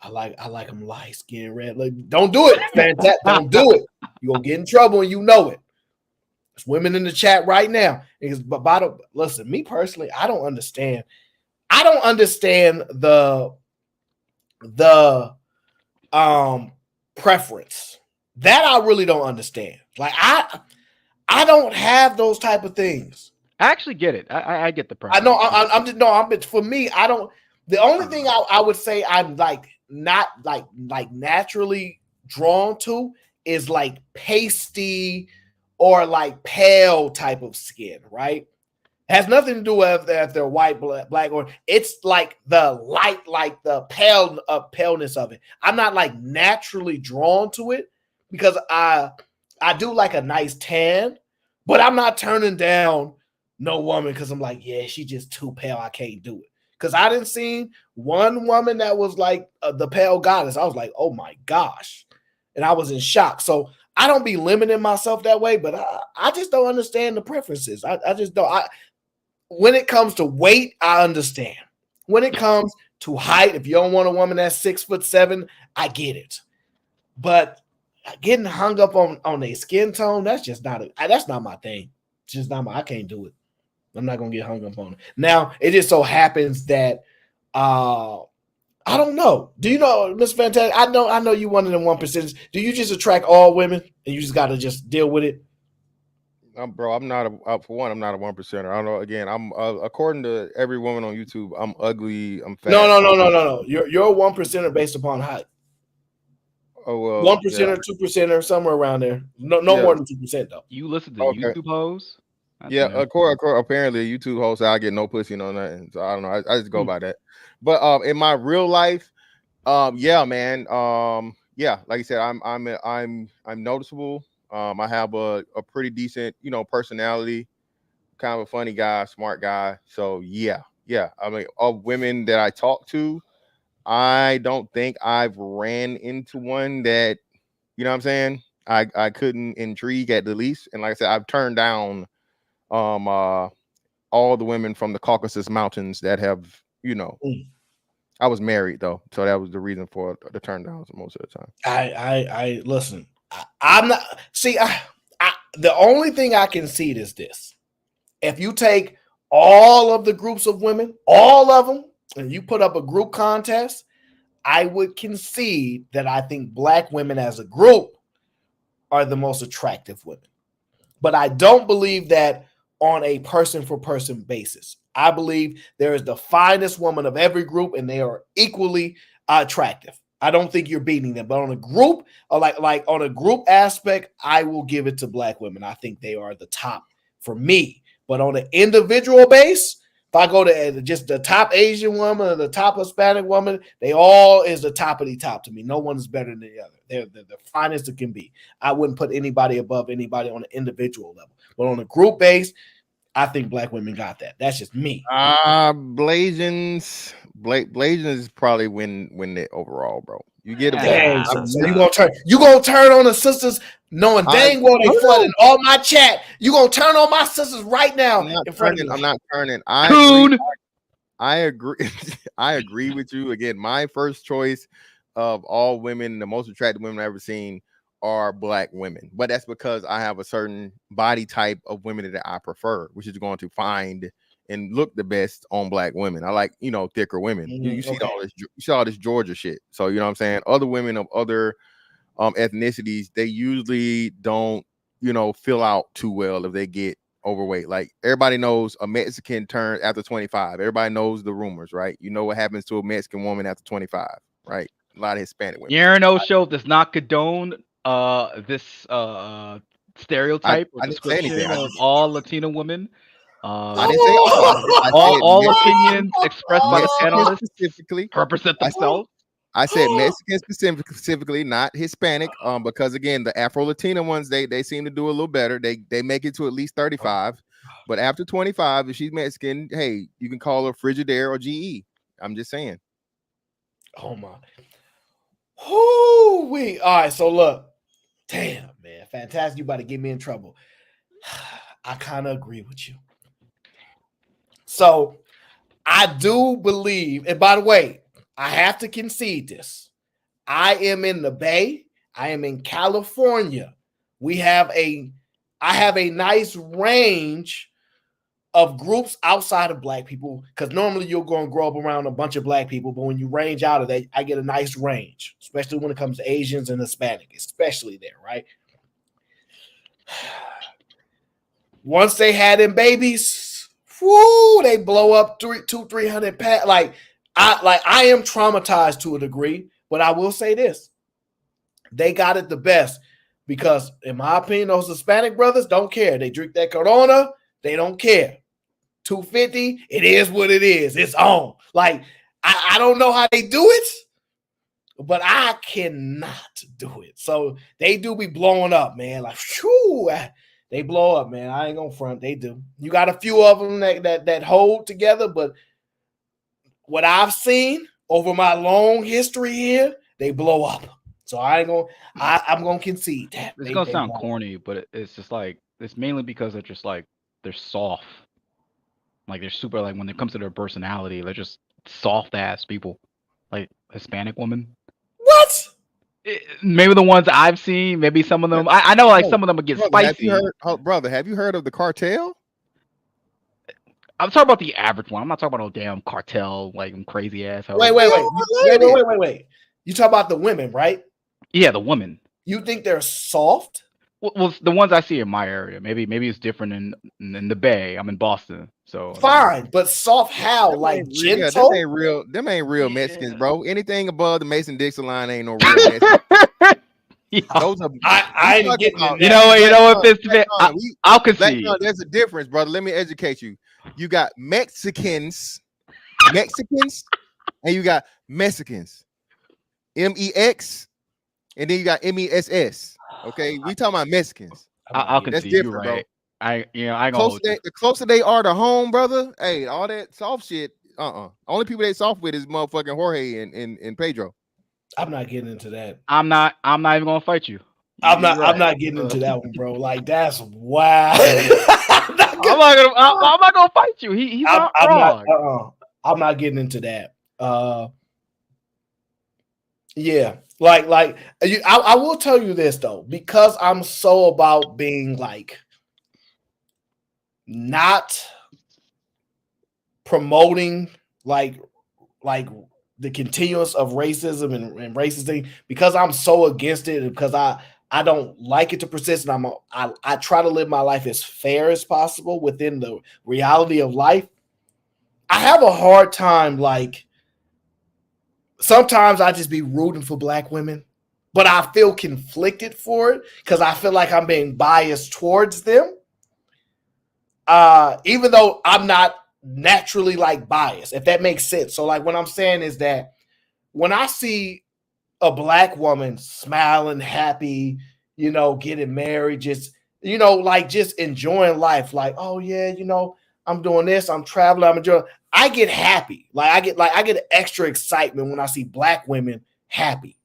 I like him light skin, red. Like, don't do it, Fantastic. Don't do it. You gonna get in trouble and you know it. There's women in the chat right now. But listen, me personally, I don't understand. I don't understand the preference. That I really don't understand. Like I don't have those type of things. I actually get it. I get the preference. I know. I'm for me. I don't. The only thing I would say I'm like not like naturally drawn to is like pasty or like pale type of skin, right? It has nothing to do with if they're white, black, or it's like the light, like the paleness of it. I'm not like naturally drawn to it because I do like a nice tan, but I'm not turning down no woman because I'm like, yeah, she just too pale. I can't do it. Because I didn't see one woman that was like the pale goddess. I was like, oh my gosh. And I was in shock. So I don't be limiting myself that way, but I just don't understand the preferences. I just don't. When it comes to weight, I understand. When it comes to height, if you don't want a woman that's 6'7", I get it. But getting hung up on their skin tone, that's just not that's not my thing. It's just not I can't do it. I'm not gonna get hung up on it. Now, it just so happens that I don't know. Do you know, Miss Fantastic? I know you one of them 1%. Do you just attract all women and you just gotta just deal with it? Bro, I'm not for one. I'm not a 1%er. I don't know. Again, I'm according to every woman on YouTube, I'm ugly. I'm fat. No. You're a 1%er based upon height. Oh well, 1%er, 2%er, somewhere around there. No more than 2% though. You listen to YouTube hoes? Yeah, apparently a YouTube host, I get no pussy, no nothing. So I don't know. I just go by that. But in my real life, yeah, man. Yeah, like you said, I'm noticeable. I have a pretty decent, personality, kind of a funny guy, smart guy. So yeah. I mean, of women that I talk to, I don't think I've ran into one that, you know what I'm saying, I couldn't intrigue at the least. And like I said, I've turned down all the women from the Caucasus Mountains that have, I was married though, so that was the reason for the turn downs most of the time. I listen. I'm not. See, the only thing I can see is this: if you take all of the groups of women, all of them, and you put up a group contest, I would concede that I think black women as a group are the most attractive women. But I don't believe that on a person-for-person basis. I believe there is the finest woman of every group, and they are equally attractive. I don't think you're beating them. But on a group, or like on a group aspect, I will give it to black women. I think they are the top for me. But on an individual base, if I go to just the top Asian woman or the top Hispanic woman, they all is the top of the top to me. No one is better than the other. They're the finest it can be. I wouldn't put anybody above anybody on an individual level. But on a group base, I think black women got that. That's just me. Blazins probably win it overall, bro. You get a so you gonna turn on the sisters knowing dang well they flooding all my chat. You gonna turn on my sisters right now in front of me. I'm not turning. I agree. I agree with you. Again, my first choice of all women, the most attractive women I've ever seen, are black women. But that's because I have a certain body type of women that I prefer, which is going to find and look the best on black women. I like, thicker women. You see all this Georgia shit. So, you know what I'm saying? Other women of other ethnicities, they usually don't, fill out too well if they get overweight. Like everybody knows a Mexican turns after 25. Everybody knows the rumors, right? You know what happens to a Mexican woman after 25, right? A lot of Hispanic women. Yarno show does not condone This stereotype or I didn't say anything. description of all Latina women. I didn't say all. I said All Mexican, opinions expressed by the Mexican panelists specifically. represent themselves. I said Mexican specifically, not Hispanic. Because again, the Afro Latina ones, they seem to do a little better. They make it to at least 35. But after 25, if she's Mexican, hey, you can call her Frigidaire or GE. I'm just saying. Oh my. All right, so look. Damn, man. Fantastic. You about to get me in trouble. I kind of agree with you. So I do believe, and by the way, I have to concede this. I am in the Bay. I am in California. I have a nice range of groups outside of black people, because normally you're going to grow up around a bunch of black people, but when you range out of that, I get a nice range, especially when it comes to Asians and Hispanic, especially there, right? Once they had them babies, whoo, they blow up 300 pounds. I am traumatized to a degree, but I will say this: they got it the best, because, in my opinion, those Hispanic brothers don't care. They drink that Corona, they don't care. 250, it is what it is. It's on. Like, I don't know how they do it, but I cannot do it. So they do be blowing up, man. Like, whew, they blow up, man. I ain't gonna front. They do. You got a few of them that hold together, but what I've seen over my long history here, they blow up. So I'm gonna concede that. It's gonna sound corny, but it's just like, it's mainly because they're just like, they're soft. Like, they're super, like, when it comes to their personality, they're just soft ass people. Like Hispanic women. What? Maybe the ones I've seen, maybe some of them. I know, like, some of them would get spicy. Have you heard of the cartel? I'm talking about the average one. I'm not talking about no damn cartel, like, crazy asshole. Wait. You talk about the women, right? Yeah, the women. You think they're soft? Well, the ones I see in my area, maybe it's different in the Bay. I'm in Boston, so fine. But soft how? Like gentle? Yeah, them ain't real Mexicans, bro. Anything above the Mason-Dixon line ain't no real Mexican. Those are I ain't getting it. You know what? If it's I'll concede. There's a difference, brother. Let me educate you. You got Mexicans, and you got Mexicans. MEX, and then you got MESS. Okay, we talking about Mexicans. I'll concede. That's different, right. bro. I ain't gonna the closer they are to home, brother. Hey, all that soft shit. Only people they soft with is motherfucking Jorge and Pedro. I'm not getting into that. I'm not even gonna fight you. I'm not getting into that one, bro. Like, that's wild. I'm not gonna fight you. He's not wrong. I'm not getting into that. Yeah, like I will tell you this though, because I'm so about being like not promoting like the continuance of racism and racism, because I'm so against it, and because I don't like it to persist, and I try to live my life as fair as possible within the reality of life. I have a hard time, like, sometimes I just be rooting for black women, but I feel conflicted for it because I feel like I'm being biased towards them. Even though I'm not naturally like biased, if that makes sense. So like what I'm saying is that when I see a black woman smiling, happy, getting married, just, like just enjoying life, like, oh yeah, I'm doing this, I'm traveling, I'm enjoying. I get happy. I get extra excitement when I see black women happy.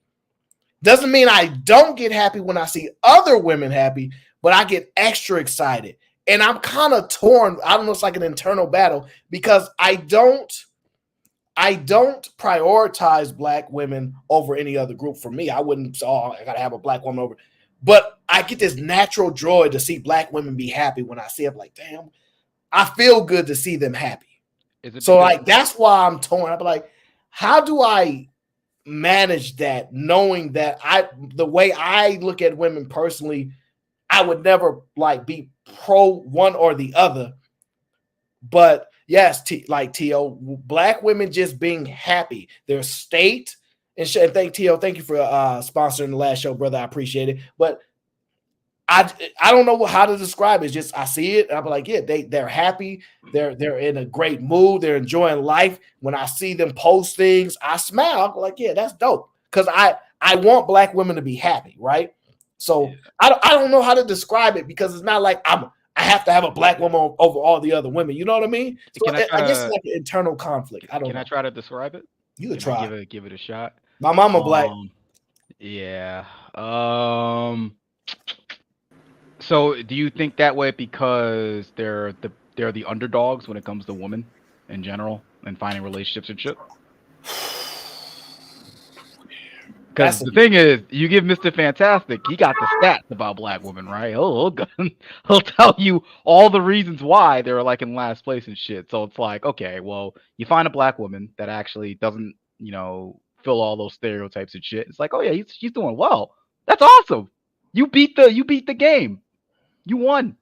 Doesn't mean I don't get happy when I see other women happy, but I get extra excited. And I'm kind of torn. I don't know, it's like an internal battle, because I don't prioritize black women over any other group. For me, I wouldn't say, I gotta have a black woman over. But I get this natural joy to see black women be happy when I see it. Like, damn, I feel good to see them happy. So like that's why I'm torn. I'm like, how do I manage that, knowing that the way I look at women personally, I would never like be pro one or the other. But yes, like T.O., black women just being happy, their state And thank you for sponsoring the last show, brother. I appreciate it. But I don't know how to describe it. It's just I see it. And I'm like, yeah, they're happy. They're in a great mood. They're enjoying life. When I see them post things, I smile. I'm like, yeah, that's dope. Because I want black women to be happy, right? So I don't know how to describe it because it's not like I have to have a black woman over all the other women. You know what I mean? So I guess it's like an internal conflict. I don't know. Can I try to describe it? You could try. Give it a shot. My mama black. Yeah. So do you think that way because they're the underdogs when it comes to women in general and finding relationships and shit? Because the thing is, you give Mr. Fantastic, he got the stats about black women, right? He'll tell you all the reasons why they're like in last place and shit. So it's like, okay, well, you find a black woman that actually doesn't, fill all those stereotypes and shit. It's like, oh yeah, she's doing well. That's awesome. You beat the game. You won.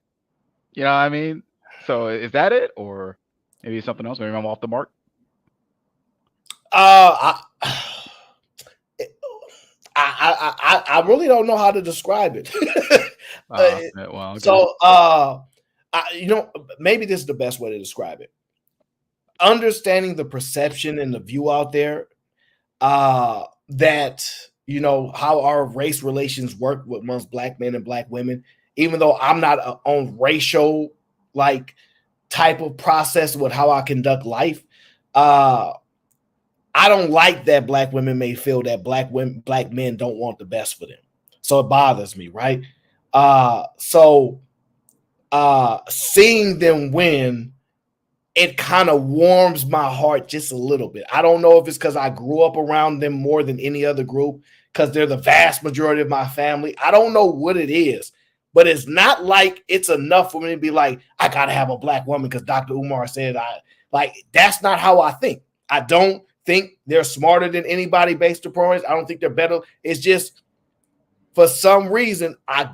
You know what I mean? So is that it, or maybe something else? Maybe I'm off the mark. I really don't know how to describe it. Well, okay. So maybe this is the best way to describe it. Understanding the perception and the view out there, that how our race relations work amongst black men and black women. Even though I'm not on racial type of process with how I conduct life, I don't like that black women may feel that black men don't want the best for them. So it bothers me, right? Seeing them win, it kind of warms my heart just a little bit. I don't know if it's because I grew up around them more than any other group, because they're the vast majority of my family. I don't know what it is, but it's not like it's enough for me to be like, I got to have a black woman because Dr. Umar said that's not how I think. I don't think they're smarter than anybody based upon race. I don't think they're better. It's just for some reason I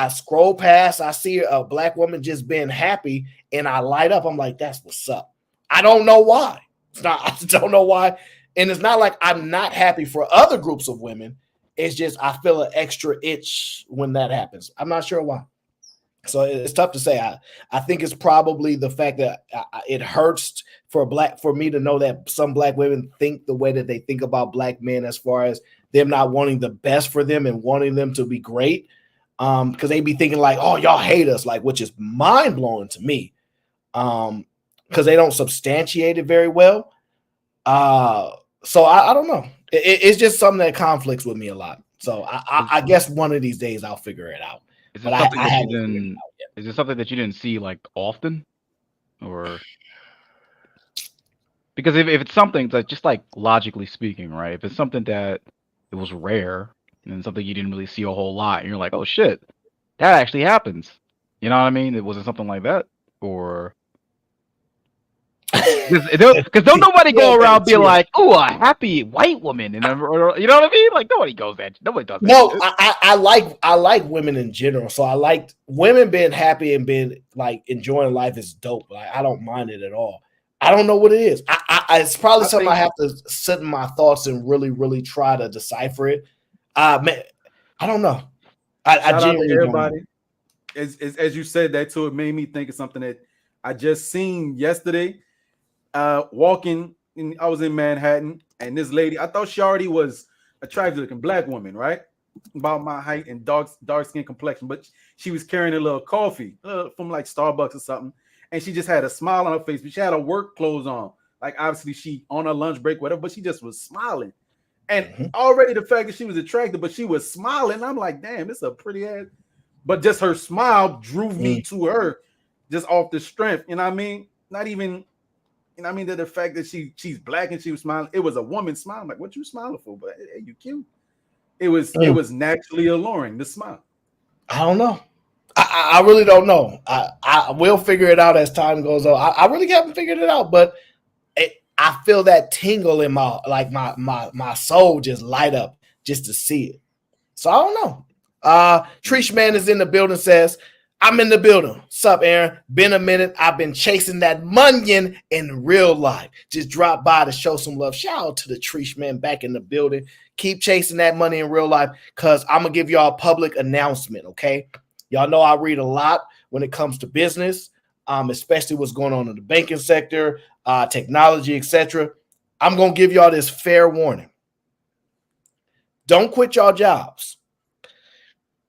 scroll past, I see a black woman just being happy, and I light up. I'm like, that's what's up. I don't know why. I don't know why. And it's not like I'm not happy for other groups of women. It's just I feel an extra itch when that happens. I'm not sure why. So it's tough to say. I think it's probably the fact that it hurts for me to know that some black women think the way that they think about black men, as far as them not wanting the best for them and wanting them to be great. Because they be thinking like, oh, y'all hate us, which is mind blowing to me. Because they don't substantiate it very well. So I don't know. It's just something that conflicts with me a lot. So I guess one of these days I'll figure it out. Is it something that you didn't see often, or because if it's something that just logically speaking, right? If it's something that it was rare and something you didn't really see a whole lot, and you're like, oh shit, that actually happens. You know what I mean? It wasn't something like that, or because don't nobody go around being like, oh, a happy white woman, and or, you know what I mean? Nobody goes that. Nobody does that. No, I like women in general. So I liked women being happy and being enjoying life is dope. I don't mind it at all. I don't know what it is. It's probably something I have to sit in my thoughts and really, really try to decipher it. Man, I don't know. I genuinely don't know. Everybody. As you said that too, it made me think of something that I just seen yesterday. Walking, I was in Manhattan, and this lady, I thought she already was attractive looking black woman, right? About my height and dark skin complexion, but she was carrying a little coffee from Starbucks or something, and she just had a smile on her face, but she had her work clothes on. Obviously she on her lunch break, whatever, but she just was smiling. And already the fact that she was attractive, but she was smiling, I'm like, damn, it's a pretty ass. But just her smile drew me to her just off the strength. You know what I mean? Not even, you know what I mean, that the fact that she's black and she was smiling, it was a woman smiling. Like, what you smiling for? But hey, you cute. It was naturally alluring, the smile. I don't know. I really don't know. I will figure it out as time goes on. I really haven't figured it out, but I feel that tingle in my soul just light up just to see it. So I don't know. Trish Man is in the building, says, I'm in the building. Sup, Aaron? Been a minute. I've been chasing that munion in real life. Just drop by to show some love. Shout out to the Treesh man back in the building. Keep chasing that money in real life because I'm going to give y'all a public announcement, okay? Y'all know I read a lot when it comes to business, especially what's going on in the banking sector, technology, etc. I'm going to give y'all this fair warning. Don't quit y'all jobs.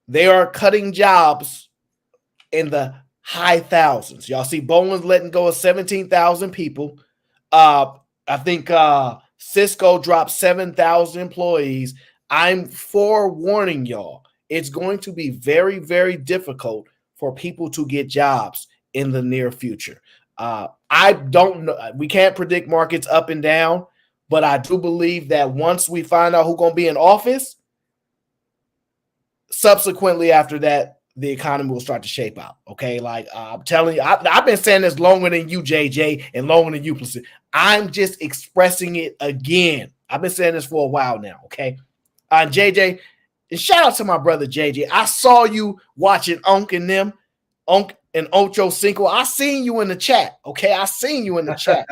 They are cutting jobs in the high thousands. Y'all see Boland's letting go of 17,000 people. I think Cisco dropped 7,000 employees. I'm forewarning y'all. It's going to be very, very difficult for people to get jobs in the near future. I don't know. We can't predict markets up and down, but I do believe that once we find out who's going to be in office, subsequently after that, the economy will start to shape out. Okay. Like I'm telling you, I've been saying this longer than you, JJ, and longer than you, Placid. I'm just expressing it again. I've been saying this for a while now. Okay. JJ, and shout out to my brother, JJ. I saw you watching Unc and them, Unc and Ocho Cinco. I seen you in the chat. Okay. I seen you in the chat.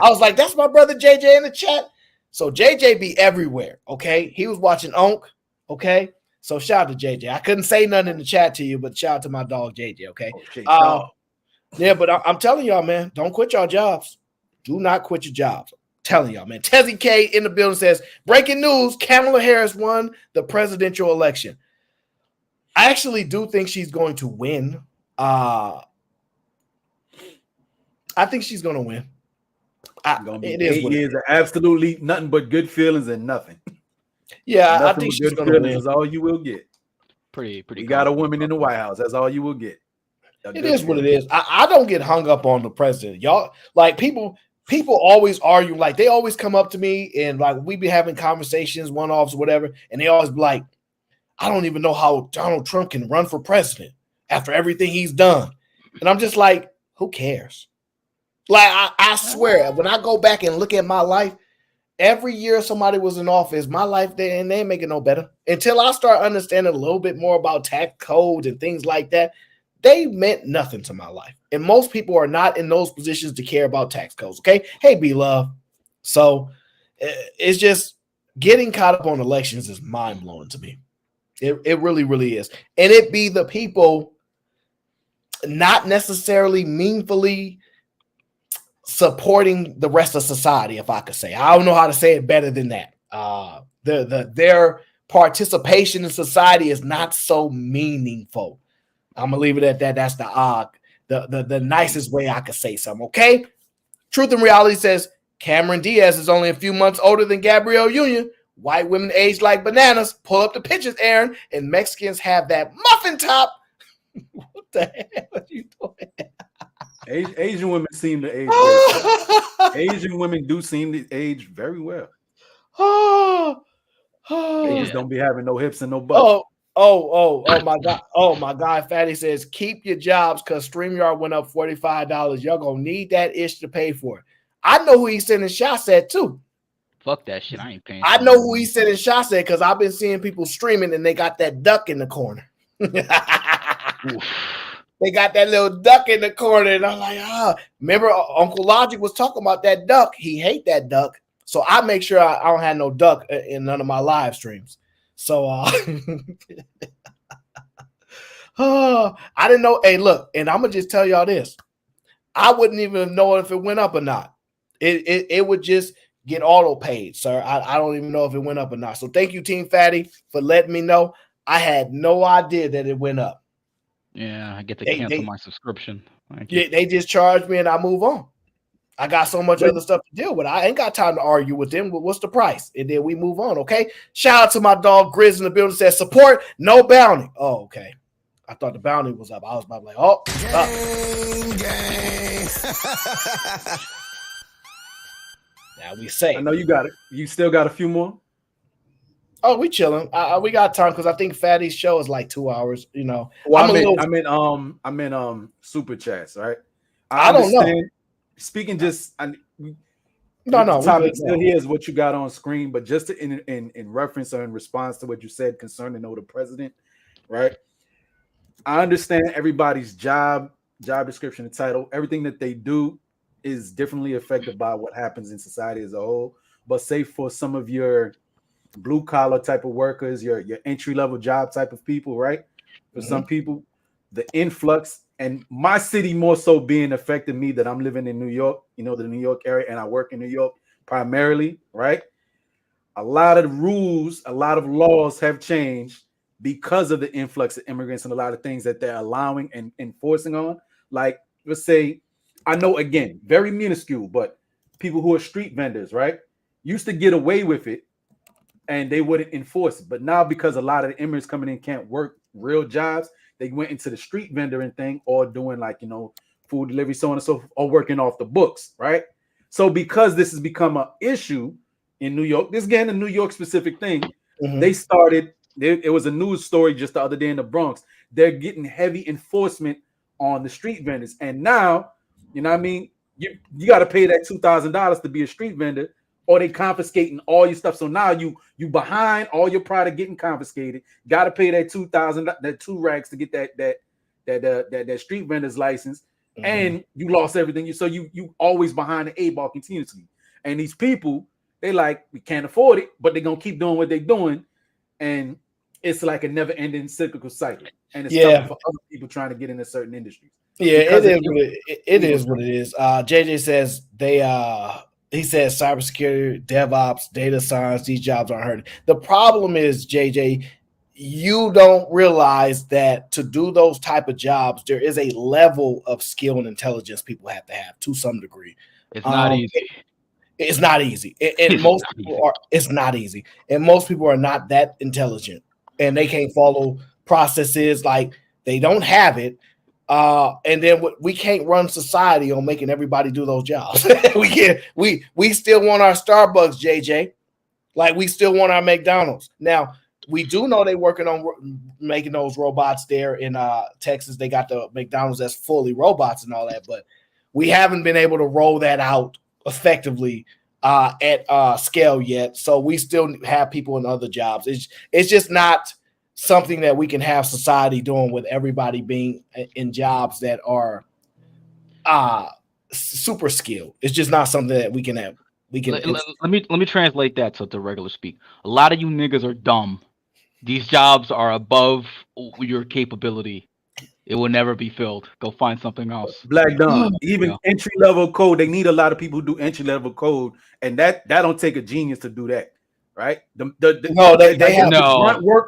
I was like, that's my brother, JJ, in the chat. So JJ be everywhere. Okay. He was watching Unc. Okay. So shout out to JJ. I couldn't say nothing in the chat to you, but shout out to my dog JJ. Okay. Yeah, but I'm telling y'all, man, don't quit y'all jobs. Do not quit your jobs. I'm telling y'all, man. Tezzy K in the building says, breaking news, Kamala Harris won the presidential election. I actually do think she's going to win. I think she's going to win. It is 8 years of absolutely nothing but good feelings and nothing. Yeah, nothing I think she's going to win. That's all you will get. Pretty. You got a woman in the White House. That's all you will get. It is what it is. I don't get hung up on the president. Y'all, like people always argue. Like they always come up to me and like we be having conversations, one-offs, whatever, and they always be like, I don't even know how Donald Trump can run for president after everything he's done. And I'm just like, who cares? Like I swear, when I go back and look at my life, every year somebody was in office, my life they ain't making no better. Until I start understanding a little bit more about tax codes and things like that, they meant nothing to my life. And most people are not in those positions to care about tax codes. Okay. Hey, B-Love. So it's just getting caught up on elections is mind blowing to me. It really, really is. And it be the people not necessarily meaningfully supporting the rest of society, if I could say. I don't know how to say it better than that. Their participation in society is not so meaningful. I'm gonna leave it at that. That's the nicest way I could say something. Okay. Truth and Reality says Cameron Diaz is only a few months older than Gabrielle Union. White women age like bananas. Pull up the pictures, Aaron. And Mexicans have that muffin top. What the hell are you doing? Asian women seem to age very well. Asian women do seem to age very well. They just don't be having no hips and no butts. Oh my God. Oh my God. Fatty says, keep your jobs because StreamYard went up $45. Y'all gonna need that ish to pay for it. I know who he's sending shots at too. Fuck that shit. I ain't paying. I know who he's sending shots at because I've been seeing people streaming and they got that duck in the corner. They got that little duck in the corner, and I'm like, remember Uncle Logic was talking about that duck. He hate that duck. So I make sure I don't have no duck in none of my live streams. So I didn't know. Hey, look, and I'm gonna just tell y'all this. I wouldn't even know if it went up or not. It would just get auto paid, sir. I don't even know if it went up or not. So thank you, Team Fatty, for letting me know. I had no idea that it went up. Yeah, I get to cancel my subscription. They just charged me and I move on. I got so much other stuff to deal with. I ain't got time to argue with them. But what's the price? And then we move on, okay? Shout out to my dog Grizz in the building. Says support, no bounty. Oh, okay. I thought the bounty was up. I was about like, gang. Now we say. I know you got it. You still got a few more? Oh, we chilling. We got time because I think Fatty's show is like 2 hours. You know, well, I'm in super chats, right? I don't know. Speaking just, no. Topic still here is what you got on screen, but just in reference or in response to what you said concerning the president, right? I understand everybody's job description and title. Everything that they do is differently affected by what happens in society as a whole. But say for some of your blue collar type of workers, your entry level job type of people, right? For some people, the influx and my city more so being affected me that I'm living in New York, the New York area, and I work in New York primarily, right? A lot of rules, a lot of laws have changed because of the influx of immigrants and a lot of things that they're allowing and enforcing on. Like, let's say, I know again, very minuscule, but people who are street vendors, right, used to get away with it and they wouldn't enforce it. But now, because a lot of the immigrants coming in can't work real jobs, they went into the street vendoring thing or doing like, food delivery, so on and so forth, or working off the books, right? So because this has become an issue in New York, this again a New York specific thing, they started, it was a news story just the other day in the Bronx. They're getting heavy enforcement on the street vendors. And now, you know what I mean? You got to pay that $2,000 to be a street vendor, or they confiscating all your stuff. So now you behind, all your product getting confiscated. Got to pay that $2,000, that 2 racks to get that street vendor's license, and you lost everything. So you always behind the 8 ball continuously. And these people, they like, we can't afford it, but they're gonna keep doing what they're doing, and it's like a never-ending cyclical cycle. And it's tough for other people trying to get into certain industries. Yeah, it is what it is. JJ says he says cybersecurity, DevOps, data science, these jobs aren't hurting. The problem is, JJ, you don't realize that to do those type of jobs, there is a level of skill and intelligence people have to some degree. It's not easy. It's not easy. And most people are, it's not easy. And most people are not that intelligent, and they can't follow processes, like they don't have it. And then we can't run society on making everybody do those jobs. We can't. We still want our Starbucks, JJ. Like we still want our McDonald's. Now we do know they're working on making those robots there in Texas. They got the McDonald's that's fully robots and all that, but we haven't been able to roll that out effectively at scale yet. So we still have people in other jobs. It's just not something that we can have society doing with everybody being in jobs that are super skilled. It's just not something that we can have. Let me translate that to regular speak. A lot of you niggas are dumb. These jobs are above your capability. It will never be filled. Go find something else. Black Dawn, even entry level code, they need a lot of people who do entry level code, and that don't take a genius to do that, right? They have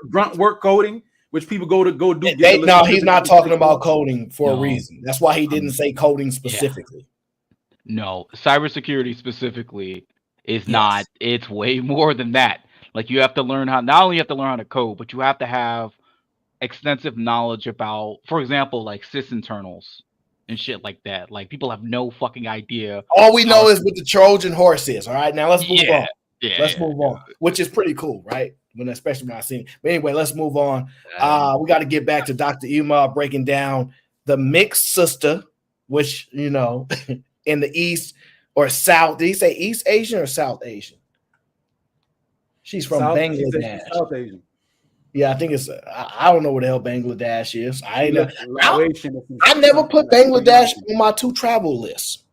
grunt work coding, which people go do. No, he's not talking about coding for a reason. That's why he didn't say coding specifically. No, cybersecurity specifically is not. It's way more than that. Like you have to learn how. Not only you have to learn how to code, but you have to have extensive knowledge about, for example, like sysinternals and shit like that. Like people have no fucking idea. All we know is what the Trojan horse is. All right, now let's move on. Let's move on, which is pretty cool, right? Especially when I seen it. But anyway, let's move on. We got to get back to Dr. Umar breaking down the mixed sister, which in the East or South. Did he say East Asian or South Asian? She's from Bangladesh. South Asian. Yeah, I think it's. I don't know what the hell Bangladesh is. I never put Bangladesh on my to travel list.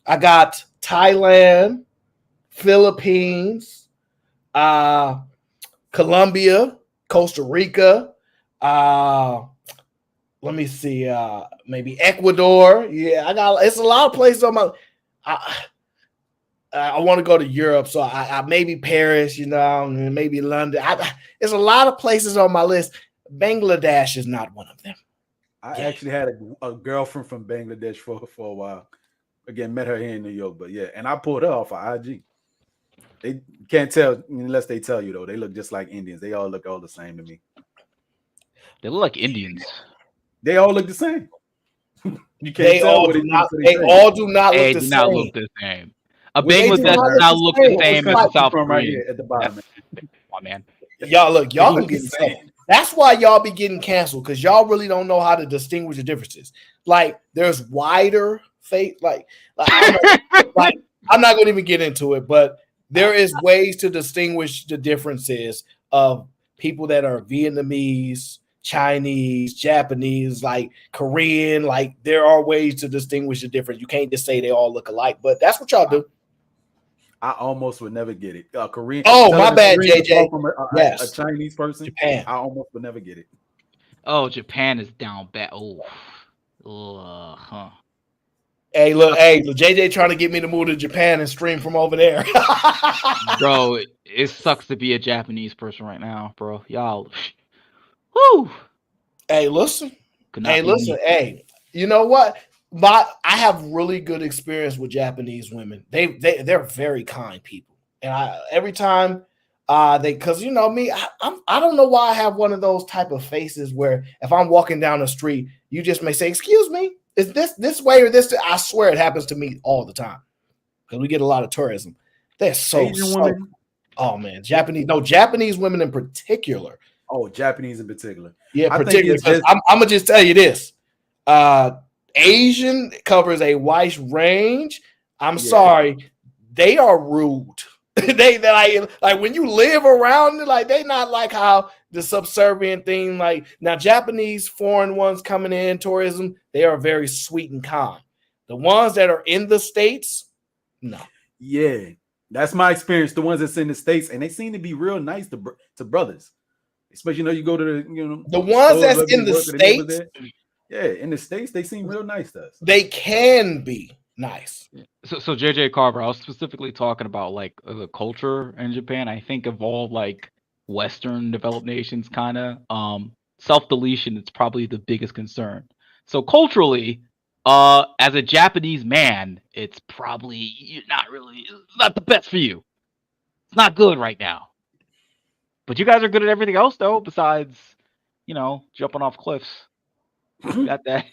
I got Thailand, Philippines, Colombia, Costa Rica. Let me see. Maybe Ecuador. Yeah, I got. It's a lot of places on my. I want to go to Europe, so I maybe Paris, maybe London. There's a lot of places on my list. Bangladesh is not one of them. I actually had a girlfriend from Bangladesh for a while. Again, met her here in New York, but yeah, and I pulled her off of IG. They can't tell unless they tell you though. They look just like Indians. They all look all the same to me. They look like Indians. They all look the same. You can't they tell all do not. They all do not look the same. Look the same. A Bangladesh does not look the same as a South Korean. Right here at the bottom. Come on, man. Y'all can get insane. That's why y'all be getting canceled, because y'all really don't know how to distinguish the differences. Like there's wider face. I'm not going to even get into it, but there is ways to distinguish the differences of people that are Vietnamese, Chinese, Japanese, like Korean. Like there are ways to distinguish the difference. You can't just say they all look alike, but that's what y'all do. I almost would never get it. Korean. Oh, my bad, Korean JJ. from Yes. a Chinese person. Japan. I almost would never get it. Oh, Japan is down bad. Oh, huh. Hey, look, JJ trying to get me to move to Japan and stream from over there. Bro, it sucks to be a Japanese person right now, bro. Y'all. Whoo. Hey, listen. Could not be me. Hey, you know what? I have really good experience with Japanese women. They're very kind people, and every time because you know me, I don't know why I have one of those type of faces where if I'm walking down the street, you just may say, "Excuse me, is this way or this?" I swear it happens to me all the time because we get a lot of tourism. They're Asian women. Oh man, Japanese women in particular. Oh, Japanese in particular. Yeah, I particularly. think I'm gonna just tell you this. Asian covers a wide range. I'm sorry, they are rude. they like when you live around it, like they not like how the subservient thing. Like now, Japanese foreign ones coming in tourism, they are very sweet and kind. The ones that are in the States, no. Yeah, that's my experience. The ones that's in the States, and they seem to be real nice to brothers. Especially, you go to the ones that's in the States. Yeah, in the States, they seem real nice to us. They can be nice. So JJ Carver, I was specifically talking about like the culture in Japan. I think of all like Western developed nations, kind of self-deletion is probably the biggest concern. So culturally, as a Japanese man, it's probably not the best for you. It's not good right now. But you guys are good at everything else, though, besides, jumping off cliffs. Got that.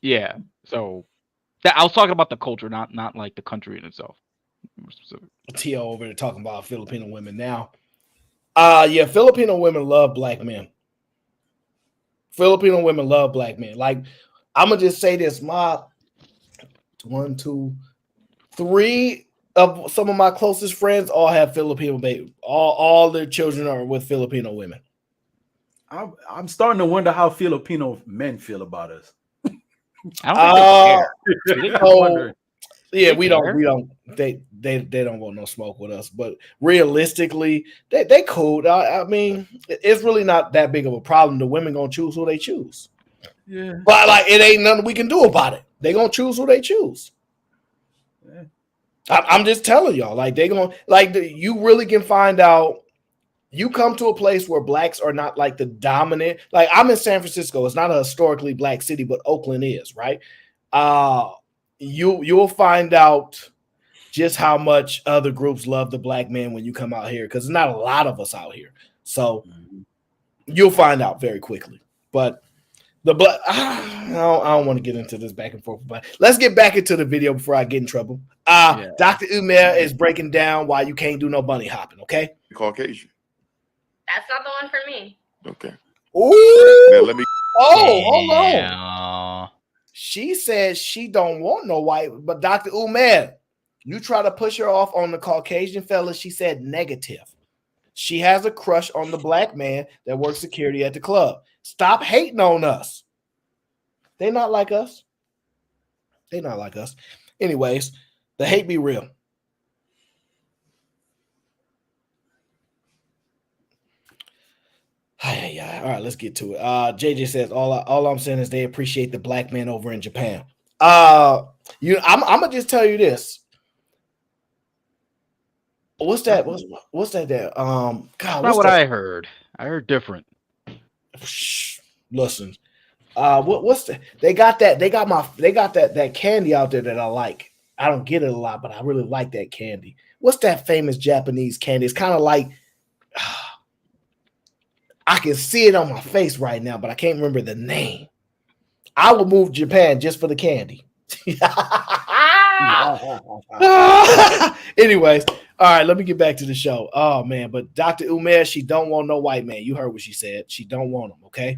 Yeah. So I was talking about the culture, not like the country in itself. More specific. T.O. over there talking about Filipino women now. Yeah, Filipino women love black men. Filipino women love black men. Like, I'm gonna just say this: my 1, 2, 3 of some of my closest friends all have Filipino babies. All their children are with Filipino women. I'm starting to wonder how Filipino men feel about us. I don't think they care. Yeah, we don't. They don't want no smoke with us. But realistically, they cool. I mean, it's really not that big of a problem. The women gonna choose who they choose. Yeah, but like it ain't nothing we can do about it. They gonna choose who they choose. Yeah. I'm just telling y'all, like they gonna you really can find out. You come to a place where blacks are not like the dominant. Like I'm in San Francisco. It's not a historically black city, but Oakland is, right? You'll find out just how much other groups love the black man when you come out here, because there's not a lot of us out here. So you'll find out very quickly. But the black, I don't want to get into this back and forth. But let's get back into the video before I get in trouble. Dr. Umar is breaking down why you can't do no bunny hopping. Okay, Caucasian. That's not the one for me. Okay. Ooh. Now let me. Oh, hold on. She says she don't want no white, but Dr. Umar, you try to push her off on the Caucasian fella. She said negative. She has a crush on the black man that works security at the club. Stop hating on us. They not like us. They not like us. Anyways, the hate be real. All right, let's get to it. JJ says all I'm saying is they appreciate the black man over in Japan. I'm gonna just tell you this. What's that? What's that there? God, that's not what I heard. I heard different. Listen, what's that? They got that candy out there that I like. I don't get it a lot, but I really like that candy. What's that famous Japanese candy? It's kind of like I can see it on my face right now, but I can't remember the name. I would move to Japan just for the candy. Anyways, all right, let me get back to the show. Oh man, but Dr. Umar, she don't want no white man. You heard what she said. She don't want him. Okay.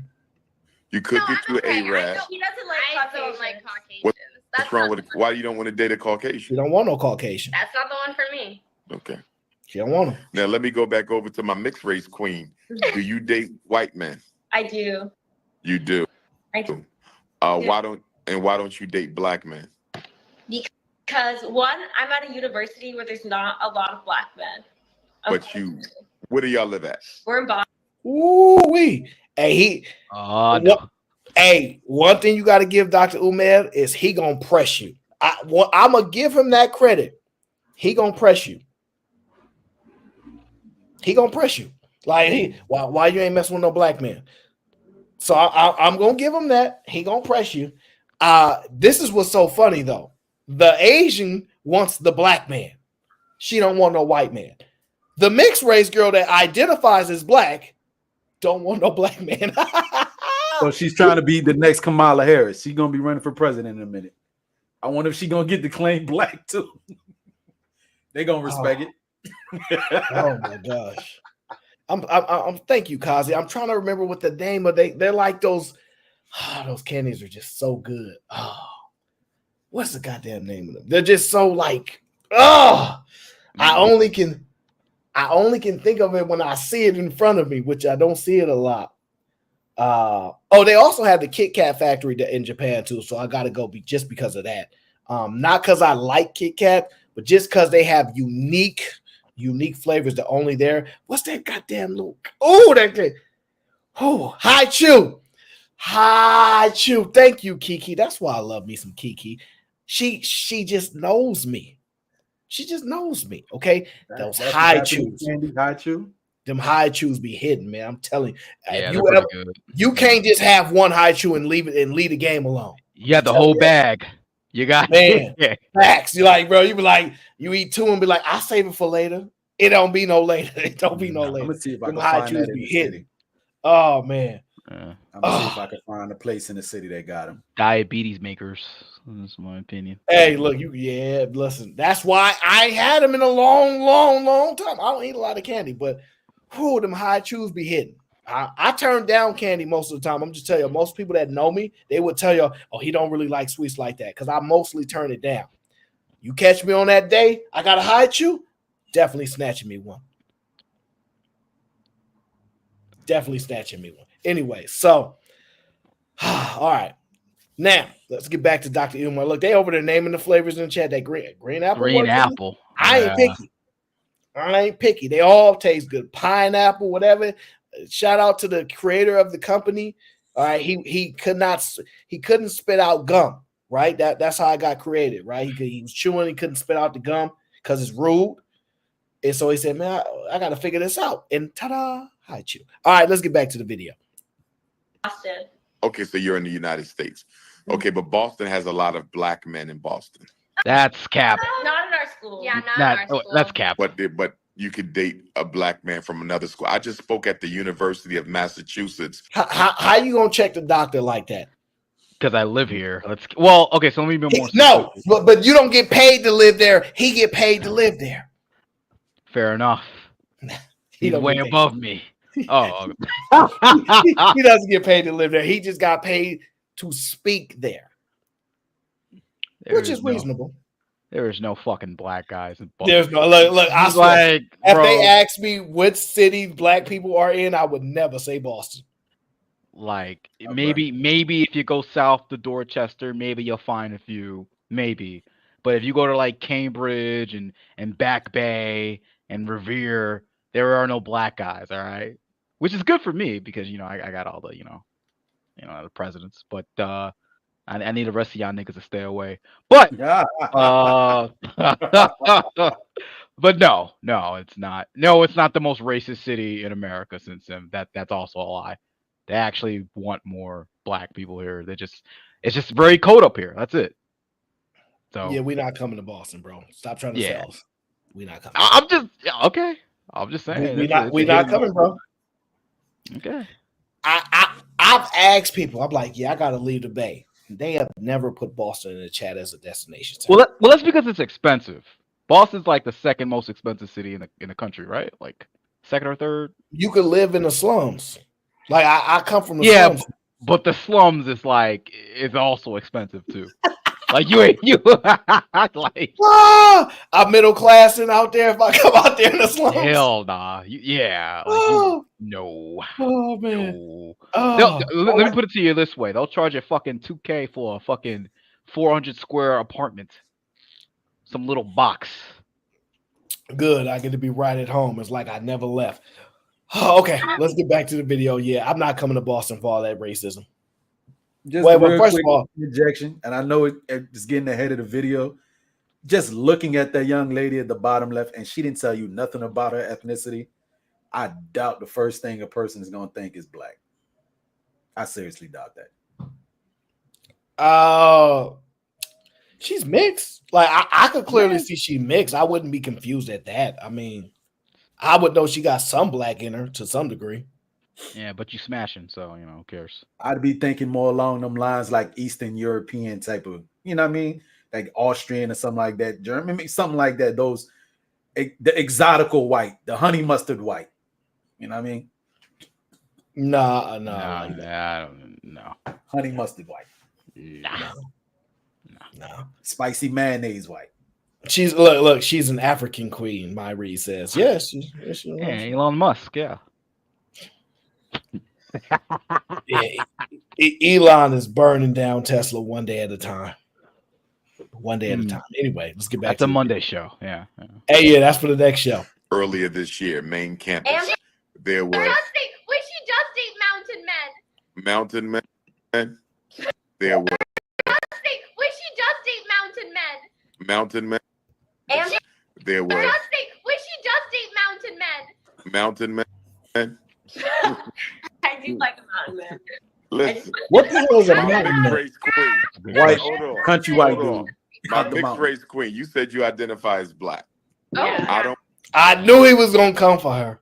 You could get you an Arab. He doesn't like Caucasians. What's wrong with it? Why you don't want to date a Caucasian? You don't want no Caucasian. That's not the one for me. Okay. She don't want him. Now let me go back over to my mixed race queen. Do you date white men? I do. You do. I do. Why don't you date black men? Because one, I'm at a university where there's not a lot of black men. But where do y'all live at? We're in Boston. Ooh wee. Hey, hey, one thing you got to give Dr. Umar is he gonna press you. I'm gonna give him that credit. He gonna press you. He gonna press you. Like, why you ain't messing with no black man? So I'm gonna give him that. He gonna press you. This is what's so funny though. The Asian wants the black man. She don't want no white man. The mixed race girl that identifies as black don't want no black man. So she's trying to be the next Kamala Harris. She's gonna be running for president in a minute. I wonder if she's gonna get the claim black too. They gonna respect it. Oh my gosh. I'm thank you, Kazi. I'm trying to remember what the name of they're like those candies are just so good. Oh, what's the goddamn name of them? They're just so like, I only can think of it when I see it in front of me, which I don't see it a lot. They also have the Kit Kat factory in Japan too, so I gotta go just because of that. Not because I like Kit Kat, but just because they have unique flavors that only there. What's that goddamn little? Oh, that thing. Oh, Hi Chew. Thank you, Kiki. That's why I love me some Kiki. She just knows me. She just knows me. Okay, those Hi Chews. Hi Chew. Them Hi Chews be hidden, man. I'm telling you. Yeah, you can't just have one Hi Chew and leave the game alone. You got the whole bag. You got man. Facts. You like, bro. You be like, you eat two and be like, I'll save it for later. It don't be no later. It don't be no later. I'm gonna see if I them can Hi find Chews that in be the hidden. city. Oh man. I'm gonna see if I can find a place in the city that got them. Diabetes makers. That's my opinion. Hey, look, listen. That's why I ain't had them in a long time. I don't eat a lot of candy, but them Hi Chews be hidden. I turn down candy most of the time. I'm just telling you, most people that know me, they would tell you, oh, he don't really like sweets like that, because I mostly turn it down. You catch me on that day, I got a Hi Chew, definitely snatching me one. Definitely snatching me one. Anyway, so, all right. Now, let's get back to Dr. Umar. Look, they over there naming the flavors in the chat. That green apple. Green apple. I ain't picky. They all taste good. Pineapple, whatever. Shout out to the creator of the company. All right, he couldn't spit out gum. Right, that's how I got created. Right, he was chewing. He couldn't spit out the gum because it's rude. And so he said, "Man, I got to figure this out." And ta-da, Hi Chew. All right, let's get back to the video. Boston. Okay, so you're in the United States. Okay, but Boston has a lot of black men in Boston. That's cap. Not in our school. Yeah, not in our school. That's cap. But you could date a black man from another school. I just spoke at the University of Massachusetts. How you gonna check the doctor like that? Because I live here. Okay, so let me be more specific. No, but you don't get paid to live there. He get paid to live there. Fair enough. He's way above me. Oh, he doesn't get paid to live there. He just got paid to speak there, which is reasonable. There is no fucking black guys in Boston. There's no look. I swear, if they ask me which city black people are in, I would never say Boston. Like maybe if you go south to Dorchester, maybe you'll find a few, maybe. But if you go to like Cambridge and Back Bay and Revere, there are no black guys. All right, which is good for me because I got all the the presidents. But I need the rest of y'all niggas to stay away. But but no, it's not. No, it's not the most racist city in America. Since that's also a lie. They actually want more black people here. It's just very cold up here. That's it. So yeah, we're not coming to Boston, bro. Stop trying to sell us. We're not coming. I'm just saying. We're not coming, bro. Okay. I've asked people. I'm like, I gotta leave the Bay. They have never put Boston in the chat as a destination. Well, that's because it's expensive. Boston's like the second most expensive city in the country, right? Like second or third. You could live in the slums. Like I come from the slums. But the slums is also expensive too. Like you ain't you. Like I'm middle class and out there. If I come out there in the slums, hell nah. Yeah. Like no. Oh man. No. Oh. Let me put it to you this way: they'll charge you fucking $2K for a fucking 400 square apartment, some little box. Good. I get to be right at home. It's like I never left. Oh, okay, let's get back to the video. Yeah, I'm not coming to Boston for all that racism. Just Well, real first quick of all, injection, and I know it's getting ahead of the video. Just looking at that young lady at the bottom left, and she didn't tell you nothing about her ethnicity. I doubt the first thing a person is going to think is black. I seriously doubt that. She's mixed. Like I could clearly see she mixed. I wouldn't be confused at that. I mean, I would know she got some black in her to some degree. Yeah, but you smashing, so you know who cares. I'd be thinking more along them lines, like Eastern European type of, you know what I mean, like Austrian or something like that, German, something like that. Those the exotical white, the honey mustard white. You know what I mean? Nah, I don't know. Honey mustard white. Nah. Spicy mayonnaise white. She's look. She's an African queen. My Reed says yes. Yeah, Elon Musk. Yeah. Elon is burning down Tesla one day at a time. One day at a time. Anyway, let's get back. That's a Monday show. Yeah. Hey, yeah, that's for the next show. Earlier this year, main campus, there was We should just date mountain men. mountain men. There were We should just date mountain men. mountain men. There were We should just date mountain men. mountain men. I do like a mountain man. Listen, what the hell is a my mountain mixed man? race queen? White, Hold on. country white Hold on. dude. My Out the mixed mountain. race queen. You said you identify as black. Yeah. I don't. I knew he was gonna come for her.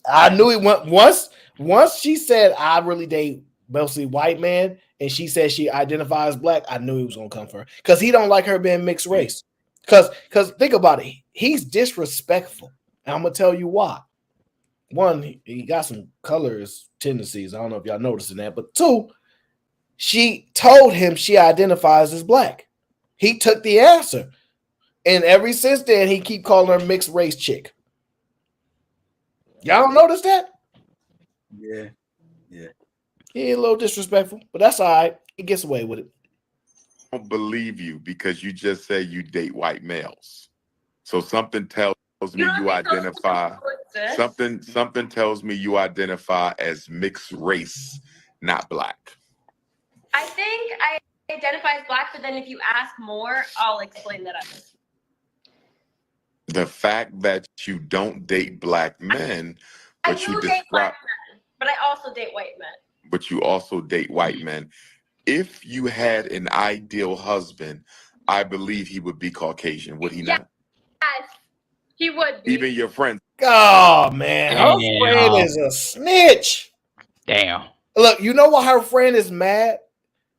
I knew he went once she said I really date mostly white man, and she said she identifies black. I knew he was gonna come for her because he don't like her being mixed race. Because think about it, he's disrespectful. And I'm gonna tell you why. One, he got some colors tendencies. I don't know if y'all noticing that, but two, she told him she identifies as black. He took the answer, and ever since then, he keep calling her mixed race chick. Y'all don't notice that? Yeah. He a little disrespectful, but that's all right. He gets away with it. I don't believe you because you just said you date white males. So something tells me you identify. Something tells me you identify as mixed race, not black. I think I identify as black, but then if you ask more, I'll explain that I'm. The fact that you don't date black men, but I do you date black describe, men, but I also date white men. but you also date white men. If you had an ideal husband, I believe he would be Caucasian, would he not? Yes, he would be. Even your friends. Oh man, her friend is a snitch. Damn. Look, you know why her friend is mad?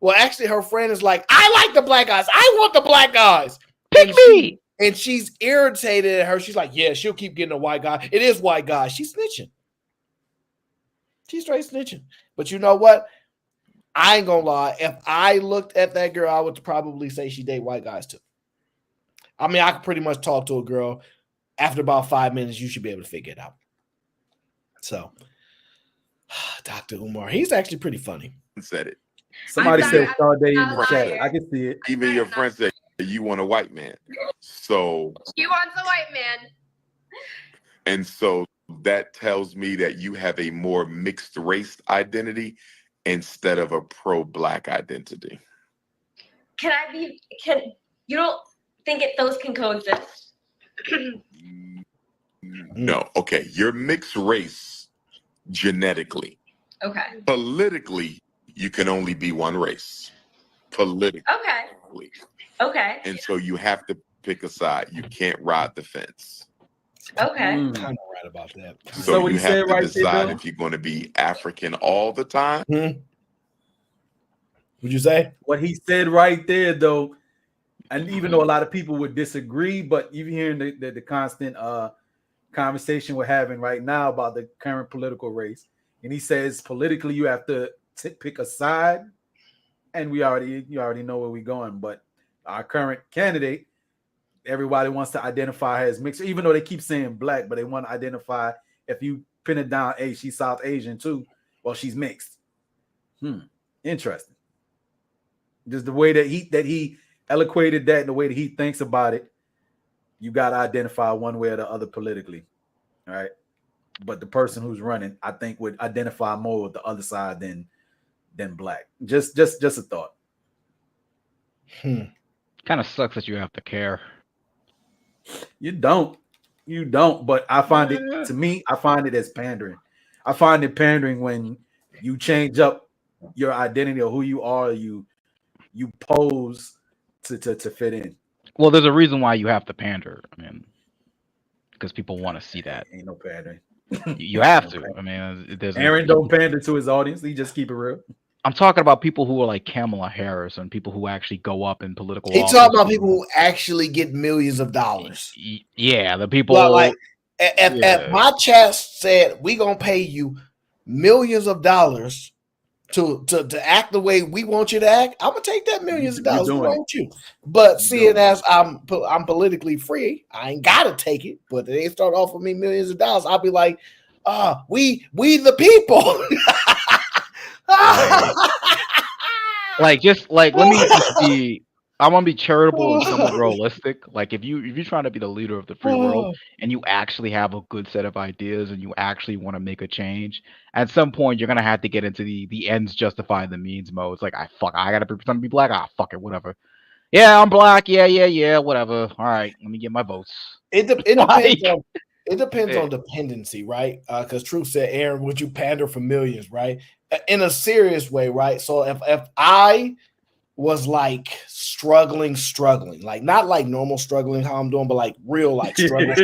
Well, actually, her friend is like, I like the black guys. I want the black guys. Pick me. And she's irritated at her. She's like, yeah, she'll keep getting a white guy. It is white guys. She's snitching. She's straight snitching. But you know what? I ain't gonna lie. If I looked at that girl, I would probably say she date white guys too. I mean, I could pretty much talk to a girl. After about 5 minutes, you should be able to figure it out. So, Dr. Umar, he's actually pretty funny. Said it. Somebody said Sade in the chat. I can see it. Even your friends said you want a white man. So He wants a white man. and so that tells me that you have a more mixed race identity instead of a pro-black identity. Can you don't think those can coexist? No, okay. You're mixed race genetically. Okay. Politically, you can only be one race. Politically. Okay. And so you have to pick a side. You can't ride the fence. Okay. Kind of right about that. So what you he said have to right decide there, if you're going to be African all the time. Would you say? What he said right there, though, and even though a lot of people would disagree, but you hearing the constant conversation we're having right now about the current political race, and he says politically you have to pick a side, and you already know where we're going. But our current candidate, everybody wants to identify her as mixed, even though they keep saying black, but they want to identify, if you pin it down, hey, she's South Asian too. Well, she's mixed. Interesting. Just the way that he eloquated that and the way that he thinks about it, you got to identify one way or the other politically. All right. But the person who's running, I think, would identify more with the other side than black. Just a thought. Kind of sucks that you have to care. You don't. But I find it, to me, I find it as pandering. I find it pandering when you change up your identity or who you are, you pose to fit in. Well, there's a reason why you have to pander. I mean, because people want to see that. Ain't no pandering. You have to. I mean, Aaron don't pander to his audience. He just keep it real. I'm talking about people who are like Kamala Harris and people who actually go up in political. He talking about people who actually get millions of dollars. Yeah, the people like if my chest said we gonna pay you millions of dollars to act the way we want you to act, I'm gonna take that millions of dollars. Won't you? But seeing as I'm politically free, I ain't gotta take it. But they start offering me millions of dollars, I'll be like, we the people. Like let me just be. I'm gonna be charitable and somewhat realistic. Like if you're trying to be the leader of the free world and you actually have a good set of ideas and you actually want to make a change, at some point you're gonna have to get into the ends justify the means mode. It's like I gotta pretend to be black. Fuck it, whatever. Yeah, I'm black. Yeah, whatever. All right, let me get my votes. It depends on. It depends on dependency, right? Because Truth said, Aaron, would you pander for millions, right? In a serious way, right? So if I was like struggling, like not like normal struggling how I'm doing, but like real like struggle,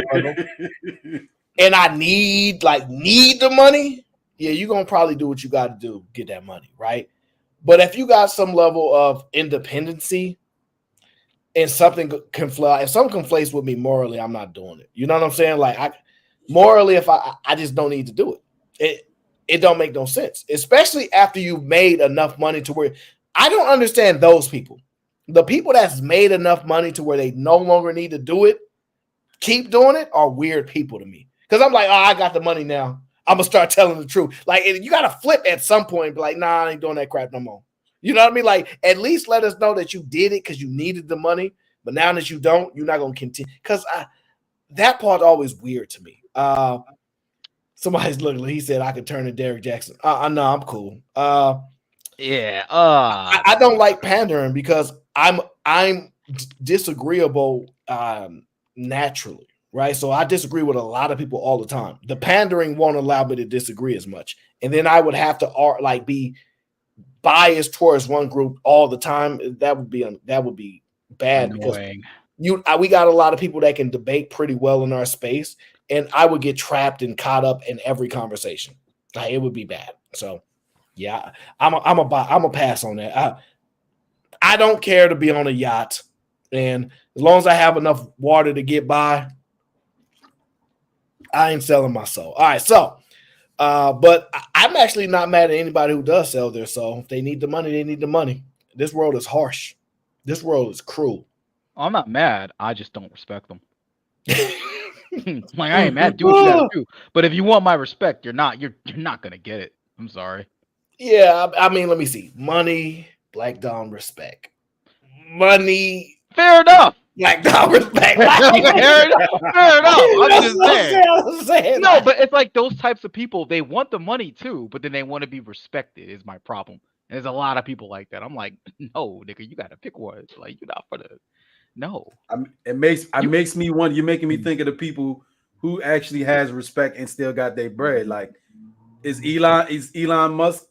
and I need the money, yeah, you're gonna probably do what you got to do, get that money, right? But if you got some level of independency and something if something conflates with me morally, I'm not doing it. You know what I'm saying? Like morally, if I just don't need to do it. It don't make no sense, especially after you've made enough money to where I don't understand those people. The people that's made enough money to where they no longer need to do it, keep doing it, are weird people to me. Because I'm like, I got the money now. I'm gonna start telling the truth. Like you gotta flip at some point and be like, nah, I ain't doing that crap no more. You know what I mean? Like, at least let us know that you did it because you needed the money. But now that you don't, you're not going to continue. Because that part always weird to me. Somebody's looking. He said I could turn to Derrick Jackson. No, I'm cool. Yeah. I don't like pandering because I'm disagreeable naturally, right? So I disagree with a lot of people all the time. The pandering won't allow me to disagree as much, and then I would have to be biased towards one group all the time. That would be bad. Annoying. Because we got a lot of people that can debate pretty well in our space, and I would get trapped and caught up in every conversation. It would be bad. So yeah, I'm a pass on that. I don't care to be on a yacht, and as long as I have enough water to get by, I ain't selling my soul. All right, so but I'm actually not mad at anybody who does sell their soul. If they need the money, they need the money. This world is harsh. This world is cruel. I'm not mad. I just don't respect them. Like I ain't mad. Do what you gotta do. But if you want my respect, you're not gonna get it. I'm sorry. Yeah, I mean, let me see. Money, Black Dom, respect. Money, fair enough. Black Dom, respect. Fair enough. I'm just saying. No, but it's like those types of people. They want the money too, but then they want to be respected. Is my problem. And there's a lot of people like that. I'm like, no, nigga, you gotta pick one. Like you're not for the. No. It makes me wonder. You're making me think of the people who actually has respect and still got their bread. Like, is Elon Musk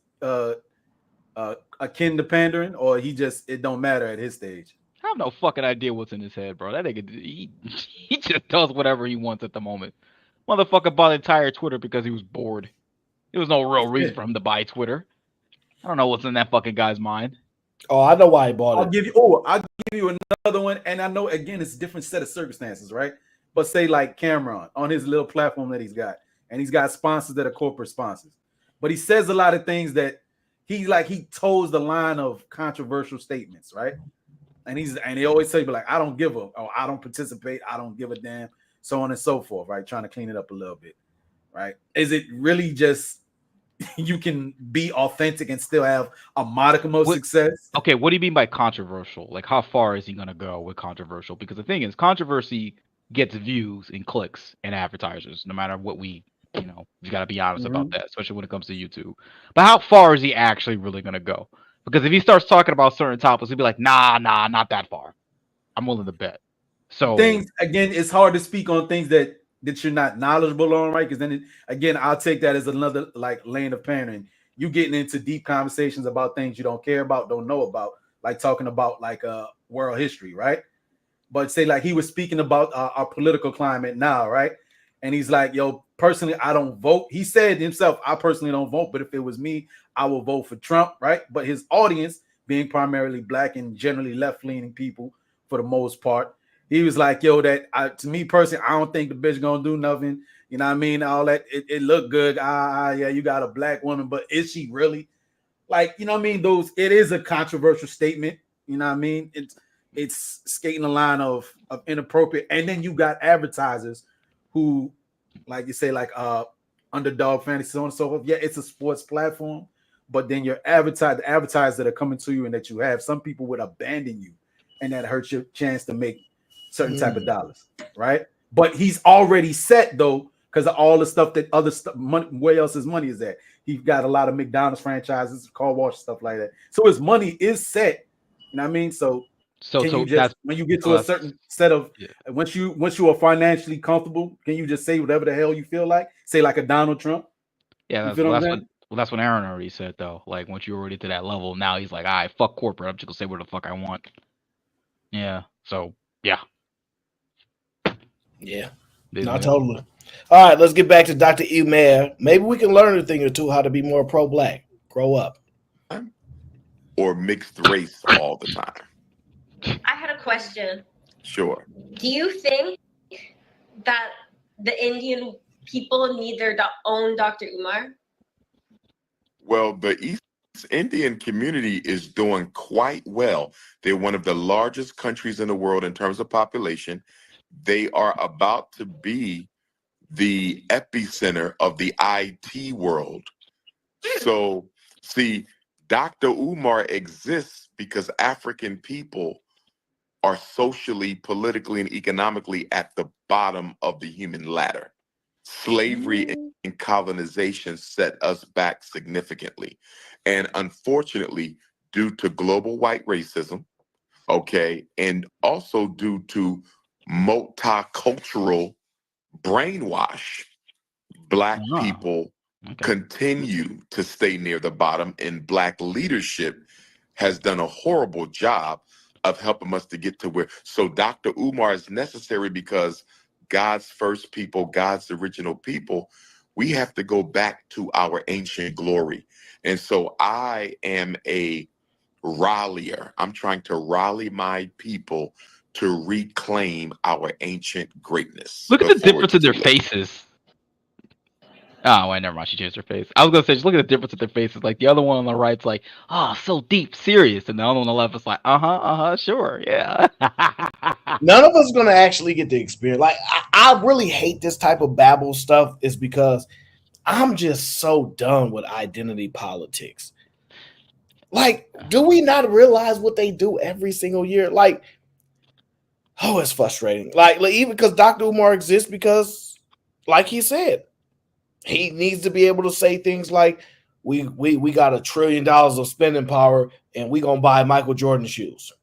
akin to pandering, or it don't matter at his stage? I have no fucking idea what's in his head, bro. That nigga, he just does whatever he wants at the moment. Motherfucker bought entire Twitter because he was bored. There was no real reason for him to buy Twitter. I don't know what's in that fucking guy's mind. Oh, I know why he bought it. I'll give you another one, and I know again it's a different set of circumstances, right? But say like Cameron on his little platform that he's got, and he's got sponsors that are corporate sponsors. But he says a lot of things that he toes the line of controversial statements, right? And he always say, like, I don't give a, or I don't participate, I don't give a damn, so on and so forth, right? Trying to clean it up a little bit, right? Is it really just you can be authentic and still have a modicum of success? Okay, what do you mean by controversial? Like, how far is he gonna go with controversial? Because the thing is, controversy gets views and clicks and advertisers, no matter what we, you gotta be honest about that, especially when it comes to YouTube. But how far is he actually really gonna go? Because if he starts talking about certain topics, he'll be like, nah, not that far. I'm willing to bet. So things again, it's hard to speak on things that you're not knowledgeable on, right? Because then again, I'll take that as another like lane of pandering. You getting into deep conversations about things you don't care about, don't know about, like talking about like world history, right? But say like he was speaking about our political climate now, right? And he's like, yo, personally, I don't vote. He said himself, I personally don't vote, but if it was me, I will vote for Trump, right? But his audience being primarily black and generally left-leaning people for the most part, he was like, yo, to me personally, I don't think the bitch gonna do nothing. You know what I mean? All that, it looked good. Yeah, you got a black woman, but is she really? Like, you know what I mean? It is a controversial statement. You know what I mean? It's skating the line of inappropriate. And then you got advertisers who, like you say, like Underdog Fantasy, so on and so forth. Yeah, it's a sports platform, but then the advertisers that are coming to you and that you have, some people would abandon you, and that hurts your chance to make certain type of dollars, right? But he's already set though, because of all the stuff that other stuff, where else his money is at. He's got a lot of McDonald's franchises, car wash, stuff like that. So his money is set. You know what I mean? So when you get to a certain set of once you are financially comfortable, can you just say whatever the hell you feel like? Say like a Donald Trump. Yeah, that's what Aaron already said though. Like once you're already to that level, now he's like, all right, fuck corporate. I'm just gonna say what the fuck I want. Yeah. So yeah. Yeah. Not totally. All right, let's get back to Dr. Umar. Maybe we can learn a thing or two how to be more pro-black. Grow up. Or mixed race all the time. I had a question. Sure. Do you think that the Indian people need their own Dr. Umar? Well, the East Indian community is doing quite well. They're one of the largest countries in the world in terms of population. They are about to be the epicenter of the IT world. So, see, Dr. Umar exists because African people are socially, politically, and economically at the bottom of the human ladder. Slavery and colonization set us back significantly. And unfortunately, due to global white racism, okay, and also due to multicultural brainwash, Black people continue to stay near the bottom, and Black leadership has done a horrible job of helping us to get to where. So Dr. Umar is necessary because God's first people, God's original people, we have to go back to our ancient glory. And so I am a rallier. I'm trying to rally my people to reclaim our ancient greatness. Look at the difference in their faces. Oh, wait, never mind. She changed her face. I was gonna say, just look at the difference in their faces. Like the other one on the right's like, oh, so deep, serious, and the other one on the left is like, sure, yeah. None of us are gonna actually get the experience. Like I really hate this type of babble stuff, is because I'm just so done with identity politics. Like, do we not realize what they do every single year? Like, oh, it's frustrating. Like even because Dr. Umar exists because, like he said, he needs to be able to say things like, we got $1 trillion of spending power and we gonna buy Michael Jordan shoes.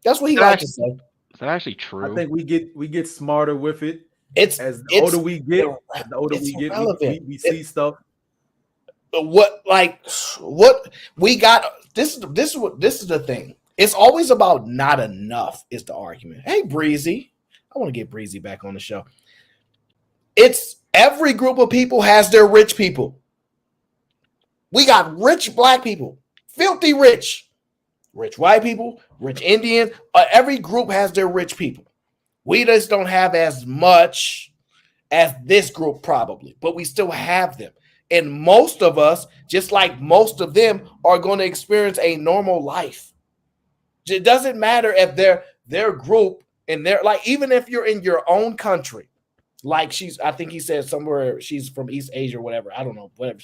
That's what he likes to say. Is that actually true? I think we get smarter with it. The older we get, we see stuff. What we got? This is the thing. It's always about not enough is the argument. Hey, Breezy, I want to get Breezy back on the show. It's every group of people has their rich people. We got rich Black people, filthy rich white people, rich Indian. Every group has their rich people. We just don't have as much as this group probably, but we still have them. And most of us, just like most of them, are going to experience a normal life. It doesn't matter if their group and they're like, even if you're in your own country, like I think he said somewhere she's from East Asia or whatever. I don't know, whatever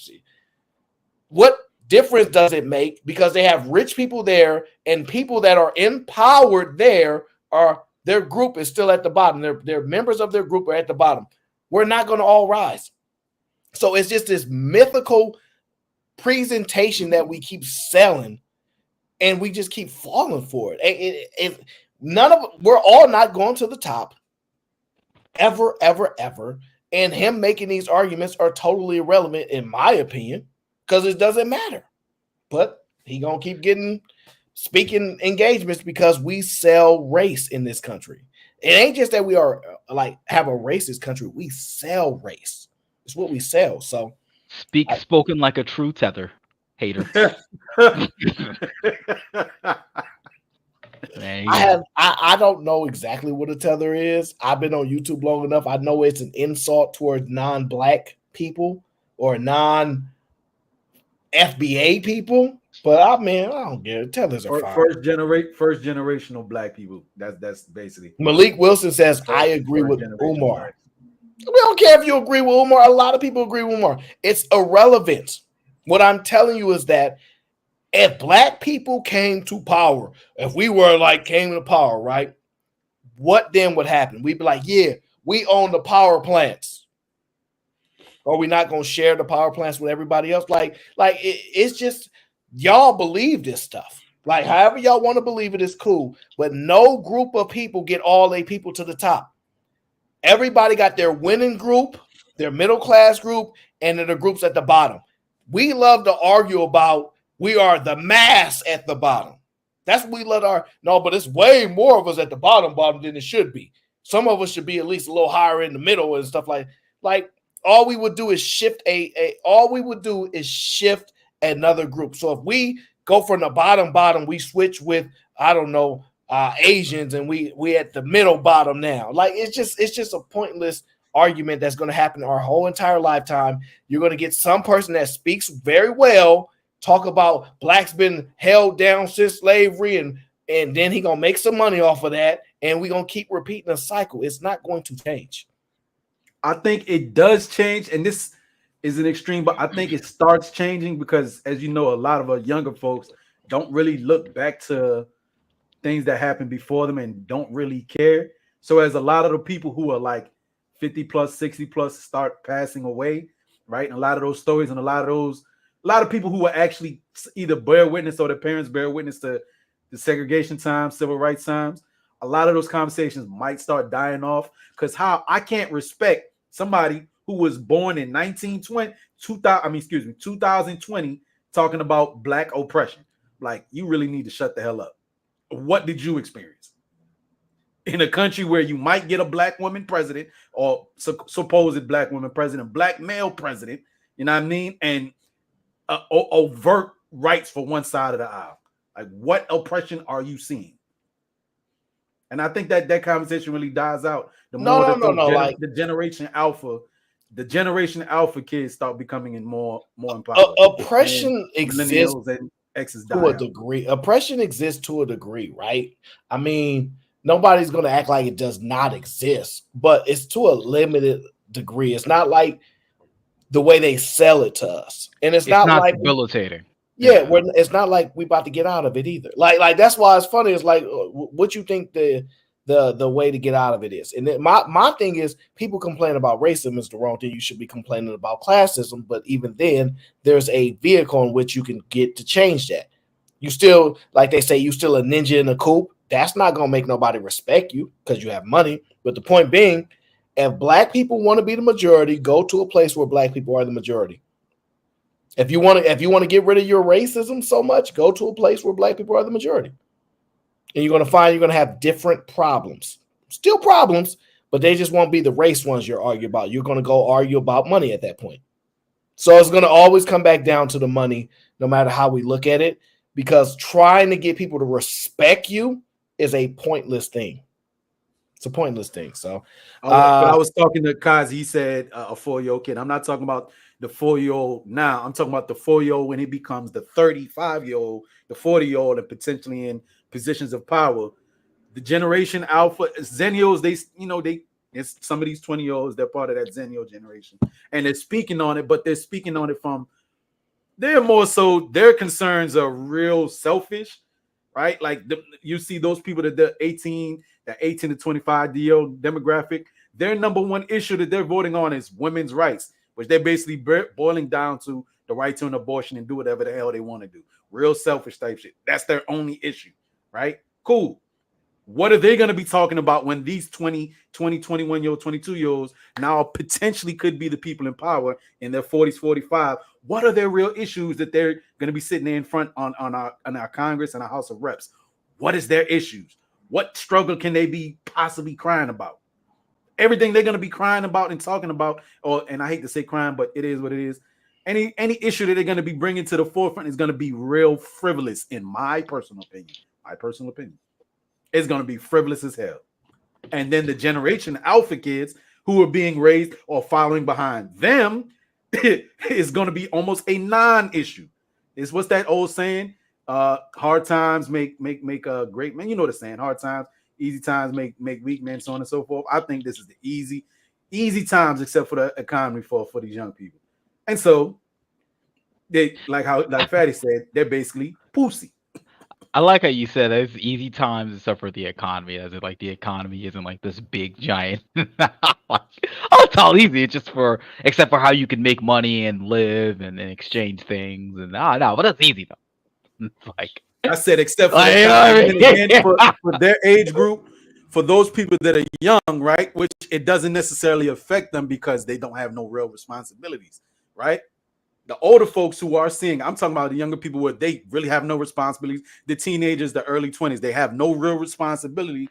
what difference does it make? Because they have rich people there and people that are empowered there are their group is still at the bottom. Their members of their group are at the bottom. We're not going to all rise. So it's just this mythical presentation that we keep selling, and we just keep falling for it. We're all not going to the top ever, ever, ever. And him making these arguments are totally irrelevant, in my opinion, because it doesn't matter. But he gonna keep getting speaking engagements because we sell race in this country. It ain't just that we are have a racist country. We sell race. It's what we sell. So spoken like a true tether hater. I don't know exactly what a tether is. I've been on YouTube long enough. I know it's an insult towards non-black people or non-FBA people. But I don't get it. Tethers are fine. First generational black people. That's basically. Malik Wilson says, I agree with Umar. We don't care if you agree with Umar. A lot of people agree with Umar. It's irrelevant. What I'm telling you is that if black people came to power, if we were came to power, right? What then would happen? We'd be like, yeah, we own the power plants. Are we not going to share the power plants with everybody else? It's just y'all believe this stuff. However y'all want to believe it is cool, but no group of people get all their people to the top. Everybody got their winning group, their middle class group, and then the groups at the bottom. We love to argue about we are the mass at the bottom. That's what we but it's way more of us at the bottom than it should be. Some of us should be at least a little higher in the middle and stuff like all we would do is shift shift another group. So if we go from the bottom, we switch with, Asians, and we at the middle bottom now. It's just a pointless argument that's going to happen our whole entire lifetime. You're going to get some person that speaks very well, talk about blacks been held down since slavery, and then he going to make some money off of that, and we're going to keep repeating the cycle. It's not going to change. I think it does change, and this is an extreme, but I think it starts changing because, as you know, a lot of our younger folks don't really look back to things that happened before them and don't really care. So as a lot of the people who are 50 plus, 60 plus start passing away, right? And a lot of those stories and a lot of people who were actually either bear witness or their parents bear witness to the segregation times, civil rights times, a lot of those conversations might start dying off because I can't respect somebody who was born in 2020 talking about black oppression. You really need to shut the hell up. What did you experience in a country where you might get a black woman president or supposed black woman president, black male president, you know what I mean? And overt rights for one side of the aisle. What oppression are you seeing? And I think that conversation really dies out. The Generation Alpha kids start becoming more empowered. Oppression exists to a degree. Oppression exists to a degree, right? I mean, nobody's going to act like it does not exist, but it's to a limited degree. It's not like the way they sell it to us, and it's not debilitating. It's not like we about to get out of it either. That's why it's funny. It's what you think the way to get out of it is. And then my thing is, people complain about racism is the wrong thing. You should be complaining about classism. But even then, there's a vehicle in which you can get to change that. You still, like they say, you still a ninja in a coop. That's not gonna make nobody respect you because you have money. But the point being, if black people want to be the majority, go to a place where black people are the majority. If you want to get rid of your racism so much, go to a place where black people are the majority. And you're going to find you're going to have different problems. Still problems, but they just won't be the race ones you're arguing about. You're going to go argue about money at that point. So it's going to always come back down to the money, no matter how we look at it, because trying to get people to respect you is a pointless thing. It's a pointless thing. So but I was talking to Kaz. He said a 4-year-old kid. I'm not talking about the 4-year-old now. I'm talking about the 4-year-old when he becomes the 35-year-old, the 40-year-old, and potentially in positions of power. The generation alpha Zennials, it's some of these 20-year-olds, they're part of that Zennial generation. And they're speaking on it, but they're speaking on it from they're more so their concerns are real selfish, right? Like you see those people that the 18 to 25 DL demographic, their number one issue that they're voting on is women's rights, which they're basically boiling down to the right to an abortion and do whatever the hell they want to do. Real selfish type shit. That's their only issue, right? Cool. What are they going to be talking about when these 20, 21-year-old, 22-year-olds now potentially could be the people in power in their 40s, 45? What are their real issues that they're going to be sitting there in front on our Congress and our House of Reps? What is their issues? What struggle can they be possibly crying about? Everything they're going to be crying about and talking about, and I hate to say crying, but it is what it is. Any issue that they're going to be bringing to the forefront is going to be real frivolous, in my personal opinion. It's going to be frivolous as hell. And then the generation alpha kids who are being raised or following behind them is going to be almost a non-issue. It's what's that old saying? Hard times make a great man. You know the saying, hard times, easy times make weak men, so on and so forth. I think this is the easy times, except for the economy for these young people. And so they like Fatty said, they're basically pussy. I like how you said it's easy times except for the economy, as if like the economy isn't like this big giant. It's all easy. It's just except for how you can make money and live and exchange things and no, but that's easy though. It's like I said, except for, again, for their age group, for those people that are young, right? Which it doesn't necessarily affect them because they don't have no real responsibilities, right? The older folks who are seeing, I'm talking about the younger people where they really have no responsibilities. The teenagers, the early 20s, they have no real responsibility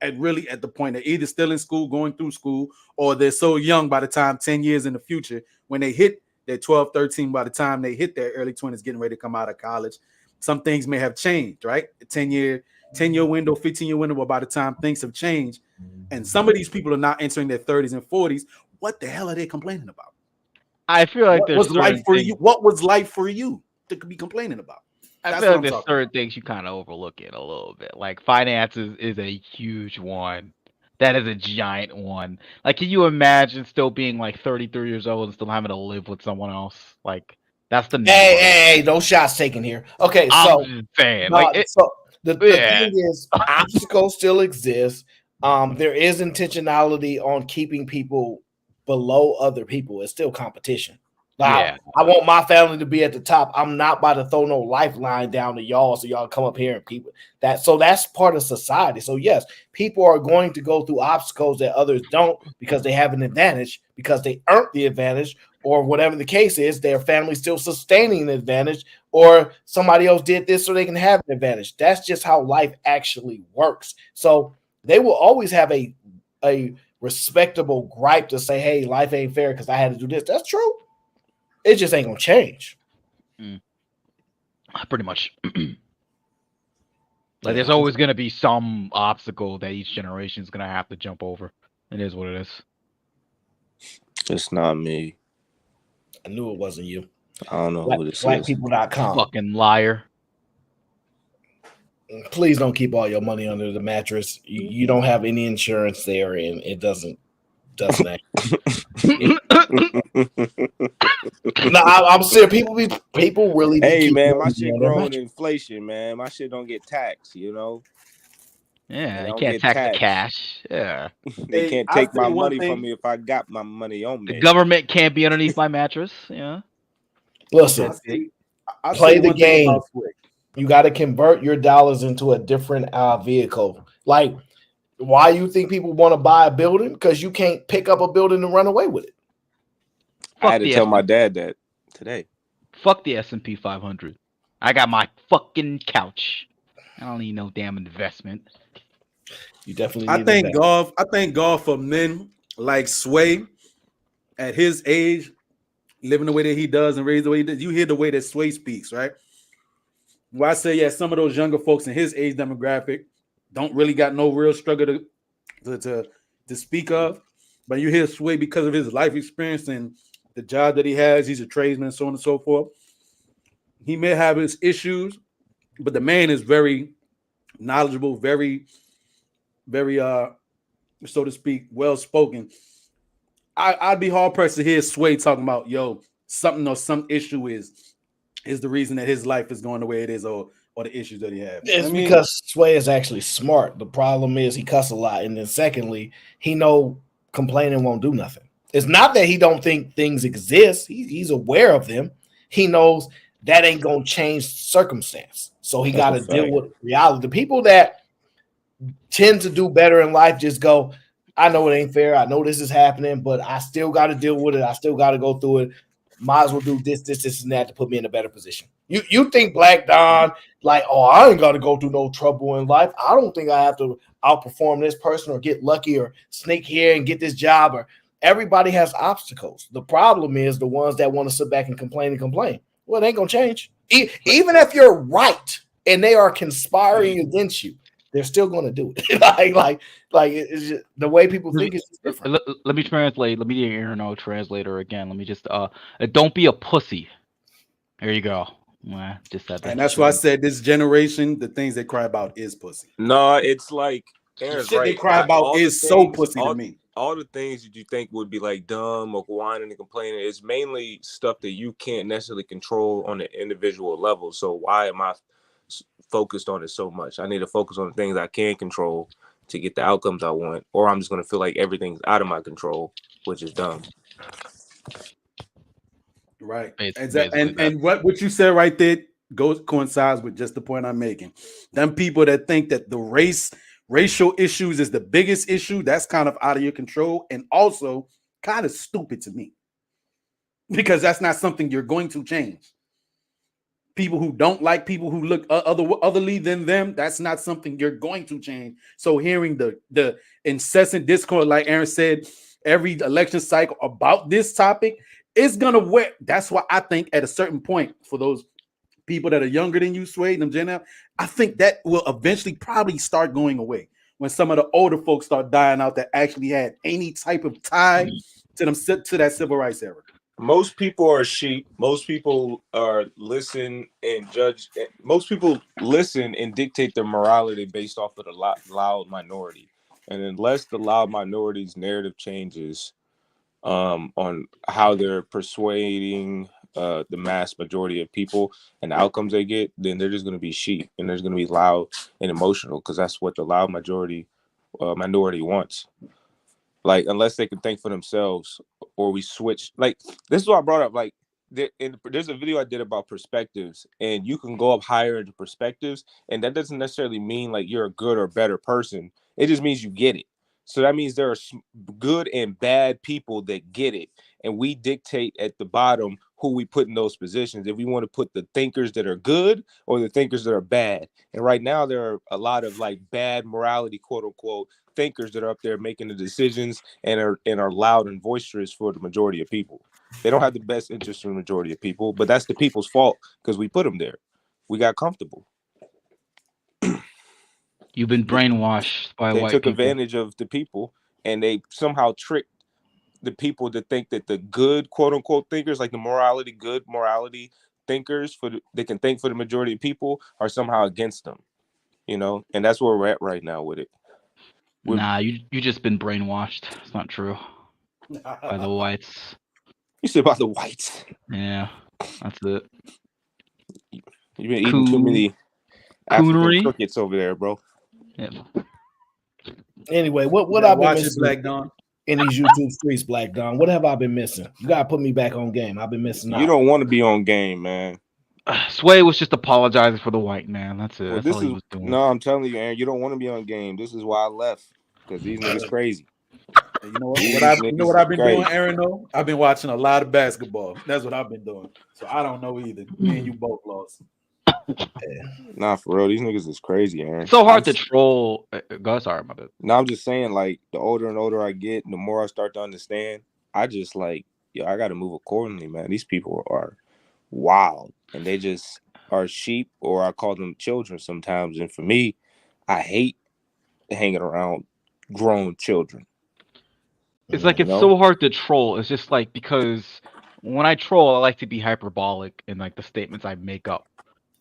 at the point they're either still in school, going through school, or they're so young by the time 10 years in the future, when they hit their 12, 13, by the time they hit their early 20s, getting ready to come out of college, some things may have changed, right? The 10-year window, 15-year window, but by the time things have changed, and some of these people are now entering their 30s and 40s, what the hell are they complaining about? I feel like what was life for you? What was life for you to be complaining about? I feel like there's certain things you kind of overlook it a little bit. Like finances is a huge one. That is a giant one. Like, can you imagine still being like 33 years old and still having to live with someone else? Like, that's the hey, no shots taken here. Okay, so I'm just saying, the thing is, obstacles still exist. There is intentionality on keeping people below other people. It's still competition. I want my family to be at the top. I'm not about to throw no lifeline down to y'all so y'all come up here and people that. So that's part of society. So yes, people are going to go through obstacles that others don't because they have an advantage, because they earned the advantage, or whatever the case is, their family's still sustaining the advantage, or somebody else did this so they can have an advantage. That's just how life actually works. So they will always have a respectable gripe to say, hey, life ain't fair because I had to do this. That's true. It just ain't gonna change. Pretty much. Like there's always gonna be some obstacle that each generation is gonna have to jump over. It is what it is. It's not me. I knew it wasn't you. I don't know who this is. Blackpeople.com. Fucking liar. Please don't keep all your money under the mattress. You don't have any insurance there, and it doesn't No, I'm serious. People really. Hey man, my shit growing inflation, man. My shit don't get taxed, you know. Yeah, you can't tax the cash. Yeah, they can't take my money from me if I got my money on me. The government can't be underneath my mattress. Yeah. Listen, play the game. You got to convert your dollars into a different vehicle. Like, why you think people want to buy a building? Because you can't pick up a building and run away with it. I had to tell my dad that today. Fuck the S&P 500. I got my fucking couch. I don't need no damn investment. You definitely. I thank God for men like Sway at his age, living the way that he does and raised the way he does. You hear the way that Sway speaks, right? Well, I say, some of those younger folks in his age demographic don't really got no real struggle to speak of. But you hear Sway because of his life experience and the job that he has. He's a tradesman, so on and so forth. He may have his issues, but the man is very knowledgeable, very, very so to speak, well spoken. I'd be hard pressed to hear Sway talking about something or some issue is the reason that his life is going the way it is, or the issues that he has. It's because Sway is actually smart. The problem is he cuss a lot, and then secondly, he know complaining won't do nothing. It's not that he don't think things exist. He's aware of them. He knows that ain't gonna change circumstance. So he got to deal with reality. The people that tend to do better in life just go, I know it ain't fair. I know this is happening, but I still got to deal with it. I still got to go through it. Might as well do this, and that to put me in a better position. You think Black Don like, oh, I ain't got to go through no trouble in life. I don't think I have to outperform this person or get lucky or sneak here and get this job. Or everybody has obstacles. The problem is the ones that want to sit back and complain. Well, it ain't gonna change. Even if you're right and they are conspiring against you, they're still gonna do it. like it's just, the way people think is different. Let me translate. Let me be an Arno translator again. Let me just don't be a pussy. There you go. Just said that. And that's why I said this generation, the things they cry about is pussy. No, it's like the shit they cry about is so pussy to me. All the things that you think would be like dumb or whining and complaining is mainly stuff that you can't necessarily control on an individual level. So why am I focused on it so much? I need to focus on the things I can control to get the outcomes I want, or I'm just going to feel like everything's out of my control, which is dumb. Right. And what you said right there coincides with just the point I'm making. Them people that think that the racial issues is the biggest issue, that's kind of out of your control and also kind of stupid to me, because that's not something you're going to change. People who don't like people who look otherly than them, that's not something you're going to change. So hearing the incessant discourse, like Aaron said, every election cycle about this topic is gonna wear. That's why I think at a certain point, for those people that are younger than you, Sway, them Gen L, I think that will eventually probably start going away when some of the older folks start dying out that actually had any type of tie to that civil rights era. Most people are sheep. Most people are listen and judge. Most people listen and dictate their morality based off of the loud minority. And unless the loud minority's narrative changes on how they're persuading the mass majority of people and the outcomes they get, then they're just going to be sheep, and they're going to be loud and emotional, because that's what the loud minority wants. Like, unless they can think for themselves, or we switch. Like, this is what I brought up. Like, there's a video I did about perspectives, and you can go up higher into perspectives, and that doesn't necessarily mean like you're a good or better person. It just means you get it. So that means there are good and bad people that get it, and we dictate at the bottom who we put in those positions. If we want to put the thinkers that are good or the thinkers that are bad. And right now there are a lot of like bad morality, quote unquote, thinkers that are up there making the decisions and are loud and boisterous for the majority of people. They don't have the best interest in the majority of people, but that's the people's fault because we put them there. We got comfortable. You've been brainwashed by they white took people. advantage of the people, and they somehow tricked the people to think that the good, quote unquote, thinkers, like the good morality thinkers they can think for the majority of people, are somehow against them, you know. And that's where we're at right now with it. Nah, you just been brainwashed. It's not true. By the whites. You said about the whites? Yeah, that's it. You've been eating too many African crickets over there, bro. Yeah. Anyway, what I've been missing, Black Don, in these YouTube streets, Black Don? What have I been missing? You gotta put me back on game. I've been missing. You don't want to be on game, man. Sway was just apologizing for the white man. That's it. Well, that's all he was doing. No, I'm telling you, Aaron, you don't want to be on game. This is why I left, because these niggas crazy. You know what I've been doing, Aaron? Though I've been watching a lot of basketball. That's what I've been doing. So I don't know either. Me and you both lost. Nah, for real, these niggas is crazy, Aaron. It's so hard to troll. Go, sorry about that. No, I'm just saying, like, the older and older I get, the more I start to understand. I just like, I got to move accordingly, man. These people are wild, and they just are sheep, or I call them children sometimes. And for me, I hate hanging around grown children. It's like it's so hard to troll. It's just like, because when I troll, I like to be hyperbolic in like the statements I make up.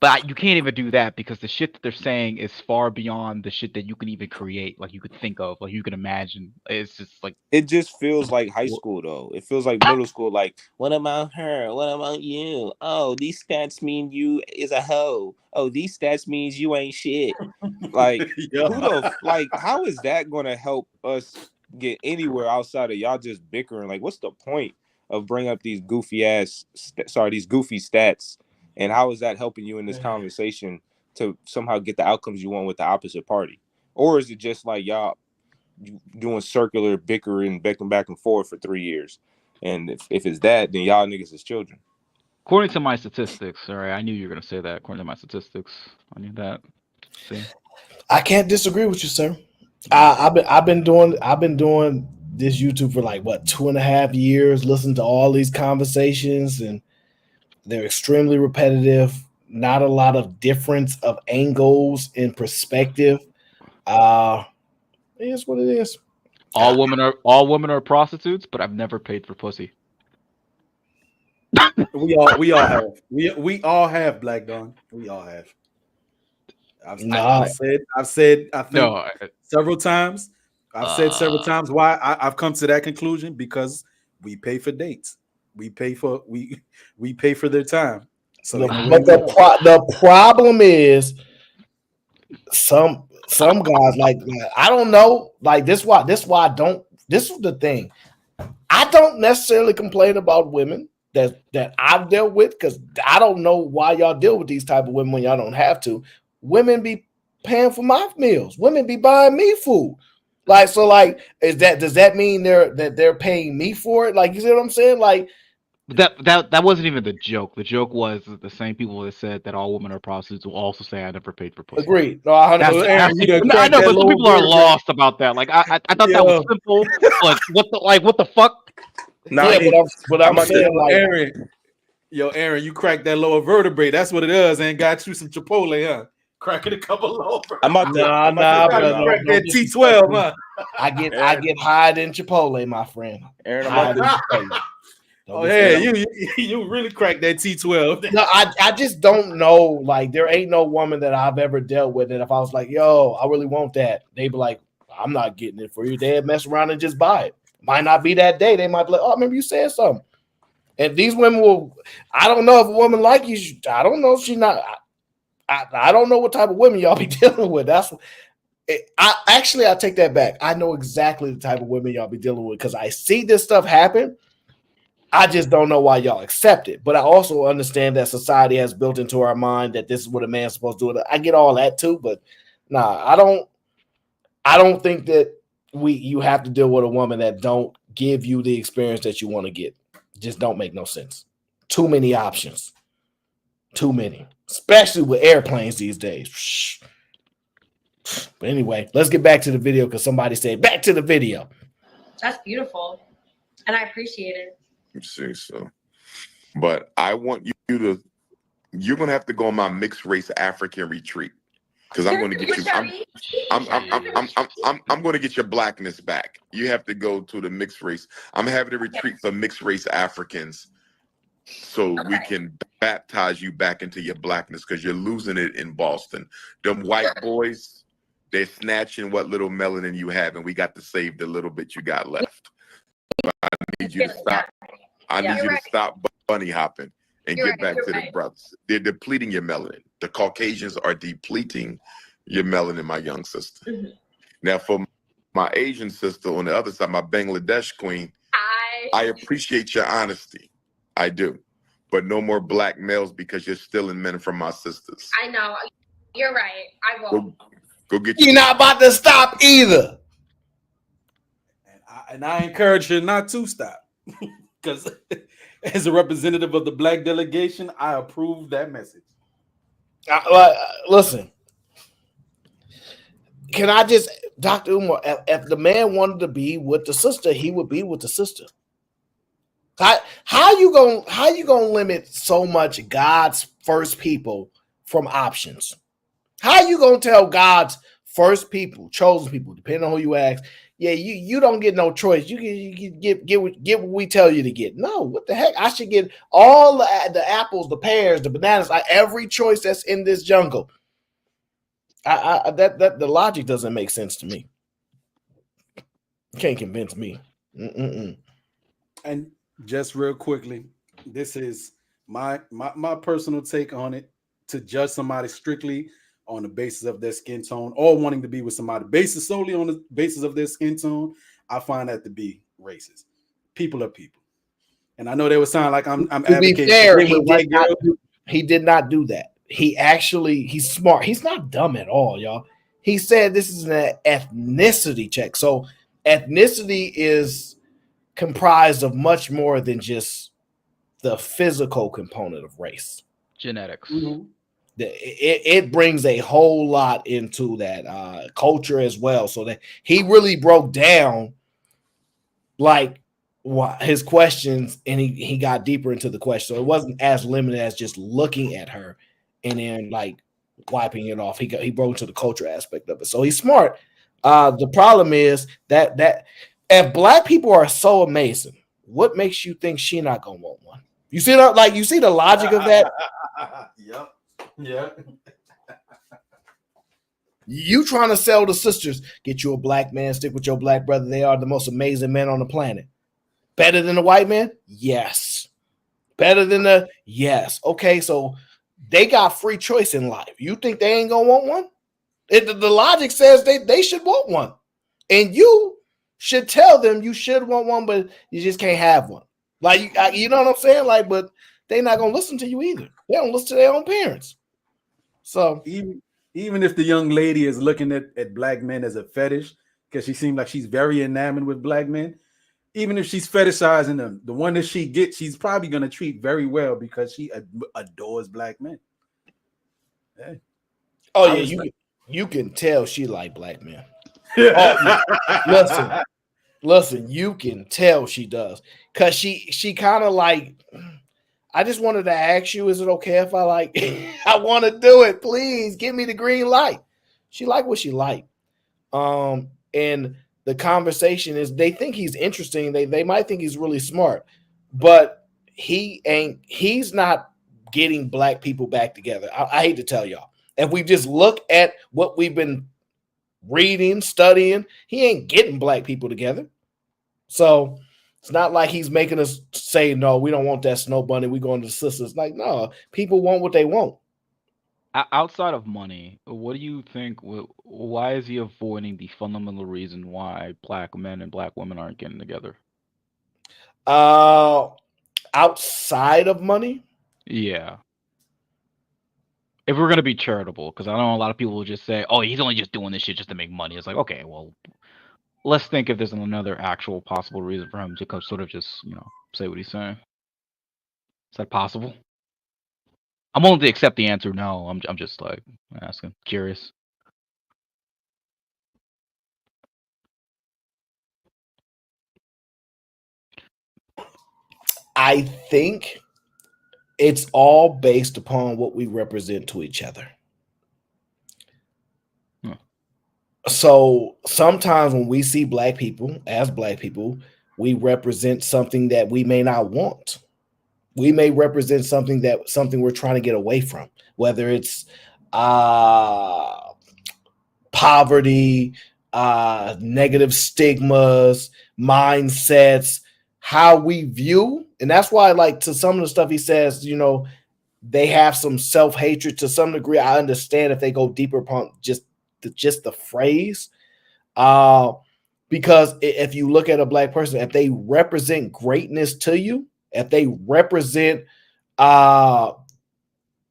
But you can't even do that because the shit that they're saying is far beyond the shit that you can even create, like you could think of, like you can imagine. It's just like It just feels like high school though. It feels like middle school. Like, what about her? What about you? Oh, these stats mean you is a hoe. Oh, these stats means you ain't shit. Like, how is that gonna help us get anywhere outside of y'all just bickering? Like, what's the point of bringing up these goofy stats? And how is that helping you in this conversation to somehow get the outcomes you want with the opposite party? Or is it just like y'all doing circular bickering, back and forth for 3 years? And if it's that, then y'all niggas is children. According to my statistics, all right, I knew you were gonna say that. According to my statistics, I knew that. See, I can't disagree with you, sir. I've been doing this YouTube for like what 2.5 years. Listening to all these conversations, and they're extremely repetitive. Not a lot of difference of angles in perspective. It is what it is. all women are prostitutes, but I've never paid for pussy. We all have. We all have, Black Dawn. We all have. I've said I think several times. I've said several times why I've come to that conclusion, because we pay for dates. We pay for their time. So the problem is some guys like I don't know, like this why I don't. This is the thing. I don't necessarily complain about women that I've dealt with, because I don't know why y'all deal with these type of women when y'all don't have to. Women be paying for my meals. Women be buying me food. Like, so like, does that mean they're paying me for it? Like, you see what I'm saying? Like, that wasn't even the joke. The joke was the same people that said that all women are prostitutes will also say I never paid for pussy. Agreed. No, I know, but some people are lost about that. Like, I thought that was simple. Like, what the fuck? Nah, yeah, but I'm saying, like, Aaron, you cracked that lower vertebrae. That's what it is. And got you some Chipotle, huh? Cracking a couple lower. I'm about to crack that T12, huh? I get high in Chipotle, my friend. Aaron, oh yeah, you really cracked that T12. No, I just don't know. Like, there ain't no woman that I've ever dealt with that if I was like, yo, I really want that, they'd be like, I'm not getting it for you. They'd mess around and just buy it. Might not be that day. They might be like, oh, remember you said something. And these women will, I don't know if a woman like you, I don't know if she's not, I don't know what type of women y'all be dealing with. I take that back. I know exactly the type of women y'all be dealing with, because I see this stuff happen. I just don't know why y'all accept it. But I also understand that society has built into our mind that this is what a man's supposed to do. I get all that too, but nah, I don't think that you have to deal with a woman that don't give you the experience that you want to get. Just don't make no sense. Too many options. Too many. Especially with airplanes these days. But anyway, let's get back to the video, because somebody said back to the video. That's beautiful. And I appreciate it. You see, so. But I want you're going to have to go on my mixed race African retreat. Because I'm going to get you. I'm going to get your blackness back. You have to go to the mixed race. I'm having a retreat for mixed race Africans, so we can baptize you back into your blackness, because you're losing it in Boston. Them white boys, they're snatching what little melanin you have, and we got to save the little bit you got left. But I need you to stop. I need you to stop bunny hopping and get back to the brothers. They're depleting your melanin. The Caucasians are depleting your melanin, my young sister. Mm-hmm. Now, for my Asian sister on the other side, my Bangladesh queen, I appreciate your honesty. I do. But no more black males, because you're stealing men from my sisters. I know. You're right. I will. Go get You're not about to stop either. And I encourage her not to stop. Because as a representative of the black delegation, I approve that message. Listen, can I just, Dr. Umar, if the man wanted to be with the sister, he would be with the sister. How you gonna limit so much God's first people from options? How you gonna tell God's first people, chosen people, depending on who you ask, yeah, you don't get no choice. You get what we tell you to get. No, what the heck? I should get all the apples, the pears, the bananas, every choice that's in this jungle. That the logic doesn't make sense to me. You can't convince me. Mm-mm-mm. And just real quickly, this is my personal take on it. To judge somebody strictly on the basis of their skin tone, or wanting to be with somebody based solely on the basis of their skin tone, I find that to be racist. People are people, and I know they would sound like I'm to be advocating fair, with white girls. He did not do that. He's smart. He's not dumb at all, y'all. He said this is an ethnicity check. So ethnicity is comprised of much more than just the physical component of race. Genetics. Mm-hmm. It brings a whole lot into that culture as well. So that he really broke down like his questions, and he got deeper into the question. So it wasn't as limited as just looking at her and then like wiping it off. He broke into the culture aspect of it. So he's smart. The problem is that if black people are so amazing, what makes you think she not gonna want one? You see that? Like you see the logic of that? Yep. Yeah. You trying to sell the sisters, get you a black man, stick with your black brother. They are the most amazing men on the planet. Better than the white man? Yes. Better than yes. Okay, so they got free choice in life. You think they ain't gonna want one? The logic says they should want one. And you should tell them you should want one, but you just can't have one. Like you know what I'm saying? Like, but they're not gonna listen to you either. They don't listen to their own parents. So even if the young lady is looking at black men as a fetish, because she seems like she's very enamored with black men, even if she's fetishizing them, the one that she gets, she's probably going to treat very well because she adores black men. Hey. Oh yeah, you can tell she like black men. Oh, listen, you can tell she does, because she kind of like. I just wanted to ask you, is it okay if I like I want to do it? Please give me the green light. She like what she like. And the conversation is they think he's interesting. They might think he's really smart, but he's not getting black people back together. I hate to tell y'all. If we just look at what we've been reading, studying, he ain't getting black people together. So it's not like he's making us say, no, we don't want that snow bunny. We going to the sisters. Like, no, people want what they want. Outside of money, what do you think? Why is he avoiding the fundamental reason why black men and black women aren't getting together? Outside of money? Yeah. If we're gonna be charitable, because I know a lot of people will just say, "Oh, he's only just doing this shit just to make money." It's like, okay, well, let's think if there's another actual possible reason for him to come sort of just, say what he's saying. Is that possible? I'm willing to accept the answer no. I'm just like asking, curious. I think it's all based upon what we represent to each other. So sometimes when we see black people, as black people, we represent something that we may not want. We may represent something we're trying to get away from, whether it's poverty, negative stigmas, mindsets, how we view. And that's why, like, to some of the stuff he says, they have some self-hatred to some degree. I understand if they go deeper upon just the phrase. Because if you look at a black person, if they represent greatness to you, if they represent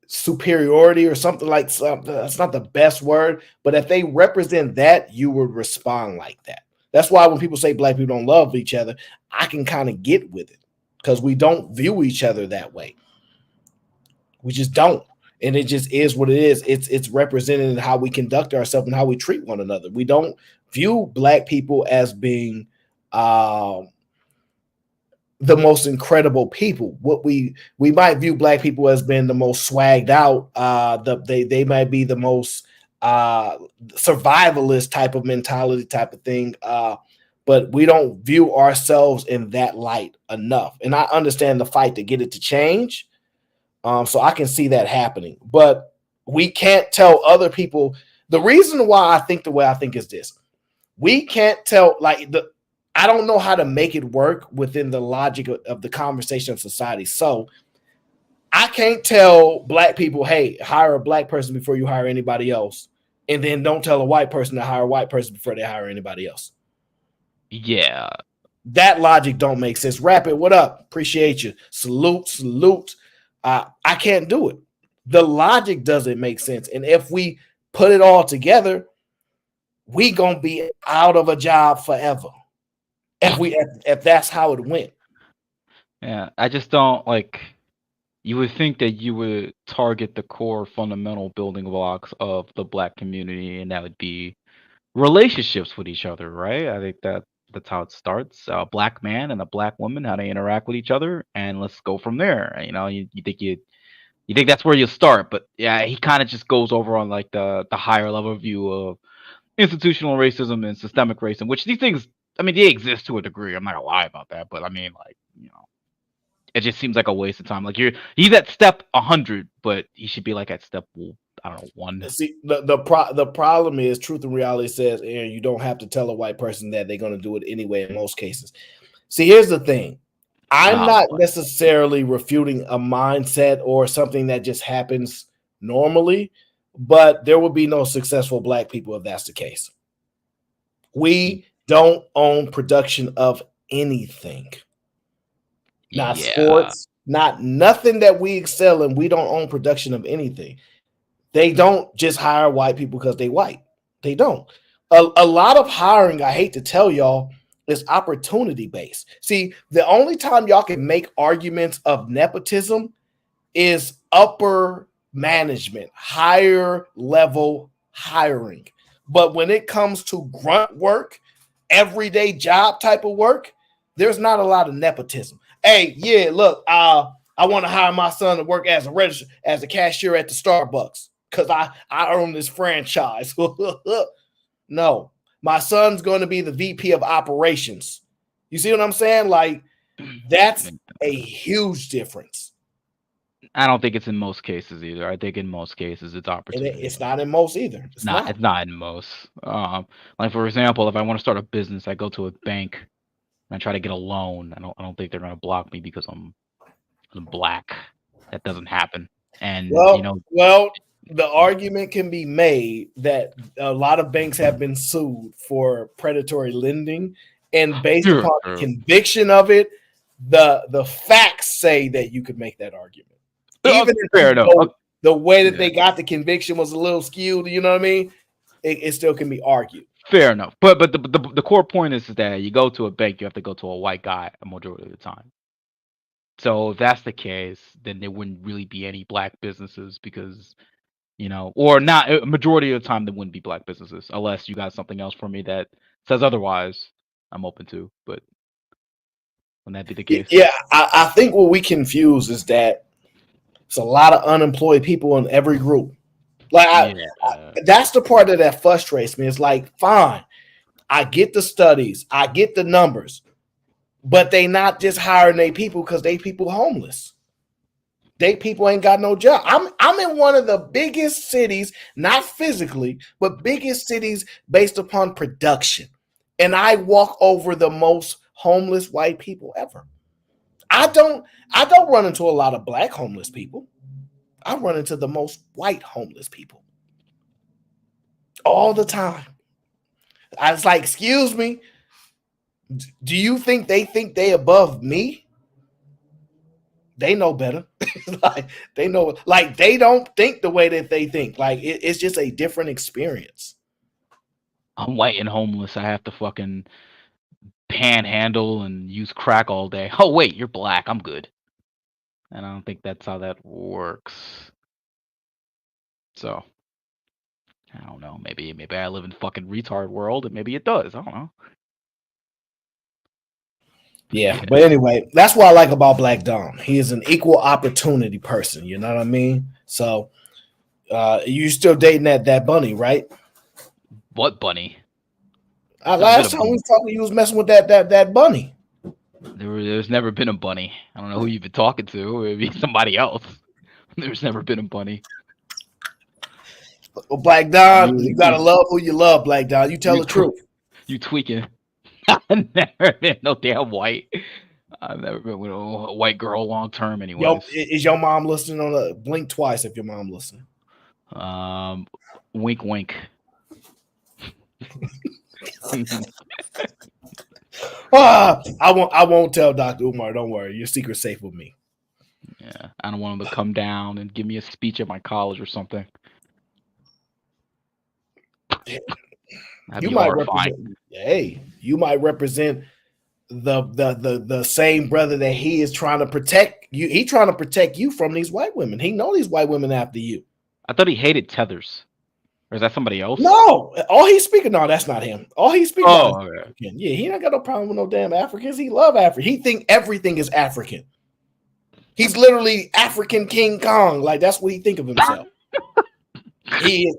superiority or something like something, that's not the best word, but if they represent that, you would respond like that. That's why when people say black people don't love each other, I can kind of get with it, because we don't view each other that way. We just don't. And it just is what it is. It's represented in how we conduct ourselves and how we treat one another. We don't view black people as being the most incredible people. What we might view black people as being the most swagged out. They might be the most survivalist type of mentality type of thing. but we don't view ourselves in that light enough. And I understand the fight to get it to change. So I can see that happening, but we can't tell other people. The reason why I think the way I think is this: we can't tell, I don't know how to make it work within the logic of the conversation of society. So I can't tell black people, hey, hire a black person before you hire anybody else, and then don't tell a white person to hire a white person before they hire anybody else. Yeah. That logic don't make sense. Rapid, what up? Appreciate you. Salute. I can't do it. The logic doesn't make sense. And if we put it all together, we gonna be out of a job forever. If that's how it went. Yeah, I just don't like. You would think that you would target the core fundamental building blocks of the black community, and that would be relationships with each other, right? I think that's how it starts. A black man and a black woman, how they interact with each other, and let's go from there. You know, you think that's where you start, but yeah, he kind of just goes over on like the higher level view of institutional racism and systemic racism, which these things, I mean, they exist to a degree. I'm not gonna lie about that, but I mean, like, you know, it just seems like a waste of time. Like he's at step 100, but he should be like at step, I don't know, 1. See, the problem is Truth and Reality says, Aaron, you don't have to tell a white person that they're going to do it anyway in most cases. See, here's the thing. I'm not necessarily refuting a mindset or something that just happens normally, but there will be no successful black people if that's the case. We don't own production of anything. Not sports, not nothing that we excel in. We don't own production of anything. They don't just hire white people because they white. They don't. A lot of hiring, I hate to tell y'all, is opportunity based. See, the only time y'all can make arguments of nepotism is upper management, higher level hiring. But when it comes to grunt work, everyday job type of work, there's not a lot of nepotism. Hey, yeah, look, I want to hire my son to work as a cashier at the Starbucks because I own this franchise. No, my son's going to be the VP of operations. You see what I'm saying? Like, that's a huge difference. I don't think it's in most cases either. I think in most cases it's opportunity. It's not in most either. It's not in most. Like for example, if I want to start a business, I go to a bank and I try to get a loan. I don't think they're going to block me because I'm black. That doesn't happen. And the argument can be made that a lot of banks have been sued for predatory lending, and based upon the conviction of it, the facts say that you could make that argument. Even if the way that they got the conviction was a little skewed, you know what I mean? It still can be argued. Fair enough. But the core point is that you go to a bank, you have to go to a white guy a majority of the time. So if that's the case, then there wouldn't really be any black businesses because, you know, or not a majority of the time there wouldn't be black businesses unless you got something else for me that says otherwise. I'm open to, but wouldn't that be the case? Yeah, I think what we confuse is that it's a lot of unemployed people in every group. Like that's the part that frustrates me. It's like, fine, I get the studies, I get the numbers, but they not just hiring their people because they people homeless. They people ain't got no job. I'm in one of the biggest cities, not physically, but biggest cities based upon production. And I walk over the most homeless white people ever. I don't run into a lot of black homeless people. I run into the most white homeless people all the time. I was like, excuse me, do you think they above me? They know better. Like they know, like they don't think the way that they think. Like it's just a different experience. I'm white and homeless. I have to fucking panhandle and use crack all day. Oh wait, you're black. I'm good. And I don't think that's how that works. So I don't know. Maybe I live in fucking retard world, and maybe it does. I don't know. Yeah, but anyway, that's what I like about Black Dom. He is an equal opportunity person. You know what I mean? So, you still dating that bunny, right? What bunny? Last time we was talking, you was messing with that bunny. There's never been a bunny. I don't know who you've been talking to. Maybe somebody else. There's never been a bunny. Well, Black Don, you gotta love who you love, Black Don. You tell the truth. You tweaking. I've never been no damn white. I've never been with a white girl long term anyways. Yo, is your mom listening on the blink twice if your mom listening? Wink wink. I won't tell Dr. Umar, don't worry. Your secret's safe with me. Yeah. I don't want him to come down and give me a speech at my college or something. You might represent the same brother that he is trying to protect you. He trying to protect you from these white women. He know these white women after you. I thought he hated tethers. Or is that somebody else? No, all he's speaking. No, that's not him. All he's speaking. Oh, is African. Yeah, he ain't got no problem with no damn Africans. He love Africa. He think everything is African. He's literally African King Kong. Like that's what he think of himself. He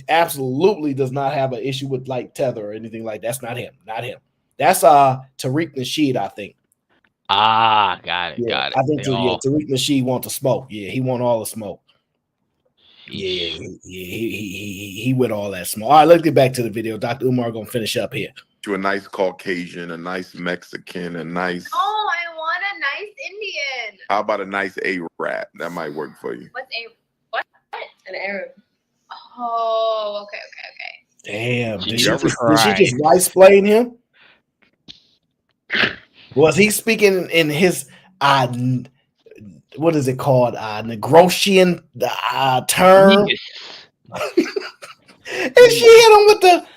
absolutely does not have an issue with like tether or anything like that. That's not him. Not him. That's Tariq Nasheed, I think. Got it. Yeah, Got it. I think Tariq Nasheed want the smoke. Yeah, he want all the smoke. Yeah, he with all that smoke. All right, let's get back to the video. Dr. Umar gonna finish up here. To a nice Caucasian, a nice Mexican, a nice. Oh, I want a nice Indian. How about a nice Arab? That might work for you. What's what? An Arab. Oh, okay. Damn, did she just white explain him? Was he speaking in his what is it called? Negrotian term? And she hit him with the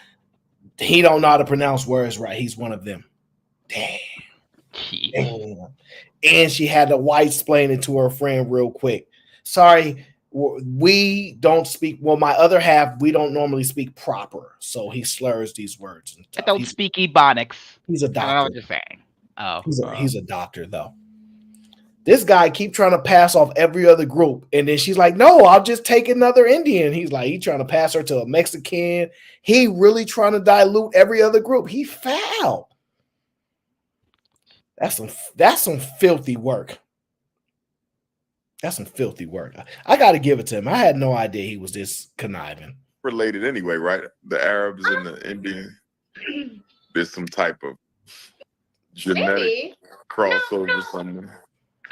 he don't know how to pronounce words right. He's one of them. Damn. And she had to white explain it to her friend real quick. Sorry, we don't speak. Well, my other half, we don't normally speak proper, so he slurs these words. I don't speak Ebonics. He's a doctor. I don't know what you're saying. Oh, he's a doctor though. This guy keep trying to pass off every other group, and then she's like, "No, I'll just take another Indian." He's like, he trying to pass her to a Mexican. He really trying to dilute every other group. He foul. That's some filthy work. That's some filthy work. I got to give it to him. I had no idea he was this conniving. Related anyway, right? The Arabs and the Indian. There's some type of genetic crossover somewhere.